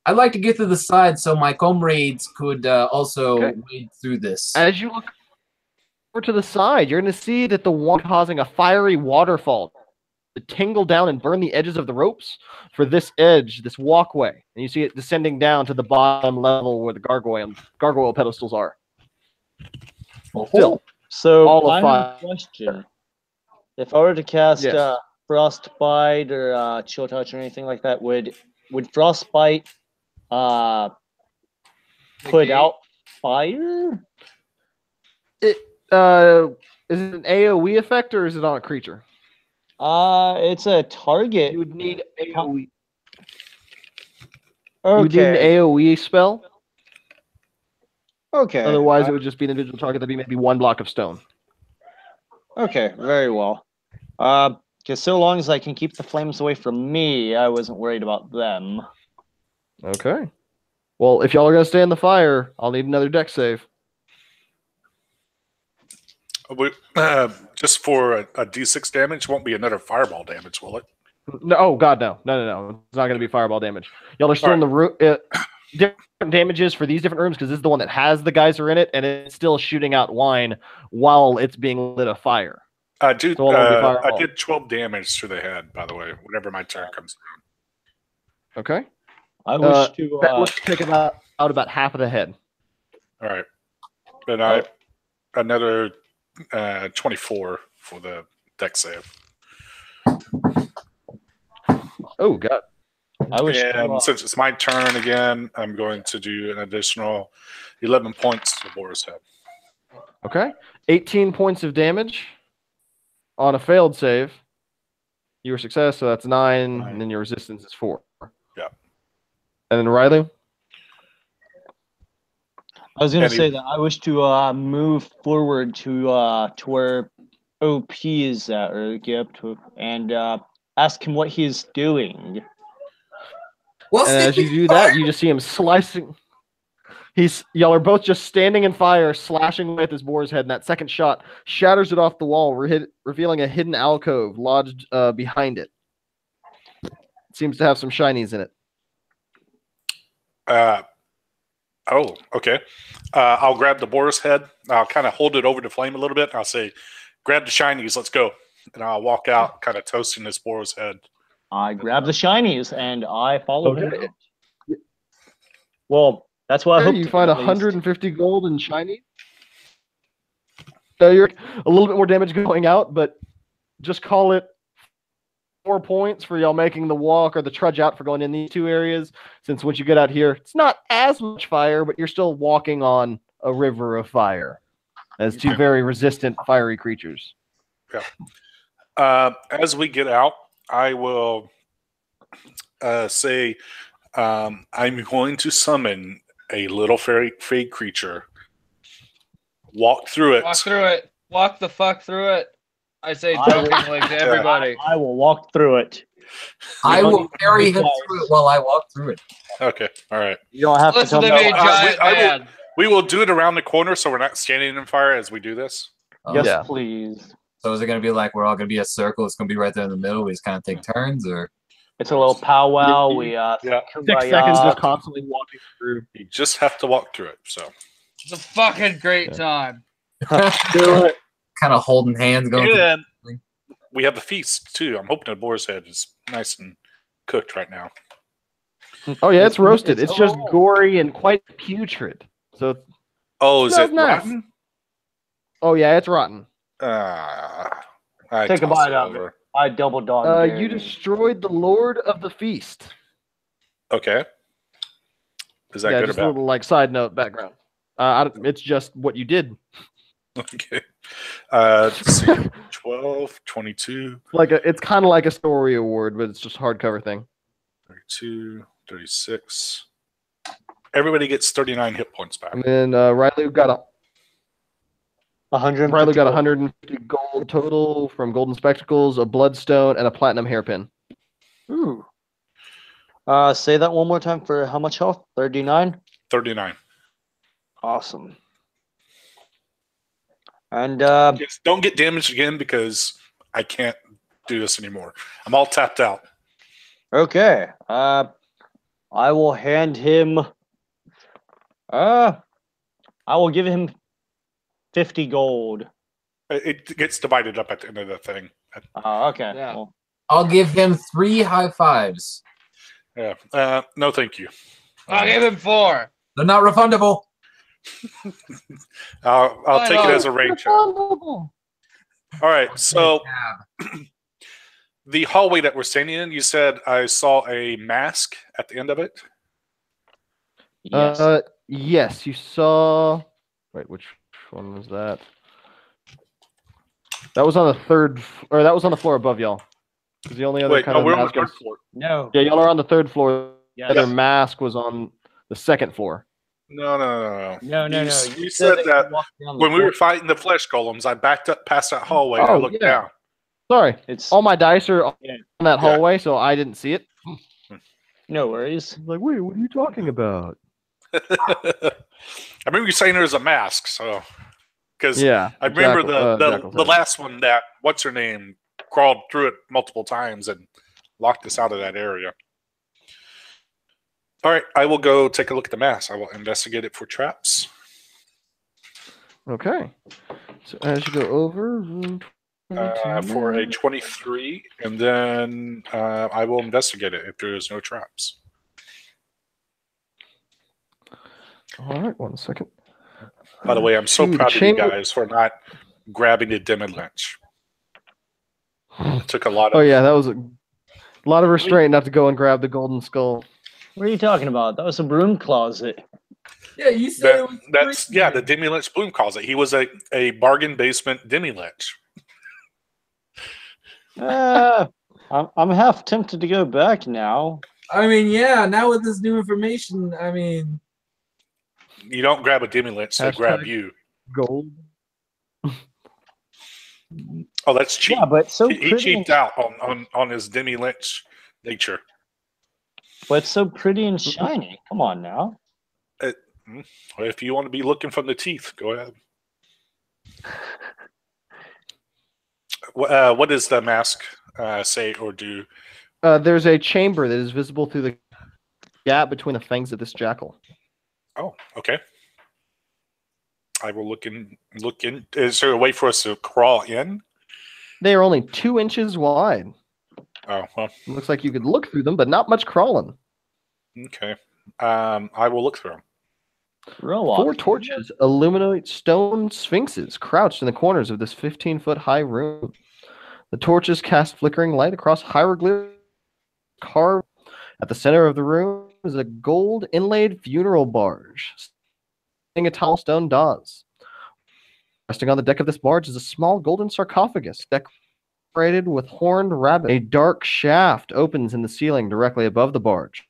I'd like to get to the side so my comrades could also Okay. wade through this. As you look over to the side, you're going to see that the wand causing a fiery waterfall to tingle down and burn the edges of the ropes for this edge, this walkway. And you see it descending down to the bottom level where the gargoyle pedestals are. Still, So all of I have a five. question. If I were to cast Yes. Frostbite or Chill Touch or anything like that, would Frostbite put Negate. out fire? Is it an AoE effect or is it on a creature? It's a target. You would need AoE. Okay. You would need an AoE spell. Okay. Otherwise, it would just be an individual target that'd be maybe one block of stone. Okay, very well. Because so long as I can keep the flames away from me, I wasn't worried about them. Okay. Well, if y'all are gonna stay in the fire, I'll need another deck save. Just for a D6 damage, won't be another fireball damage, will it? No, oh god, no. It's not gonna be fireball damage. Y'all are still in the room. Different damages for these different rooms because this is the one that has the geyser in it, and it's still shooting out wine while it's being lit afire. Dude, So it won't be I fireball. did 12 damage to the head, by the way, whenever my turn comes Okay. I wish to. That will take out about half of the head. around. All right. And another 24 for the deck save. Oh god. I wish. And since it's my turn again, I'm going to do an additional 11 points to Boris' head. Okay. 18 points of damage on a failed save. Your success, so that's 9, and then your resistance is 4. Yeah. And then Riley? I was going to Any- say that I wish to move forward to where OP is at, or get up to, and ask him what he's doing. Well, And as you do that, you just see him slicing. Y'all are both just standing in fire, slashing away at this boar's head, and that second shot shatters it off the wall, revealing a hidden alcove lodged behind it. It seems to have some shinies in it. Oh, okay. I'll grab the Boris head. I'll kind of hold it over the flame a little bit. I'll say, grab the shinies, let's go. And I'll walk out kind of toasting this Boris head. I grab the shinies and I follow him. Okay. out. Well, that's what I hope You to find at least. 150 gold in shiny. So you're a little bit more damage going out, but just call it 4 points for y'all making the walk or the trudge out for going in these two areas. Since once you get out here, it's not as much fire, but you're still walking on a river of fire as two very resistant fiery creatures. Yeah. As we get out, I will say, I'm going to summon a little fey creature. Walk through it. Walk through it. Walk the fuck through it. I say I will- jokingly to everybody. I will walk through it. I You will don't carry need him to through it while I walk through it. Okay. All right. You don't have Listen to to come me, down. giant I will- man. We will do it around the corner so we're not standing in fire as we do this. Yes, Yeah. please. So is it going to be like we're all going to be a circle? It's going to be right there in the middle. We just kind of take turns, or It's a little powwow. We Yeah. 6 kumbaya. seconds just constantly walking through. You just have to walk through it. So It's a fucking great time. Do it. kind of holding hands going. through- and we have a feast too. I'm hoping the boar's head is nice and cooked right now. Oh yeah, it's roasted. It's just overall. gory and quite putrid. So, Oh, is Smells it nice. rotten? oh yeah, it's rotten. I Take a toss bite it of it. over. I double dog. dare You destroyed the Lord of the Feast. Okay. Is that Yeah, good just or a bad? little like side note background. It's just what you did. Okay. Let's see. 12, 22, It's kind of like a story award, but it's just a hardcover thing. 32, 36. Everybody gets 39 hit points back. And then Riley got 150 gold. 150 gold total from golden spectacles, a bloodstone, and a platinum hairpin. Ooh. Say that one more time for how much health? 39? 39. Awesome. And Just don't get damaged again because I can't do this anymore. I'm all tapped out. okay. I will hand him I will give him 50 gold. It gets divided up at the end of the thing. Oh, okay. Yeah. Well, I'll give him 3 high fives. Yeah. No, thank you. I'll give him 4. They're not refundable. I'll Why take it not? as a range check. All right. So the hallway that we're standing in, you said I saw a mask at the end of it. yes. Yes, you saw. Wait, which one was that? That was on the third, or that was on the floor above y'all. Because the only other Wait, kind no, of we're on the mask third was- floor. No. Yeah, y'all are on the third floor. Yes. The other mask was on the second floor. No. No. You said that walked down the when we floor. were fighting the flesh golems, I backed up past that hallway and I Oh, looked yeah. down. Sorry, It's all my dice are on Yeah. that hallway, so I didn't see it. no worries. I was like, wait, what are you talking about? I remember you saying there was a mask, so because Yeah, I remember Jackal's the head. last one that what's her name crawled through it multiple times and locked us out of that area. All right, I will go take a look at the mask. I will investigate it for traps. Okay. So as you go over, room For a 23, and then I will investigate it if there is no traps. All right, 1 second. By the way, I'm so To the proud of you chamber- guys for not grabbing the Dim and Lynch. It took a lot of. Oh yeah, that was a lot of restraint not to go and grab the golden skull. What are you talking about? That was a broom closet. Yeah, you said it was That's free. yeah. The Demi Lynch Bloom calls it. He was a bargain basement Demi Lynch. I'm half tempted to go back now. I mean, yeah, now with this new information, I mean, You don't grab a Demi Lynch; they Hashtag- grab you. Gold. Oh, that's cheap. Yeah, but so he pretty. cheaped out on his Demi Lynch nature. But so pretty and shiny. Come on now. If you want to be looking from the teeth, go ahead. What does the mask say or do? There's a chamber that is visible through the gap between the fangs of this jackal. Oh, okay. I will look in. Is there a way for us to crawl in? They are only 2 inches wide. Oh, well, It looks like you could look through them, but not much crawling. okay. I will look through them. Roll 4 torches illuminate stone sphinxes crouched in the corners of this 15-foot high room. The torches cast flickering light across hieroglyphs carved. At the center of the room is a gold inlaid funeral barge, a tall stone dais. Resting on the deck of this barge is a small golden sarcophagus decorated with horned rabbit. A dark shaft opens in the ceiling directly above the barge.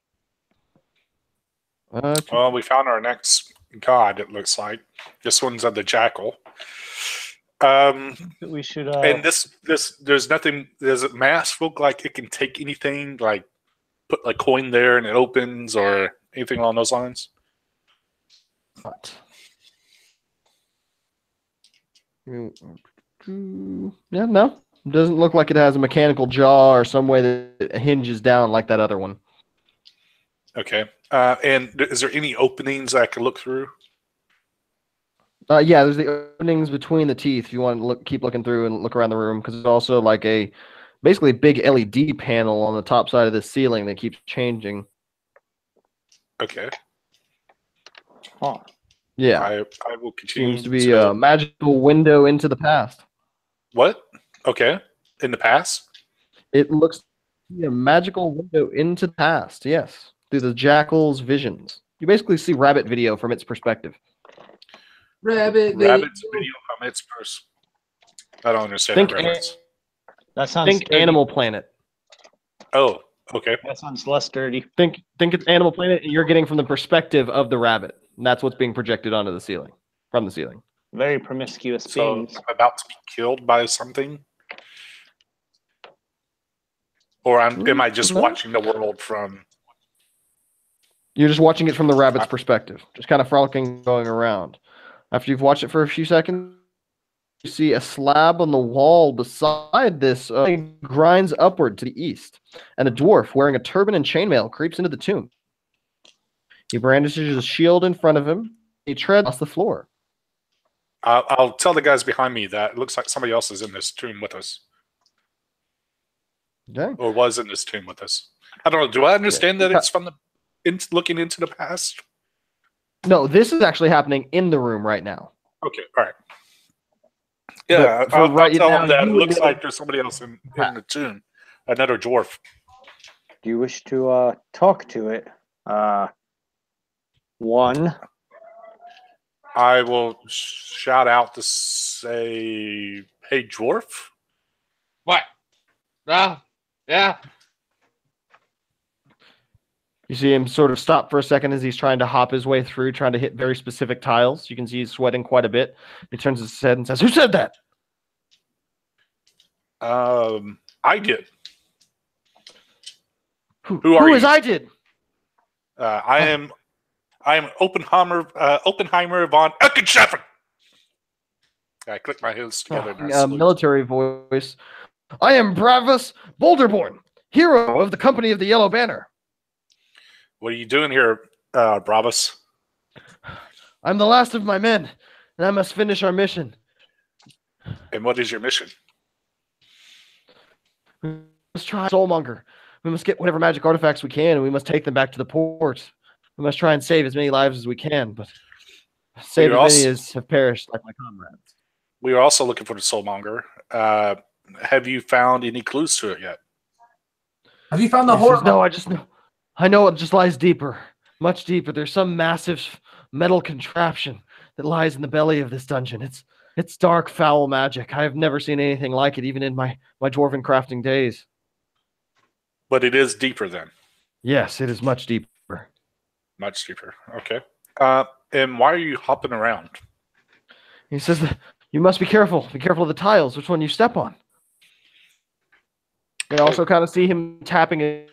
Well, we found our next god. It looks like this one's of the jackal. We should. And this there's nothing. Does it mask look like it can take anything? Like put a coin there and it opens, or anything along those lines? What? Yeah, no. It doesn't look like it has a mechanical jaw or some way that it hinges down like that other one. Okay. And is there any openings I can look through? Yeah, there's the openings between the teeth. If you want to keep looking through and look around the room, because it's also like basically a big LED panel on the top side of the ceiling that keeps changing. Okay. Huh. Yeah, I will continue. seems to be a magical window into the past. What? Okay. In the past? It looks to be a magical window into the past. Yes, through the jackal's visions. You basically see rabbit video from its perspective. rabbit. Rabbit's video from its purse. I don't understand Think that reference. That sounds Think Animal Planet. Oh, Okay. That sounds less dirty. Think it's Animal Planet, and you're getting from the perspective of the rabbit. And that's what's being projected onto the ceiling, from the ceiling. Very promiscuous So beings. I'm about to be killed by something? Or am I just No. watching the world from... You're just watching it from the rabbit's perspective, just kind of frolicking, going around. After you've watched it for a few seconds, you see a slab on the wall beside this grinds upward to the east, and a dwarf wearing a turban and chainmail creeps into the tomb. He brandishes his shield in front of him. He treads across the floor. I'll tell the guys behind me that it looks like somebody else is in this tomb with us. Okay. Or was in this tomb with us. I don't know. Do I understand that it's from looking into the past? No, this is actually happening in the room right now. Okay, all right. Yeah, I'll tell them that it looks like there's somebody else in the tomb. Another dwarf. Do you wish to talk to it? One. I will shout out to say, hey, dwarf? What? Yeah. You see him sort of stop for a second as he's trying to hop his way through, trying to hit very specific tiles. You can see he's sweating quite a bit. He turns his head and says, "Who said that?" I did. Who are is you? I did? I am Oppenheimer von Eckenschaffen. I click my heels together. And I salute. Military voice. I am Bravus Boulderborn, hero of the Company of the Yellow Banner. What are you doing here, Bravus? I'm the last of my men, and I must finish our mission. And what is your mission? We must try Soulmonger. We must get whatever magic artifacts we can, and we must take them back to the port. We must try and save as many lives as we can, but save as many as have perished, like my comrades. We are also looking for the Soulmonger. Have you found any clues to it yet? Have you found the horror? No, I just know. I know it just lies deeper, much deeper. There's some massive metal contraption that lies in the belly of this dungeon. It's dark, foul magic. I have never seen anything like it, even in my dwarven crafting days. But it is deeper then. Yes, it is much deeper. Much deeper. Okay. And why are you hopping around? He says that you must be careful. Be careful of the tiles, which one you step on. You also kind of see him tapping his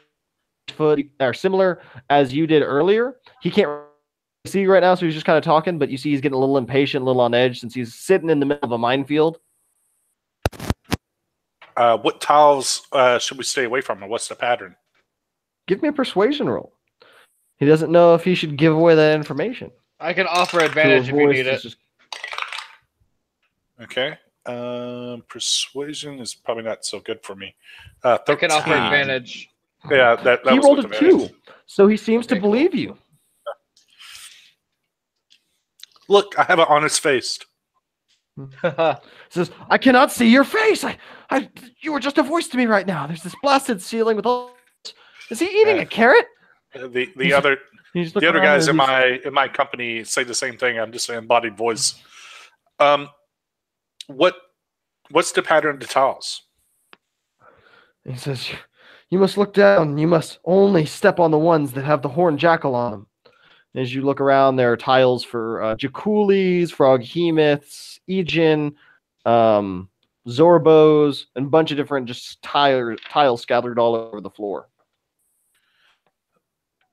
foot, or similar as you did earlier. He can't see you right now, so he's just kind of talking, but you see he's getting a little impatient, a little on edge, since he's sitting in the middle of a minefield. What tiles should we stay away from, or what's the pattern? Give me a persuasion roll. He doesn't know if he should give away that information. I can offer advantage if you need it. Okay. Persuasion is probably not so good for me. I can offer advantage. Yeah, that he was rolled a advantage. 2, so he seems to Okay, believe you. Look, I have an honest face. Says, I cannot see your face. You were just a voice to me right now. There's this blasted ceiling with all. Is he eating a carrot? The other guys in my company say the same thing. I'm just an embodied voice. What's the pattern of the tiles? He says, you must look down. You must only step on the ones that have the horned jackal on them. As you look around, there are tiles for Jaculis, Froghemoths, Aegean, Zorbos, and a bunch of different just tiles scattered all over the floor.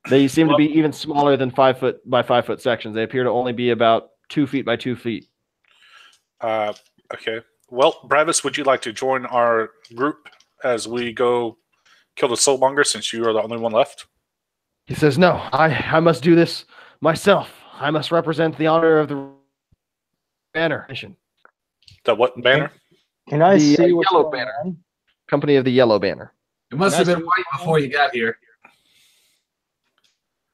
They seem to be even smaller than 5 foot by 5 foot sections. They appear to only be about 2 feet by 2 feet. Okay. Well, Bravis, would you like to join our group as we go kill the Soulmonger, since you are the only one left? He says, no, I must do this myself. I must represent the honor of the banner. The what banner? Can I The see what's yellow going banner. on? Company of the Yellow Banner. It must have been white before you got here.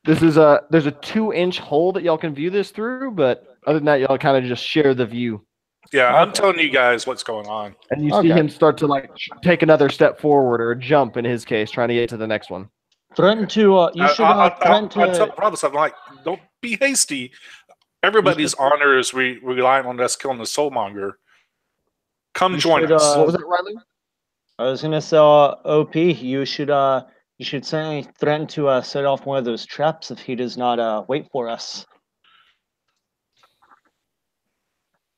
There's a 2-inch hole that y'all can view this through, but other than that, y'all kind of just share the view. Yeah, I'm telling you guys what's going on. And you see him start to take another step forward, or a jump in his case, trying to get to the next one. Threaten to you should threaten to. I tell Bravis, I'm like, don't be hasty. Everybody's honor is relying on us killing the Soulmonger. Come join us. What was it, Riley? I was gonna say, OP. You should You should certainly threaten to set off one of those traps if he does not wait for us.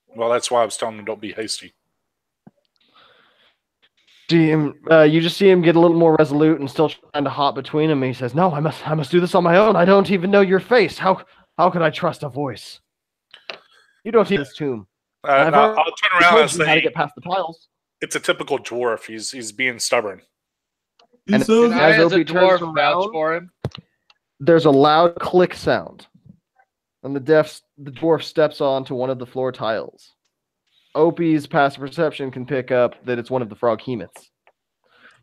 Well, that's why I was telling him don't be hasty. See him, you just see him get a little more resolute and still trying to hop between them. And he says, "No, I must do this on my own. I don't even know your face. How could I trust a voice? You don't see this tomb. I'll turn around and Told you how to say, get past the tiles." it's a typical dwarf. He's being stubborn. And Can I, as as a Opie turns dwarf, vouch around, for him? there's a loud click sound, and the dwarf steps onto one of the floor tiles. Opie's passive perception can pick up that it's one of the froghemoths.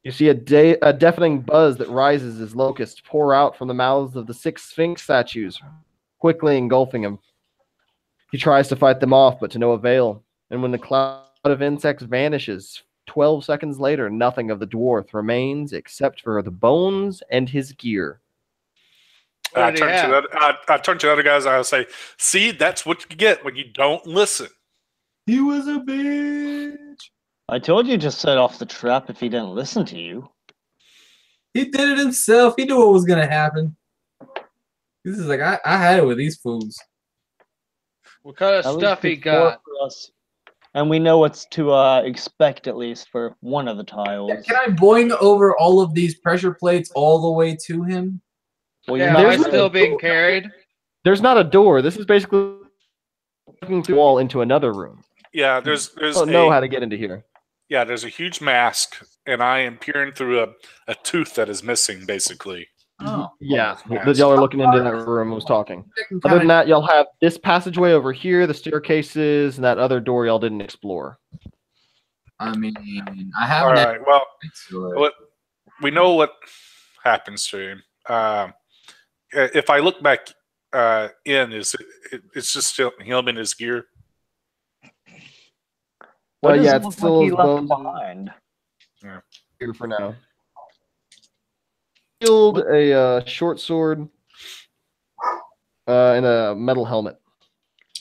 You see a deafening buzz that rises as locusts pour out from the mouths of the 6 sphinx statues, quickly engulfing him. He tries to fight them off, but to no avail. And when the cloud of insects vanishes, 12 seconds later, nothing of the dwarf remains except for the bones and his gear. I turn to the other guys and I say, see, that's what you get when you don't listen. He was a bitch. I told you to set off the trap if he didn't listen to you. He did it himself. He knew what was gonna happen. This is like I had it with these fools. What kind of At least stuff he it's more got? for us. And we know what's to expect, at least, for one of the tiles. Yeah, can I boing over all of these pressure plates all the way to him? Well, Yeah, you're am not I There's still being carried? There's not a door. This is basically looking through the wall into another room. Yeah, there's I don't know how to get into here. Yeah, there's a huge mask, and I am peering through a tooth that is missing, basically. Oh. Yeah, Yeah. that y'all are looking into that room was talking. Other than that, y'all have this passageway over here, the staircases, and that other door y'all didn't explore. I mean, I All haven't. right, well, So, we know what happens to him. If I look back it's just still him in his gear? What does yeah, it it's look still like he his left bones behind? here for now. Shield, a short sword, and a metal helmet.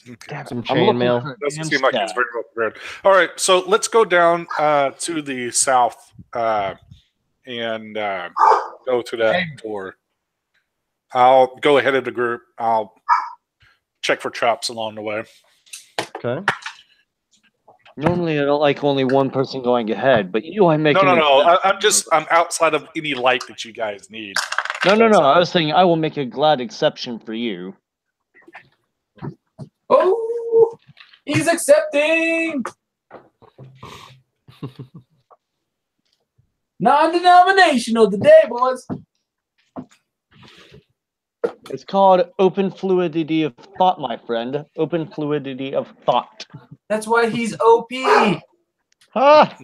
Okay. Some I'm looking chainmail. for a Doesn't damn seem like he's stab. very well prepared. All right, so let's go down to the south and go to that door. I'll go ahead of the group. I'll check for traps along the way. Okay. Normally, I don't like only one person going ahead, but you are making No. I'm outside of any light that you guys need. No. I was saying I will make a glad exception for you. oh, he's accepting. Non-denominational today, boys. It's called open fluidity of thought, my friend. Open fluidity of thought. That's why he's OP. Ah!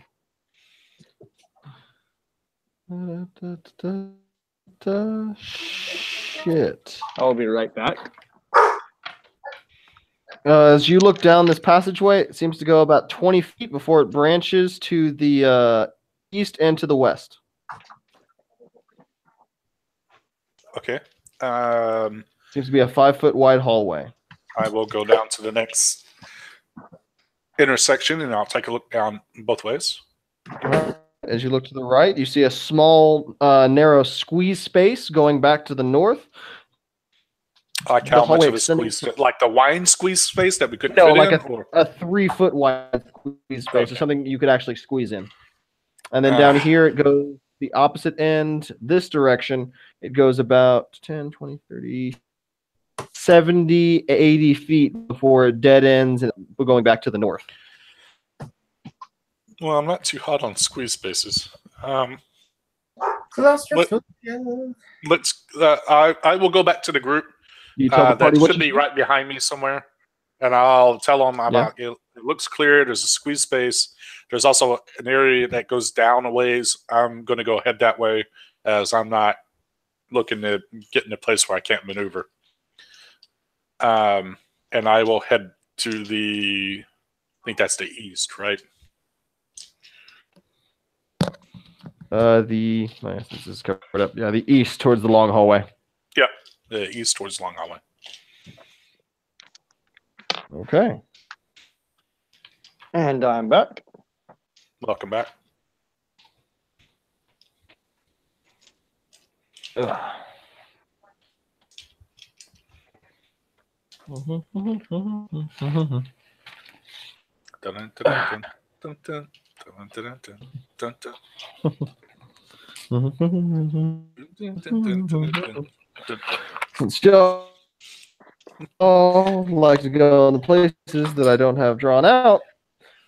Shit. I'll be right back. As you look down this passageway, it seems to go about 20 feet before it branches to the east and to the west. Okay. Seems to be a 5-foot wide hallway. I will go down to the next intersection and I'll take a look down both ways. As you look to the right, you see a small, narrow squeeze space going back to the north. I like The how much hallway of a extending squeeze, like the wine squeeze space that we couldn't No, fit like in? Or? a 3-foot wide squeeze space, Okay. or something you could actually squeeze in. And then down here, it goes the opposite end, this direction. It goes about 10, 20, 30, 70, 80 feet before it dead ends, and we're going back to the north. Well, I'm not too hot on squeeze spaces. Let's. I will go back to the group. You tell the That party what should you be see? right behind me somewhere, and I'll tell them about it. It looks clear. There's a squeeze space. There's also an area that goes down a ways. I'm going to go head that way, as I'm not looking to get in a place where I can't maneuver. And I will head to the. I think that's the east, right? This is covered up. Yeah, the east towards the long hallway. Yeah, the east towards Long Hallway. Okay. And I'm back. Welcome back. Ugh. Dun, dun, dun, dun, dun, dun, dun, dun, dun, dun. Since y'all like to go in the places that I don't have drawn out,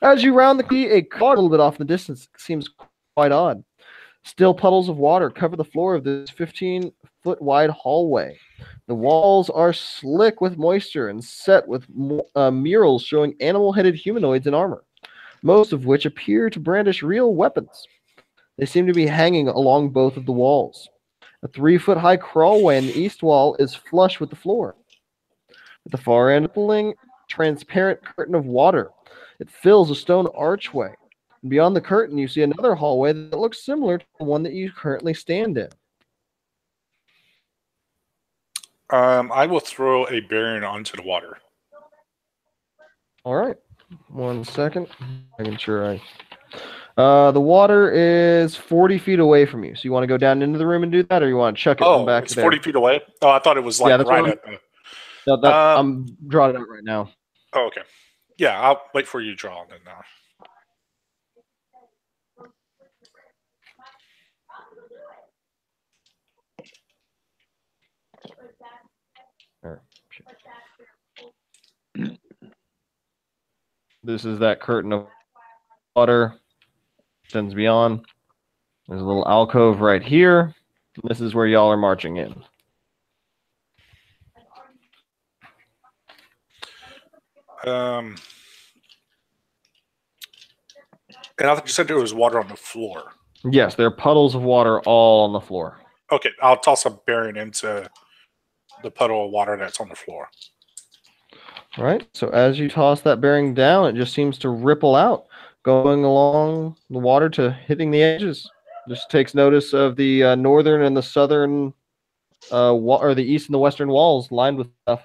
as you round the key, a car a little bit off in the distance seems quite odd. Still puddles of water cover the floor of this 15-foot wide hallway. The walls are slick with moisture and set with murals showing animal-headed humanoids in armor, most of which appear to brandish real weapons. They seem to be hanging along both of the walls. A 3-foot high crawlway in the east wall is flush with the floor. At the far end, a pulling transparent curtain of water. It fills a stone archway. Beyond the curtain, you see another hallway that looks similar to the one that you currently stand in. I will throw a bearing onto the water. All right. 1 second. Making sure the water is 40 feet away from you. So you want to go down into the room and do that, or you want to chuck it from back it's there? 40 feet away? Oh, I thought it was like that's right what at the... No, I'm drawing it out right now. Oh, okay. Yeah, I'll wait for you to draw then now. This is that curtain of water. Extends beyond. There's a little alcove right here. This is where y'all are marching in. And I think you said there was water on the floor. Yes, there are puddles of water all on the floor. Okay, I'll toss a bearing into the puddle of water that's on the floor. All right, so as you toss that bearing down, it just seems to ripple out, going along the water to hitting the edges. Just takes notice of the northern and the southern, or the east and the western walls lined with stuff.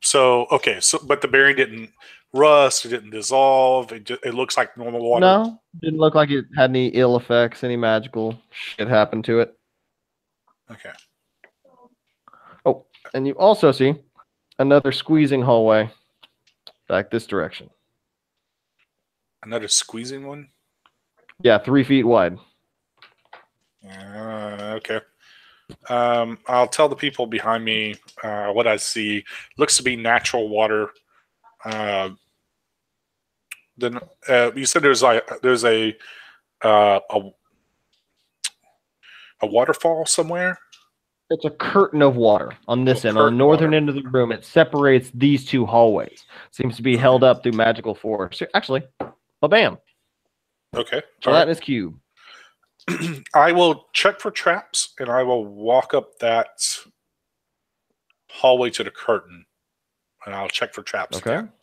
So, okay, but the bearing didn't rust, it didn't dissolve, it looks like normal water. No, didn't look like it had any ill effects, any magical shit happened to it. Okay. Oh, and you also see another squeezing hallway back this direction. Another squeezing one? Yeah, 3 feet wide. Okay. I'll tell the people behind me what I see. Looks to be natural water. Then you said there's a waterfall somewhere. It's a curtain of water on this end, on the northern end of the room. It separates these two hallways. Seems to be held up through magical force. Actually, bam. Okay. Gelatinous cube. I will check for traps, and I will walk up that hallway to the curtain, and I'll check for traps. Okay. Again.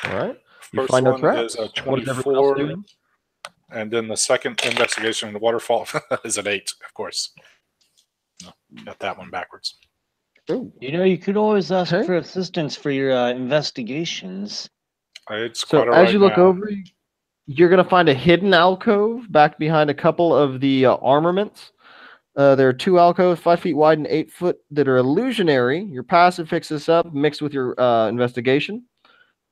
All right. You First find no one traps. is a What is everyone else 24, doing? and then the second investigation in the waterfall is an 8, of course. No, got that one backwards. Ooh. You know, you could always ask for assistance for your investigations. So as you look over, you're going to find a hidden alcove back behind a couple of the armaments. There are 2 alcoves, 5 feet wide and 8 foot, that are illusionary. Your passive picks this up, mixed with your investigation.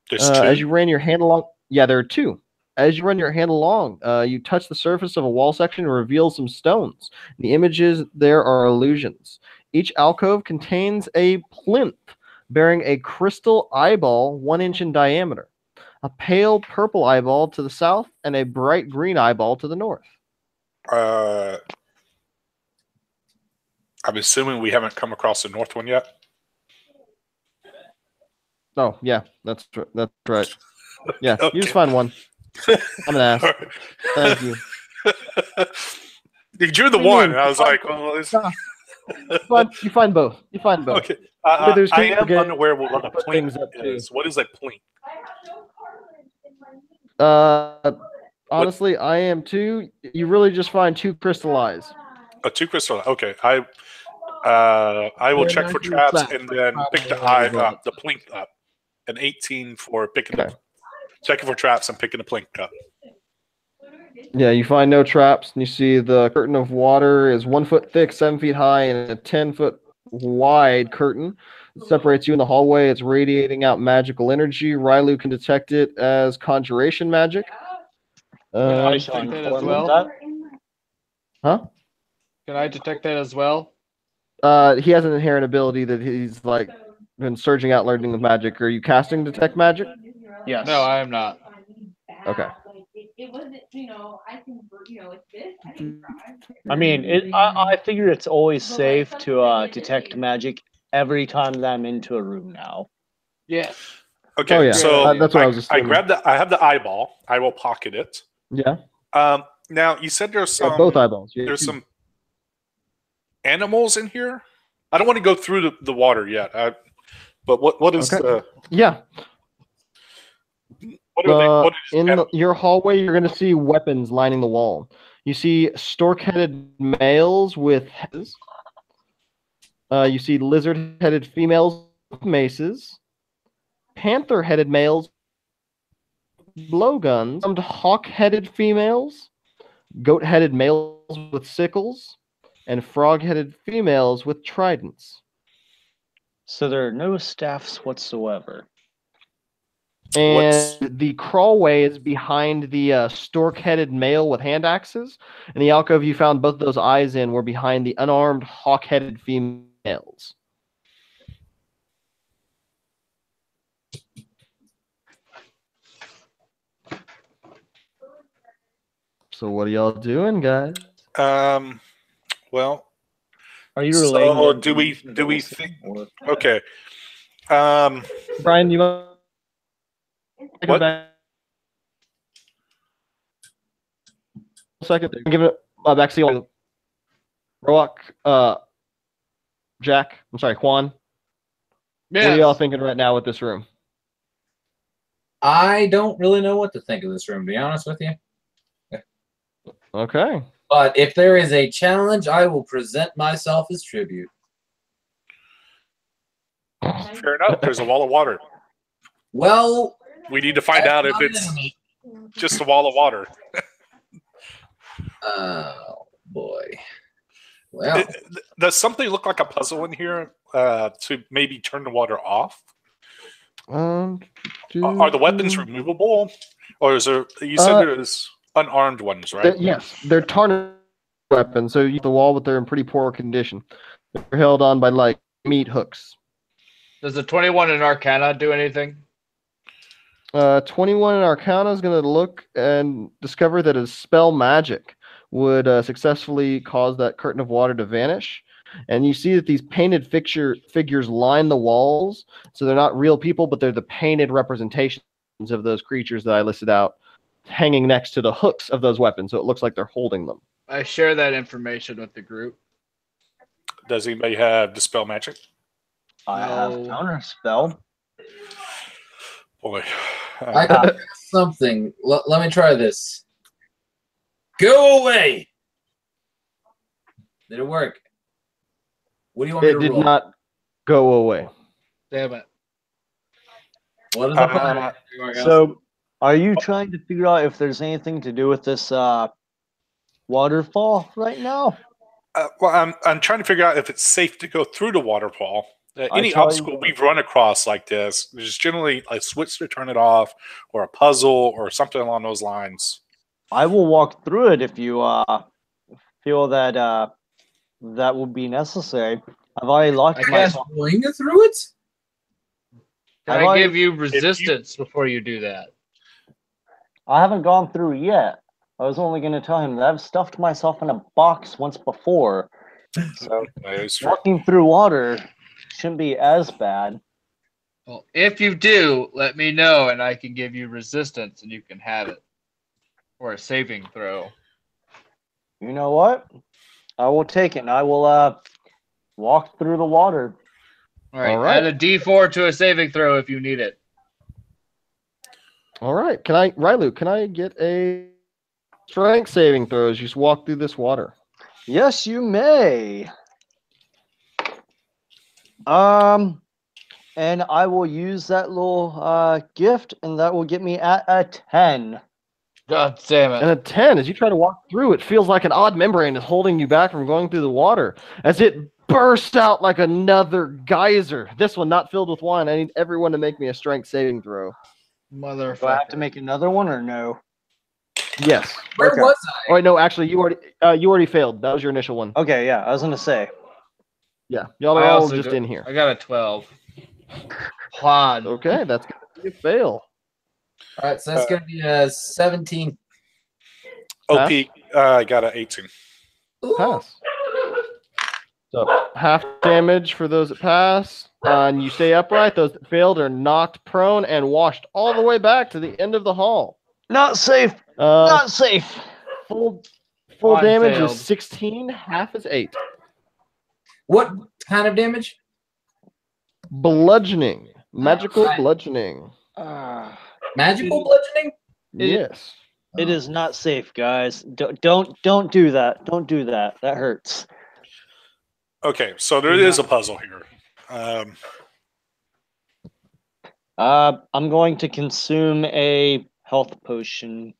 There's 2? As you ran your hand along, yeah, there are 2. As you run your hand along, you touch the surface of a wall section and reveal some stones. The images there are illusions. Each alcove contains a plinth bearing a crystal eyeball 1 inch in diameter, a pale purple eyeball to the south, and a bright green eyeball to the north. I'm assuming we haven't come across the north one yet. Oh, yeah, that's right. Yeah, Okay. you just find one. I'm an ass. Right. Thank you. You drew the one, and I was like, well, it's... You find both. You find both. Okay. I am forget- unaware what a put plink things up too. is. What is a plink? Honestly, I am too. You really just find 2 crystallized. A 2 crystal. Okay. I will They're check not for your traps traps, and then pick the the plink up. An 18 for picking Okay. checking for traps and picking the plink up. Yeah, you find no traps, and you see the curtain of water is 1 foot thick, 7 feet high, and a 10-foot wide curtain. It separates you in the hallway. It's radiating out magical energy. Rylu can detect it as conjuration magic. I Nice detect on that as Corn well? with that. Huh? Can I detect that as well? He has an inherent ability that he's like been surging out learning of magic. Are you casting detect magic? Yes. No, I am not. Okay. I mean, I figure it's always safe to detect magic every time that I'm into a room now. Yeah. Okay, Oh, yeah. so That's what I was assuming. I have the eyeball. I will pocket it. Yeah. Now you said there's Yeah, some both eyeballs. Yeah, there's two. some animals in here. I don't want to go through the water yet. But what is Okay. the Yeah. what are they? What is In your hallway, you're going to see weapons lining the wall. You see stork-headed males with heads. You see lizard-headed females with maces. Panther-headed males with blowguns. Some hawk-headed females. Goat-headed males with sickles. And frog-headed females with tridents. So there are no staffs whatsoever. And the crawlway is behind the stork-headed male with hand axes. And the alcove you found both those eyes in were behind the unarmed hawk-headed females. So what are y'all doing, guys? well, Are you so relating? do we think? Okay. Brian, you want to go What? back a second? Give it back to you. Roak, Jack, I'm sorry, Juan. What are y'all Yes. thinking right now with this room? I don't really know what to think of this room, to be honest with you. Okay. But if there is a challenge, I will present myself as tribute. Fair enough. There's a wall of water. Well, We need to find out if it's just a wall of water. oh boy. Well, Does something look like a puzzle in here to maybe turn the water off? Are the weapons removable, or is there? You said there's unarmed ones, right? Yes, they're tarnished weapons, so you hit the wall, but they're in pretty poor condition. They're held on by like meat hooks. Does the 21 in Arcana do anything? 21 in Arcana is going to look and discover that a spell magic would successfully cause that curtain of water to vanish. And you see that these painted figures line the walls, so they're not real people, but they're the painted representations of those creatures that I listed out, hanging next to the hooks of those weapons, so it looks like they're holding them. I share that information with the group. Does anybody have dispel magic? I have No. counter spell. Boy, I got something. Let me try this. Go away. Did it work? What do you want me It to did roll? not go away. Damn it. What is the plan? So, are you trying to figure out if there's anything to do with this waterfall right now? well, I'm trying to figure out if it's safe to go through the waterfall. Any tell you obstacle what. we've run across like this, there's generally a switch to turn it off, or a puzzle, or something along those lines. I will walk through it if you feel that that would be necessary. I've already locked I cast myself. Wing through it? Can I've I already- give you resistance before you do that? I haven't gone through yet. I was only going to tell him that I've stuffed myself in a box once before. So That is true. walking through water shouldn't be as bad. Well, if you do, let me know and I can give you resistance and you can have it. Or a saving throw. You know what? I will take it and I will walk through the water. All right, All right. add a D4 to a saving throw if you need it. All right. Rylu, can I get a strength saving throw as you just walk through this water? Yes, you may. And I will use that little gift, and that will get me at a 10. God damn And it. a 10, as you try to walk through, it feels like an odd membrane is holding you back from going through the water as it bursts out like another geyser. This one not filled with wine. I need everyone to make me a strength saving throw. Motherfucker. Do I have to make another one or no? Yes. Where Okay. was Oh, wait, no, actually, you already failed. That was your initial one. Okay, yeah, I was gonna say. Yeah, y'all are I all also just got- in here. I got a 12. Pod. Okay, that's going to be a fail. I? All right, so that's going to be a 17. OP, I got an 18. Ooh. Pass. So half damage for those that pass. And you stay upright. Those that failed are knocked prone and washed all the way back to the end of the hall. Not safe. Uh, Not safe. full One damage failed. is 16. Half is 8. What kind of damage? Bludgeoning. Magical Alright. bludgeoning. Magical bludgeoning? Yes. It is not safe, guys. Don't do that. Don't do that. That hurts. Okay, so there is a puzzle here. I'm going to consume a health potion.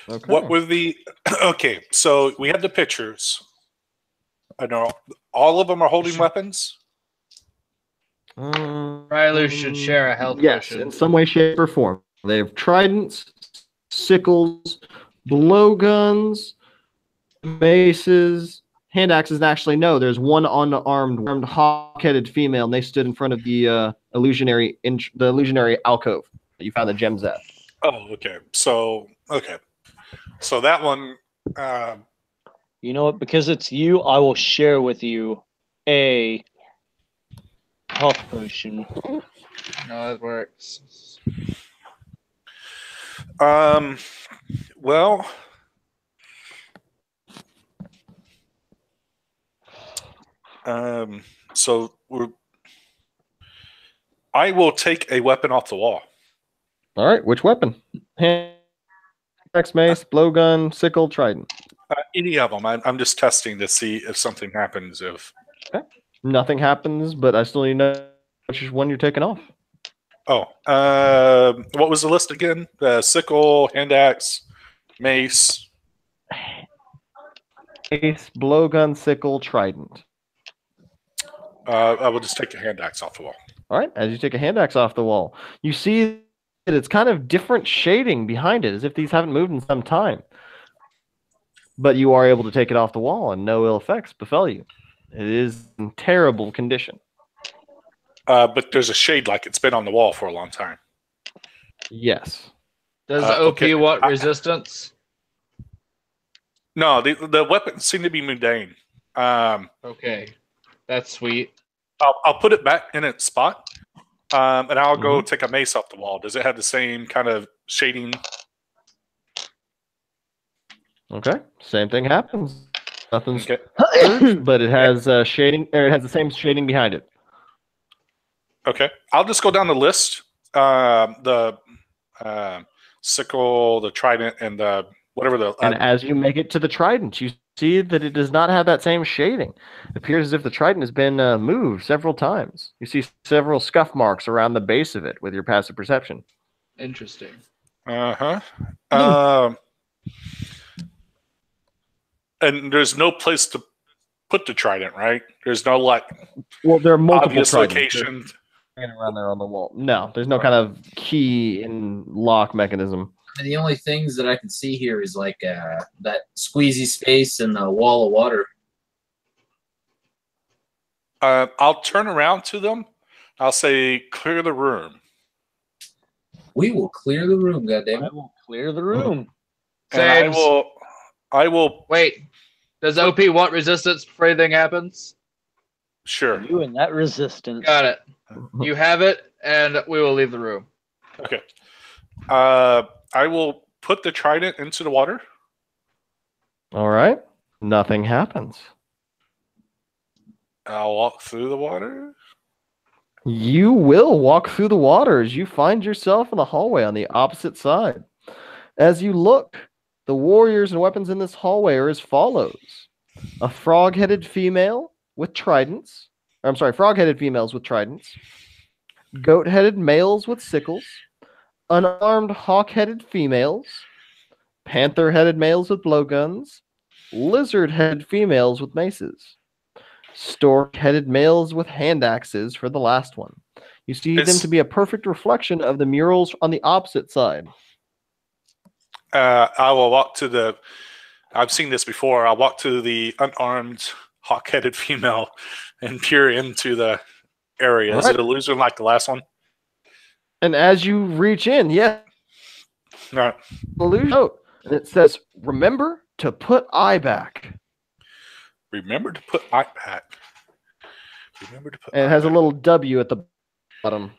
Okay. What were the? Okay, so we have the pictures. I know all of them are holding weapons. Riley should share a health Yes, potion. in some way, shape, or form. They have tridents, sickles, blowguns, maces, hand axes. And actually, no, there's one unarmed, hawk-headed female, and they stood in front of the illusionary alcove that you found the gems at. Oh, okay. So that one. You know what? Because it's you, I will share with you a health potion. No, it works. Well. So I will take a weapon off the wall. All right, which weapon? Hand axe, mace, blowgun, sickle, trident. Any of them. I'm just testing to see if something happens. If Nothing happens, but I still need to know which one you're taking off. what was the list again? The sickle, hand axe, mace. Mace, blowgun, sickle, trident. I will just take a hand axe off the wall. All right, as you take a hand axe off the wall, you see that it's kind of different shading behind it, as if these haven't moved in some time. But you are able to take it off the wall, and no ill effects befell you. It is in terrible condition. But there's a shade like it's been on the wall for a long time. Yes. Does OP okay. want resistance? No, the weapons seem to be mundane. Okay. That's sweet. I'll put it back in its spot, and I'll go take a mace off the wall. Does it have the same kind of shading? Okay. Same thing happens. Nothing's Okay. hurt, but it has shading, or it has the same shading behind it. Okay. I'll just go down the list. The sickle, the trident, and the whatever the. And as you make it to the trident, you see that it does not have that same shading. It appears as if the trident has been moved several times. You see several scuff marks around the base of it with your passive perception. Interesting. And there's no place to put the trident, right? There's no Well, there are multiple obvious tridents location. around there on the wall. No, there's no kind of key and lock mechanism. And the only things that I can see here is like that squeezy space and the wall of water. I'll turn around to them. I'll say, clear the room. We will clear the room, I goddammit. will clear the room. And I will. Wait. Does OP want resistance before anything happens? Sure. You and that resistance. Got it. You have it, and we will leave the room. Okay. I will put the trident into the water. All right. Nothing happens. I'll walk through the water. You will walk through the water as you find yourself in the hallway on the opposite side. As you look, the warriors and weapons in this hallway are as follows. A frog-headed female with tridents. Frog-headed females with tridents. Goat-headed males with sickles. unarmed hawk-headed females, panther-headed males with blowguns, lizard-headed females with maces, stork-headed males with hand axes for the last one. You see them It's- to be a perfect reflection of the murals on the opposite side. I will walk to the. I've seen this before. I'll walk to the unarmed, hawk-headed female and peer into the area. Is Alright. it illusion like the last one? And as you reach in, yes, No. illusion note, and it says, "Remember to put eye back." Remember to put eye back. Remember to put. And it eye has a back. little W at the bottom.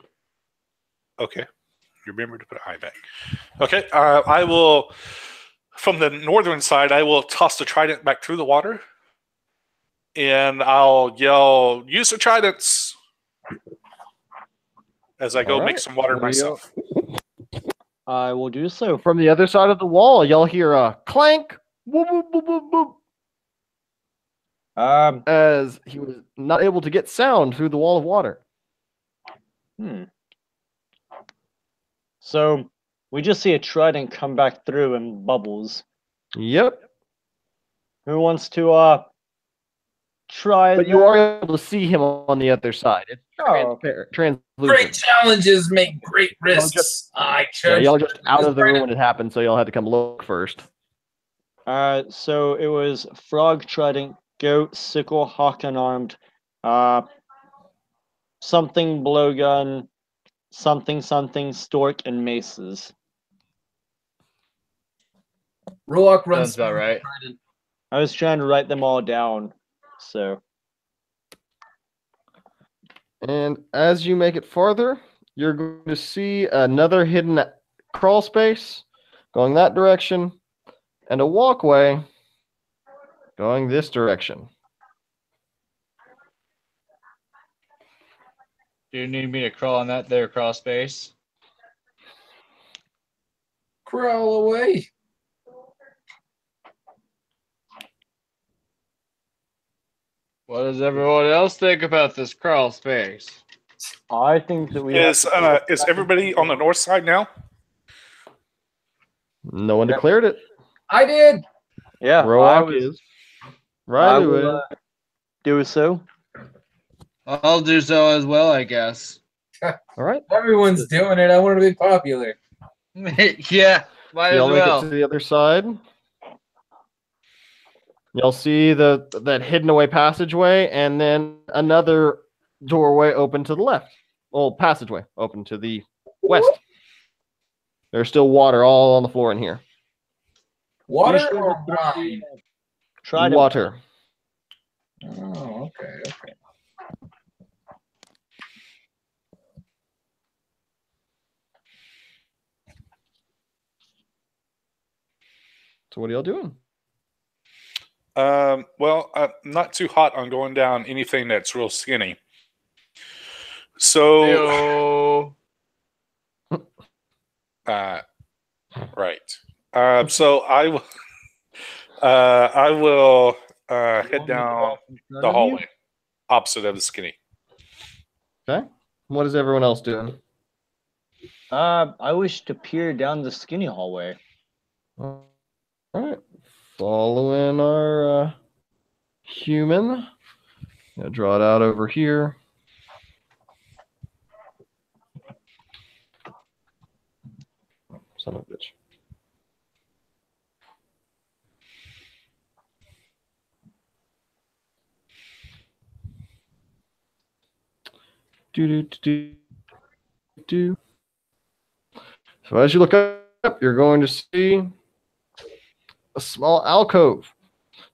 Okay. Remember to put eye back. Okay. I will, from the northern side, I will toss the trident back through the water, and I'll yell, "Use the tridents!" as I go All make right. some water There you go. myself. I will do so. From the other side of the wall, y'all hear a clank, whoop, whoop, whoop, whoop, whoop, Um, as he was not able to get sound through the wall of water. So we just see a trident come back through and bubbles. Yep. Who wants to try But you are able to see him on the other side. It's translucent. Great challenges make great risks. just- I Yeah, chose. y'all just out of the room when it happened, so y'all had to come look first. So it was frog, trident, goat, sickle, hawk, unarmed, something blowgun, something, stork, and maces. Roark Sounds runs about right. I was trying to write them all down. So And as you make it farther, you're going to see another hidden crawl space going that direction, and a walkway going this direction. Do you need me to crawl on that there crawl space? Crawl away. What does everyone else think about this crawl space? I think that we Is everybody on the north side now? No one declared it. I did. Yeah, Roark is. I Riley will is. do so. I'll do so as well, I guess. All right. Everyone's doing it. I want to be popular. Yeah, might as Y'all make it well. to the other side. Y'all see that hidden away passageway, and then another doorway open to the left. Well, passageway open to the west. There's still water all on the floor in here. Water Be sure or to throw the, wine? trident. Water. Oh, okay. So what are y'all doing? Well, I'm not too hot on going down anything that's real skinny. So, Yo. right. So I will head down the hallway opposite of the skinny. Okay. What is everyone else doing? I wish to peer down the skinny hallway. All right. Following our human. Gonna draw it out over here. Son of a bitch. Do. So as you look up, you're going to see a small alcove.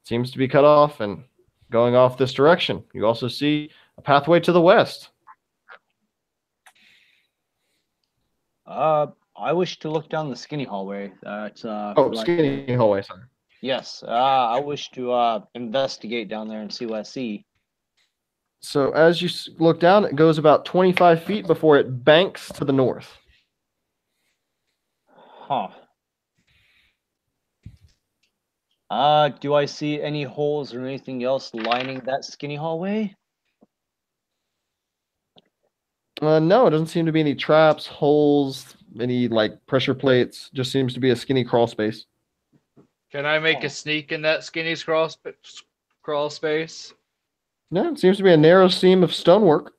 Seems to be cut off and going off this direction. You also see a pathway to the west. I wish to look down the skinny hallway. That's Skinny hallway, sorry. Yes. I wish to investigate down there and see what I see. So as you look down, it goes about 25 feet before it banks to the north. Huh. Do I see any holes or anything else lining that skinny hallway? No, it doesn't seem to be any traps, holes, any like pressure plates. Just seems to be a skinny crawl space. Can I make a sneak in that skinny crawl space? No, it seems to be a narrow seam of stonework.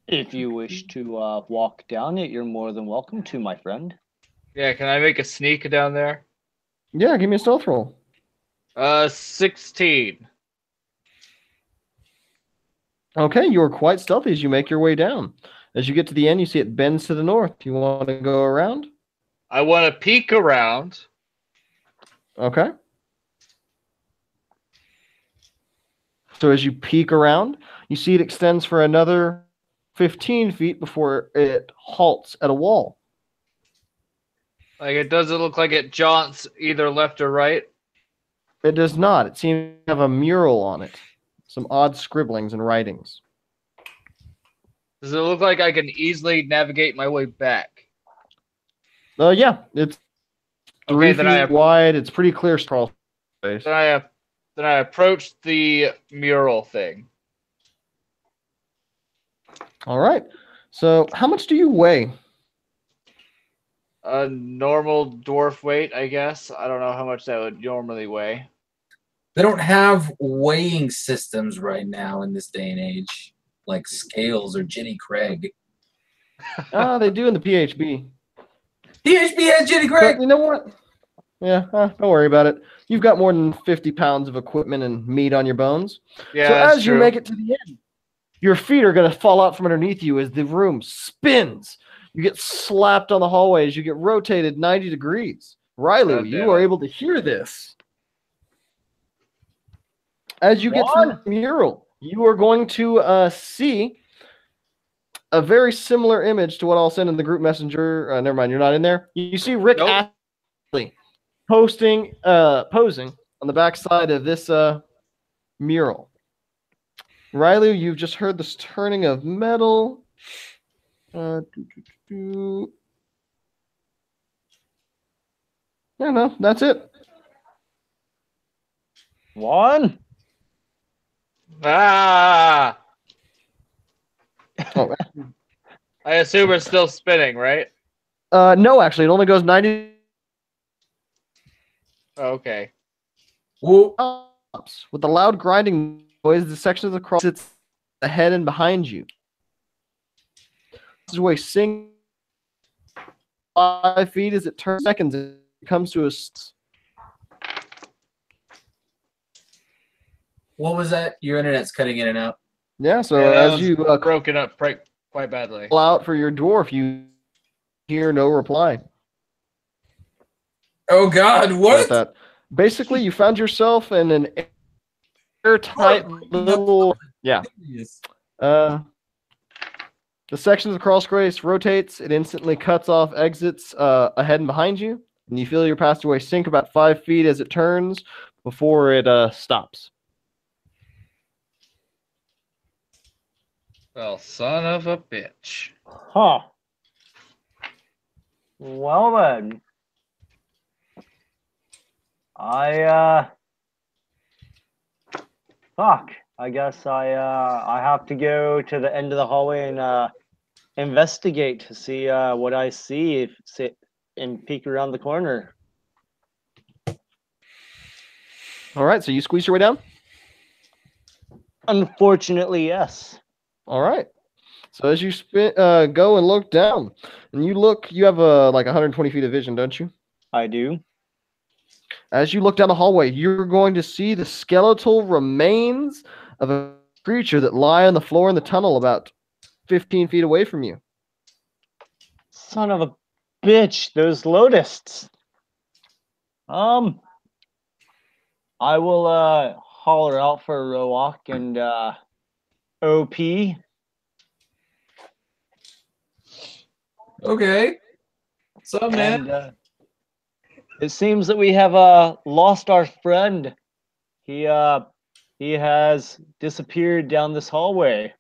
If you wish to walk down it, you're more than welcome to, my friend. Yeah, can I make a sneak down there? Yeah, give me a stealth roll. 16. Okay, you are quite stealthy as you make your way down. As you get to the end, you see it bends to the north. You want to go around? I want to peek around. Okay. So as you peek around, you see it extends for another 15 feet before it halts at a wall. Like, it doesn't look like it jaunts either left or right. It does not. It seems to have a mural on it. Some odd scribblings and writings. Does it look like I can easily navigate my way back? Yeah, it's 3 feet wide. It's pretty clear crawl space. Then I approach the mural thing. All right. So how much do you weigh? A normal dwarf weight, I guess. I don't know how much that would normally weigh. They don't have weighing systems right now in this day and age, like scales or Jenny Craig. They do in the PHB. PHB has Jenny Craig. But you know what? Yeah, don't worry about it. You've got more than 50 pounds of equipment and meat on your bones. Yeah, so that's as true. you make it to the end, your feet are going to fall out from underneath you as the room spins. You get slapped on the hallway as you get rotated 90 degrees. Rylu, you are able to hear this. As you get to the mural, you are going to see a very similar image to what I'll send in the group messenger. Never mind, you're not in there. You see Rick Astley posing on the backside of this mural. Rylu, you've just heard this turning of metal. Yeah, no, that's it. One. Ah! Oh. I assume it's still spinning, right? No, actually, it only goes 90. Okay. With the loud grinding noise, the section of the cross sits ahead and behind you. This is where sing 5 feet as it turns seconds. It comes to a. What was that? Your internet's cutting in and out. Yeah, so Yeah, as you broken up quite badly. Call out for your dwarf, you hear no reply. Oh God, what? That. Basically, you found yourself in an airtight little. Yeah. The section of the crawl space rotates. It instantly cuts off exits ahead and behind you, and you feel your passageway sink about 5 feet as it turns before it stops. Well, son of a bitch. Huh. Well then. Fuck. I guess I have to go to the end of the hallway and investigate to see what I see and peek around the corner. All right, so you squeeze your way down? Unfortunately, yes. All right. So as you go and look down, and you have like 120 feet of vision, don't you? I do. As you look down the hallway, you're going to see the skeletal remains of a creature that lie on the floor in the tunnel about 15 feet away from you. Son of a bitch, those lotusts. I will holler out for Roak and OP. Okay. What's up, man? And, it seems that we have lost our friend. He has disappeared down this hallway.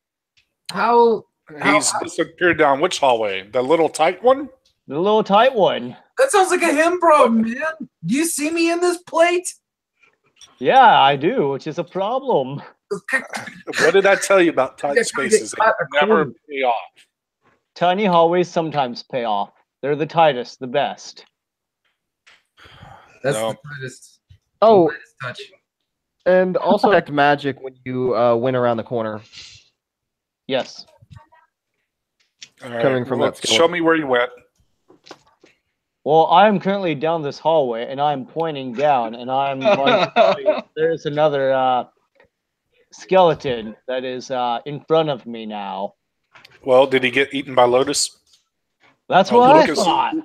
He's disappeared down which hallway? The little tight one? The little tight one. That sounds like a him problem, man. Do you see me in this plate? Yeah, I do, which is a problem. What did I tell you about tight spaces? They never pay off. Tiny hallways sometimes pay off. They're the tightest, the best. That's No. the tightest. Oh, Lightest touch. and also detect magic when you went around the corner. Yes. All right. Coming from that Show skeleton. me where you went. Well, I am currently down this hallway, and I'm pointing down, and I'm going to tell you there's another skeleton that is in front of me now. Well, did he get eaten by Lotus? That's Oh, what I Lucas. thought.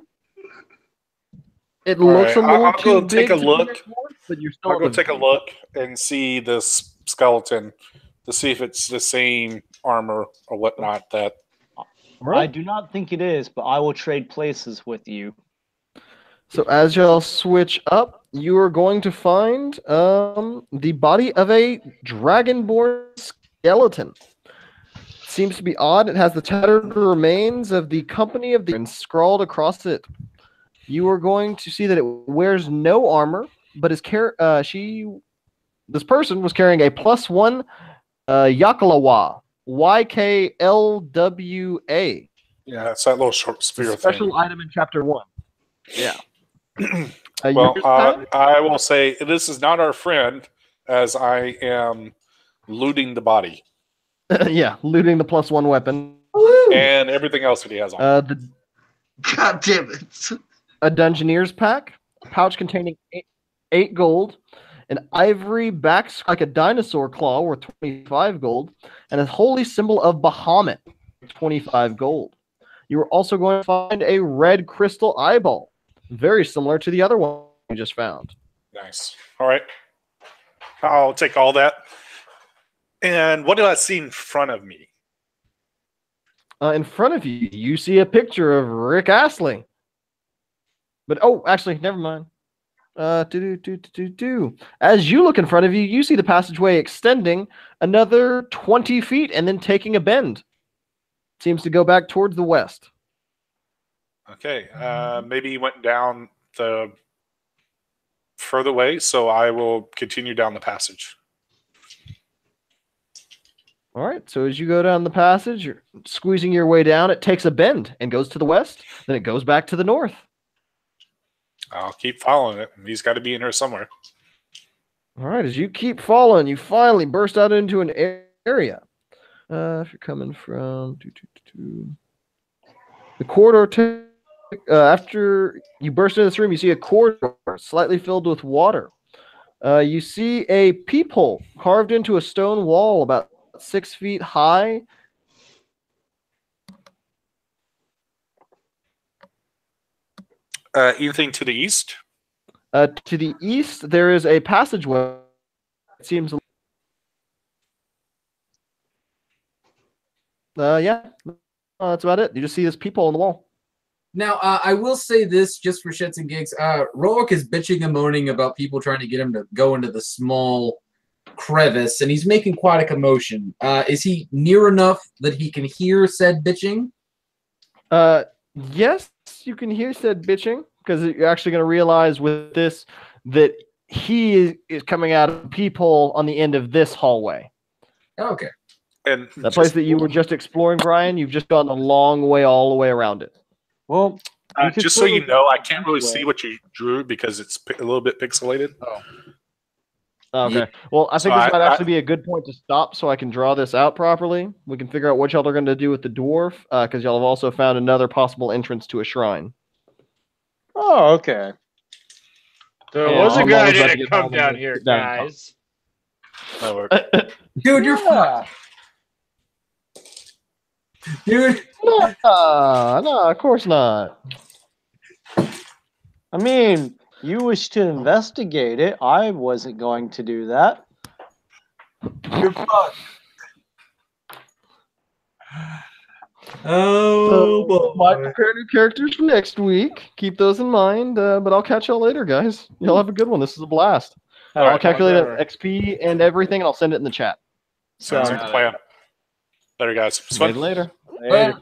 It All looks right, a little I'll too go big take a to be look. your dwarf, but you're still I'll go at the- take a look and see this skeleton to see if it's the same armor or whatnot that. All I right. do not think it is, but I will trade places with you. So as y'all switch up, you are going to find the body of a dragonborn skeleton. Seems to be odd. It has the tattered remains of the company of the and scrawled across it. You are going to see that it wears no armor, but is this person was carrying a +1 Yakalwa, YKLWA. Yeah, it's that little short It's spear a special thing. item in chapter 1. Yeah. Well, yours, Pat? I will say this is not our friend, as I am looting the body Yeah, looting the +1 weapon. and everything else that he has on. God damn it. A Dungeoneer's pack, a pouch containing 8 gold, an ivory back like a dinosaur claw worth 25 gold, and a holy symbol of Bahamut, 25 gold. You are also going to find a red crystal eyeball, very similar to the other one you just found. Nice. All right. I'll take all that. And what do I see in front of me? In front of you, you see a picture of Rick Astley. But actually, never mind. As you look in front of you, you see the passageway extending another 20 feet and then taking a bend. Seems to go back towards the west. Okay. Maybe he went down the further way, so I will continue down the passage. All right, so as you go down the passage, you're squeezing your way down. It takes a bend and goes to the west. Then it goes back to the north. I'll keep following it. He's got to be in here somewhere. All right, as you keep following, you finally burst out into an area. If you're coming from the corridor, after you burst into this room, you see a corridor slightly filled with water. You see a peephole carved into a stone wall about 6 feet high. Anything to the east? To the east, there is a passageway. It seems. Yeah, that's about it. You just see this peephole in the wall. Now, I will say this just for shits and gigs. Rourke is bitching and moaning about people trying to get him to go into the small crevice, and he's making quite a commotion. Is he near enough that he can hear said bitching? Yes, you can hear said bitching, because you're actually going to realize with this that he is coming out of a peephole on the end of this hallway. Okay. And That place that you were just exploring, Brian, you've just gone a long way all the way around it. Well, you could just so you put it know, I can't really this way. see what you drew because it's a little bit pixelated. Okay. Well, I think So this might I- actually be a good point to stop so I can draw this out properly. We can figure out what y'all are going to do with the dwarf, because y'all have also found another possible entrance to a shrine. Oh, okay. There Yeah, was a I'm good almost idea about to to get come home and down just here, sit down and talk. guys. That'll work. Dude, you're Yeah. dude. No, of course not. I mean, you wish to investigate it. I wasn't going to do that. You're fucked. Oh So, might boy. prepare new characters for next week. Keep those in mind, but I'll catch y'all later, guys. Y'all have a good one. This is a blast. All I'll right, calculate whatever. XP and everything, and I'll send it in the chat. Sounds Sounds like a plan. Later, guys. It was fun. Later. later.